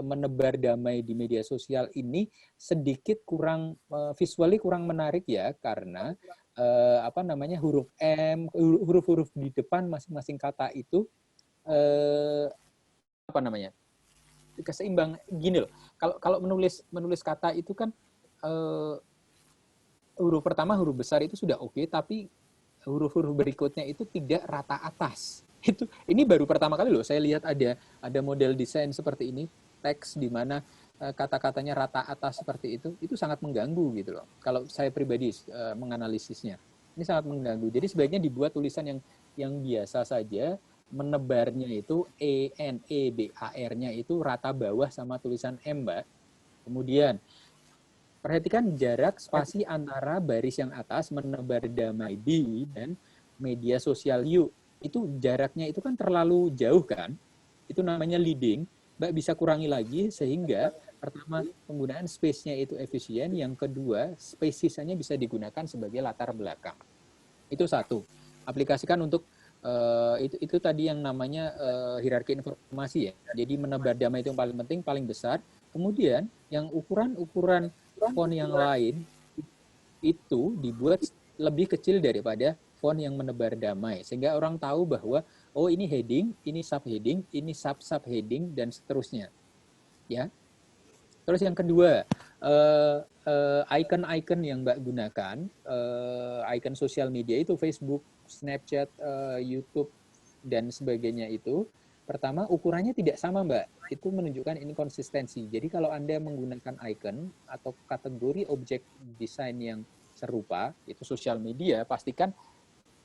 menebar damai di media sosial ini sedikit kurang, visually kurang menarik ya, karena huruf M, huruf-huruf di depan masing-masing kata itu keseimbang gini loh. Kalau menulis kata itu kan huruf pertama huruf besar itu sudah oke, tapi huruf-huruf berikutnya itu tidak rata atas. Ini baru pertama kali loh saya lihat ada model desain seperti ini, teks di mana kata-katanya rata atas seperti itu sangat mengganggu gitu loh. Kalau saya pribadi menganalisisnya, ini sangat mengganggu. Jadi sebaiknya dibuat tulisan yang biasa saja, menebarnya itu ENEBAR-nya itu rata bawah sama tulisan M, Mbak. Kemudian perhatikan jarak spasi antara baris yang atas menebar damai di dan media sosial yuk. Itu jaraknya itu kan terlalu jauh kan? Itu namanya leading. Mbak bisa kurangi lagi sehingga pertama penggunaan space-nya itu efisien, yang kedua space sisanya bisa digunakan sebagai latar belakang. Itu satu. Aplikasikan untuk itu tadi yang namanya hierarki informasi ya. Jadi menebar damai itu yang paling penting, paling besar. Kemudian yang ukuran font yang lain itu dibuat lebih kecil daripada font yang menebar damai, sehingga orang tahu bahwa oh ini heading, ini subheading, ini subheading dan seterusnya. Ya. Terus yang kedua, icon-icon yang Mbak gunakan, icon sosial media itu Facebook, Snapchat, YouTube, dan sebagainya itu, pertama ukurannya tidak sama Mbak, itu menunjukkan inkonsistensi. Jadi kalau Anda menggunakan icon atau kategori objek desain yang serupa, itu sosial media, pastikan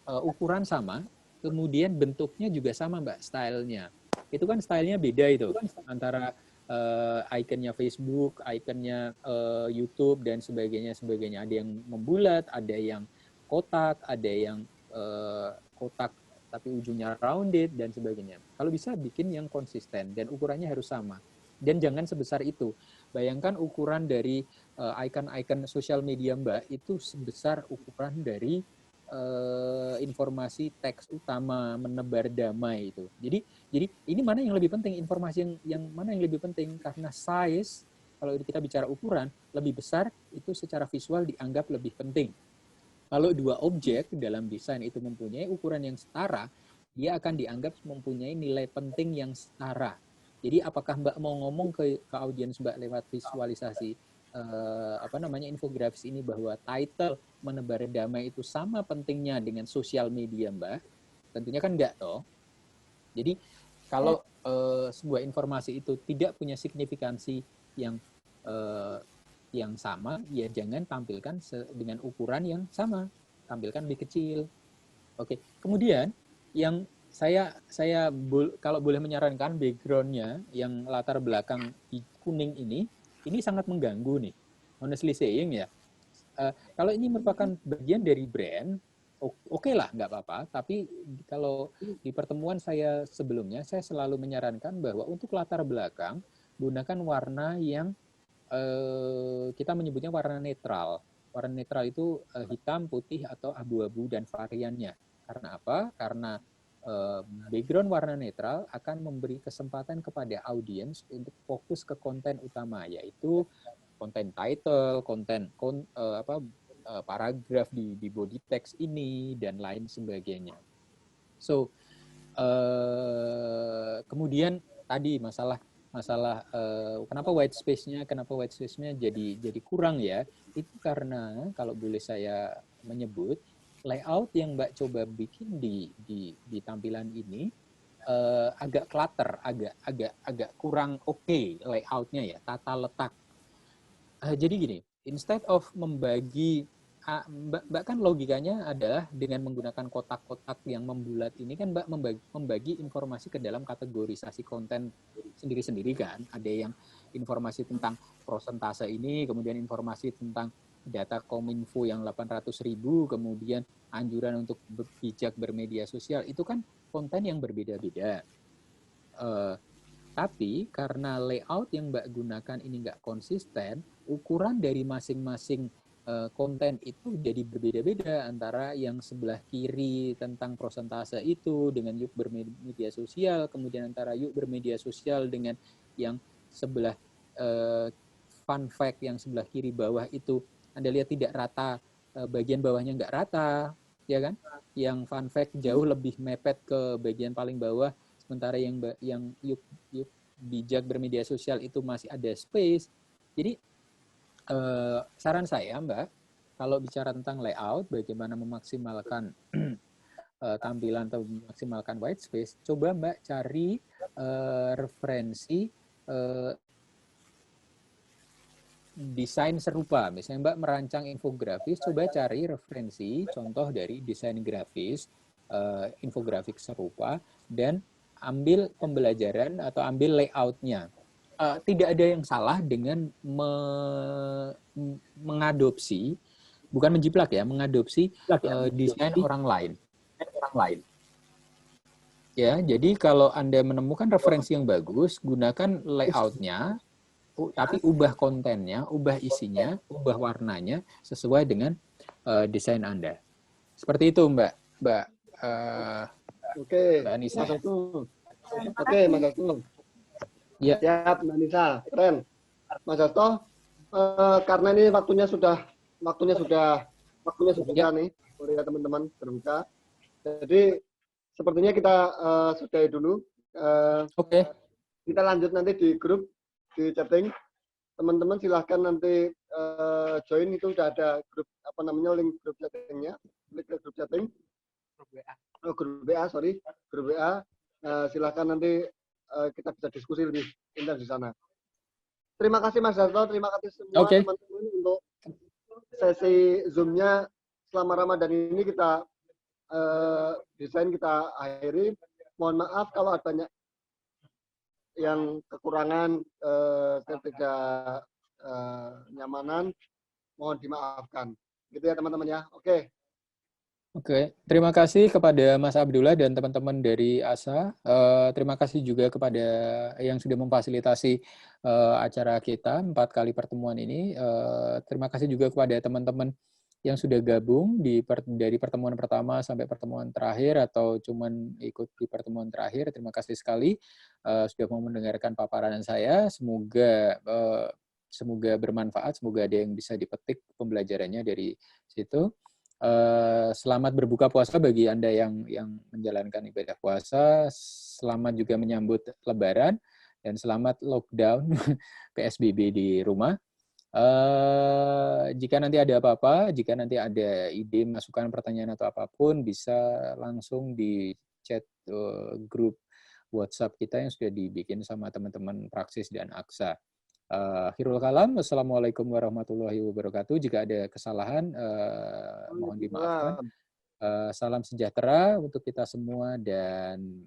ukuran sama, kemudian bentuknya juga sama Mbak, stylenya. Itu kan stylenya beda itu, antara ikonnya Facebook, ikonnya YouTube dan sebagainya. Ada yang membulat, ada yang kotak, ada yang kotak tapi ujungnya rounded dan sebagainya. Kalau bisa bikin yang konsisten dan ukurannya harus sama. Dan jangan sebesar itu. Bayangkan ukuran dari icon-icon sosial media Mbak itu sebesar ukuran dari informasi teks utama menebar damai itu. Jadi ini mana yang lebih penting, informasi yang mana yang lebih penting, karena size, kalau kita bicara ukuran lebih besar itu secara visual dianggap lebih penting. Kalau dua objek dalam desain itu mempunyai ukuran yang setara, dia akan dianggap mempunyai nilai penting yang setara. Jadi apakah Mbak mau ngomong ke audiens Mbak lewat visualisasi infografis ini bahwa title menebar damai itu sama pentingnya dengan sosial media Mbak? Tentunya kan enggak toh. Jadi kalau sebuah informasi itu tidak punya signifikansi yang sama, ya jangan tampilkan dengan ukuran yang sama, tampilkan lebih kecil. Oke. Kemudian yang saya kalau boleh menyarankan background-nya yang latar belakang kuning ini sangat mengganggu nih. Honestly saying ya. Kalau ini merupakan bagian dari brand, oke lah, nggak apa-apa. Tapi kalau di pertemuan saya sebelumnya, saya selalu menyarankan bahwa untuk latar belakang, gunakan warna yang kita menyebutnya warna netral. Warna netral itu hitam, putih, atau abu-abu dan variannya. Karena apa? Karena background warna netral akan memberi kesempatan kepada audiens untuk fokus ke konten utama, yaitu konten title, konten paragraf di body text ini, dan lain sebagainya. So, kemudian tadi masalah kenapa white space-nya jadi kurang ya? Itu karena kalau boleh saya menyebut, layout yang Mbak coba bikin di tampilan ini agak clutter, agak kurang oke layout-nya ya, tata letak. Jadi gini, instead of membagi, Mbak kan logikanya adalah dengan menggunakan kotak-kotak yang membulat ini kan Mbak membagi informasi ke dalam kategorisasi konten sendiri-sendiri kan. Ada yang informasi tentang prosentase ini, kemudian informasi tentang data Kominfo yang 800.000, kemudian anjuran untuk bijak bermedia sosial, itu kan konten yang berbeda-beda. Tapi karena layout yang Mbak gunakan ini nggak konsisten, ukuran dari masing-masing konten itu jadi berbeda-beda antara yang sebelah kiri tentang prosentase itu dengan yuk bermedia sosial, kemudian antara yuk bermedia sosial dengan yang sebelah fun fact yang sebelah kiri bawah itu Anda lihat tidak rata, bagian bawahnya nggak rata, ya kan? Yang fun fact jauh lebih mepet ke bagian paling bawah, sementara yang yuk bijak bermedia sosial itu masih ada space. Jadi saran saya Mbak, kalau bicara tentang layout, bagaimana memaksimalkan tampilan atau memaksimalkan white space, coba Mbak cari referensi desain serupa. Misalnya Mbak merancang infografis, coba cari referensi contoh dari desain grafis, infografik serupa, dan ambil pembelajaran atau ambil layout-nya. Tidak ada yang salah dengan mengadopsi, bukan menjiplak ya, mengadopsi desain orang lain. Ya, jadi kalau Anda menemukan referensi yang bagus, gunakan layout-nya, tapi ubah kontennya, ubah isinya, ubah warnanya sesuai dengan desain Anda. Seperti itu, Mbak. Oke, Mbak Anissa. Oke, Mas Hasto. Ya. Siap, Mbak Anissa. Keren. Mas Hasto, karena ini waktunya sudah Ya. nih, ya teman-teman berbuka. Jadi sepertinya kita sudahi dulu. Oke. Kita lanjut nanti di grup, di chatting. Teman-teman silahkan nanti join, itu udah ada grup link grup chattingnya, link grup chatting. Grup WA, grup WA. Silahkan nanti kita bisa diskusi lebih intens di sana. Terima kasih Mas Hasto, terima kasih semua teman-teman untuk sesi Zoom-nya selama Ramadan ini kita desain kita akhiri. Mohon maaf kalau ada banyak yang kekurangan, ketidaknyamanan, mohon dimaafkan. Gitu ya teman-teman ya. Oke. Oke, terima kasih kepada Mas Abdullah dan teman-teman dari ASA. Terima kasih juga kepada yang sudah memfasilitasi acara kita 4 kali pertemuan ini. Terima kasih juga kepada teman-teman yang sudah gabung dari pertemuan pertama sampai pertemuan terakhir atau cuman ikut di pertemuan terakhir. Terima kasih sekali sudah mau mendengarkan paparan saya. Semoga bermanfaat, semoga ada yang bisa dipetik pembelajarannya dari situ. Selamat berbuka puasa bagi Anda yang menjalankan ibadah puasa. Selamat juga menyambut Lebaran dan selamat lockdown PSBB di rumah. Jika nanti ada apa-apa, jika nanti ada ide, masukan, pertanyaan atau apapun, bisa langsung di chat grup WhatsApp kita yang sudah dibikin sama teman-teman Praksis dan Aksa. Akhirul kalam, wassalamualaikum warahmatullahi wabarakatuh. Jika ada kesalahan, mohon dimaafkan. Salam sejahtera untuk kita semua dan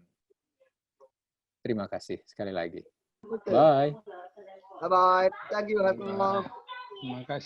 terima kasih sekali lagi. Bye. Bye-bye. Thank you. Terima kasih.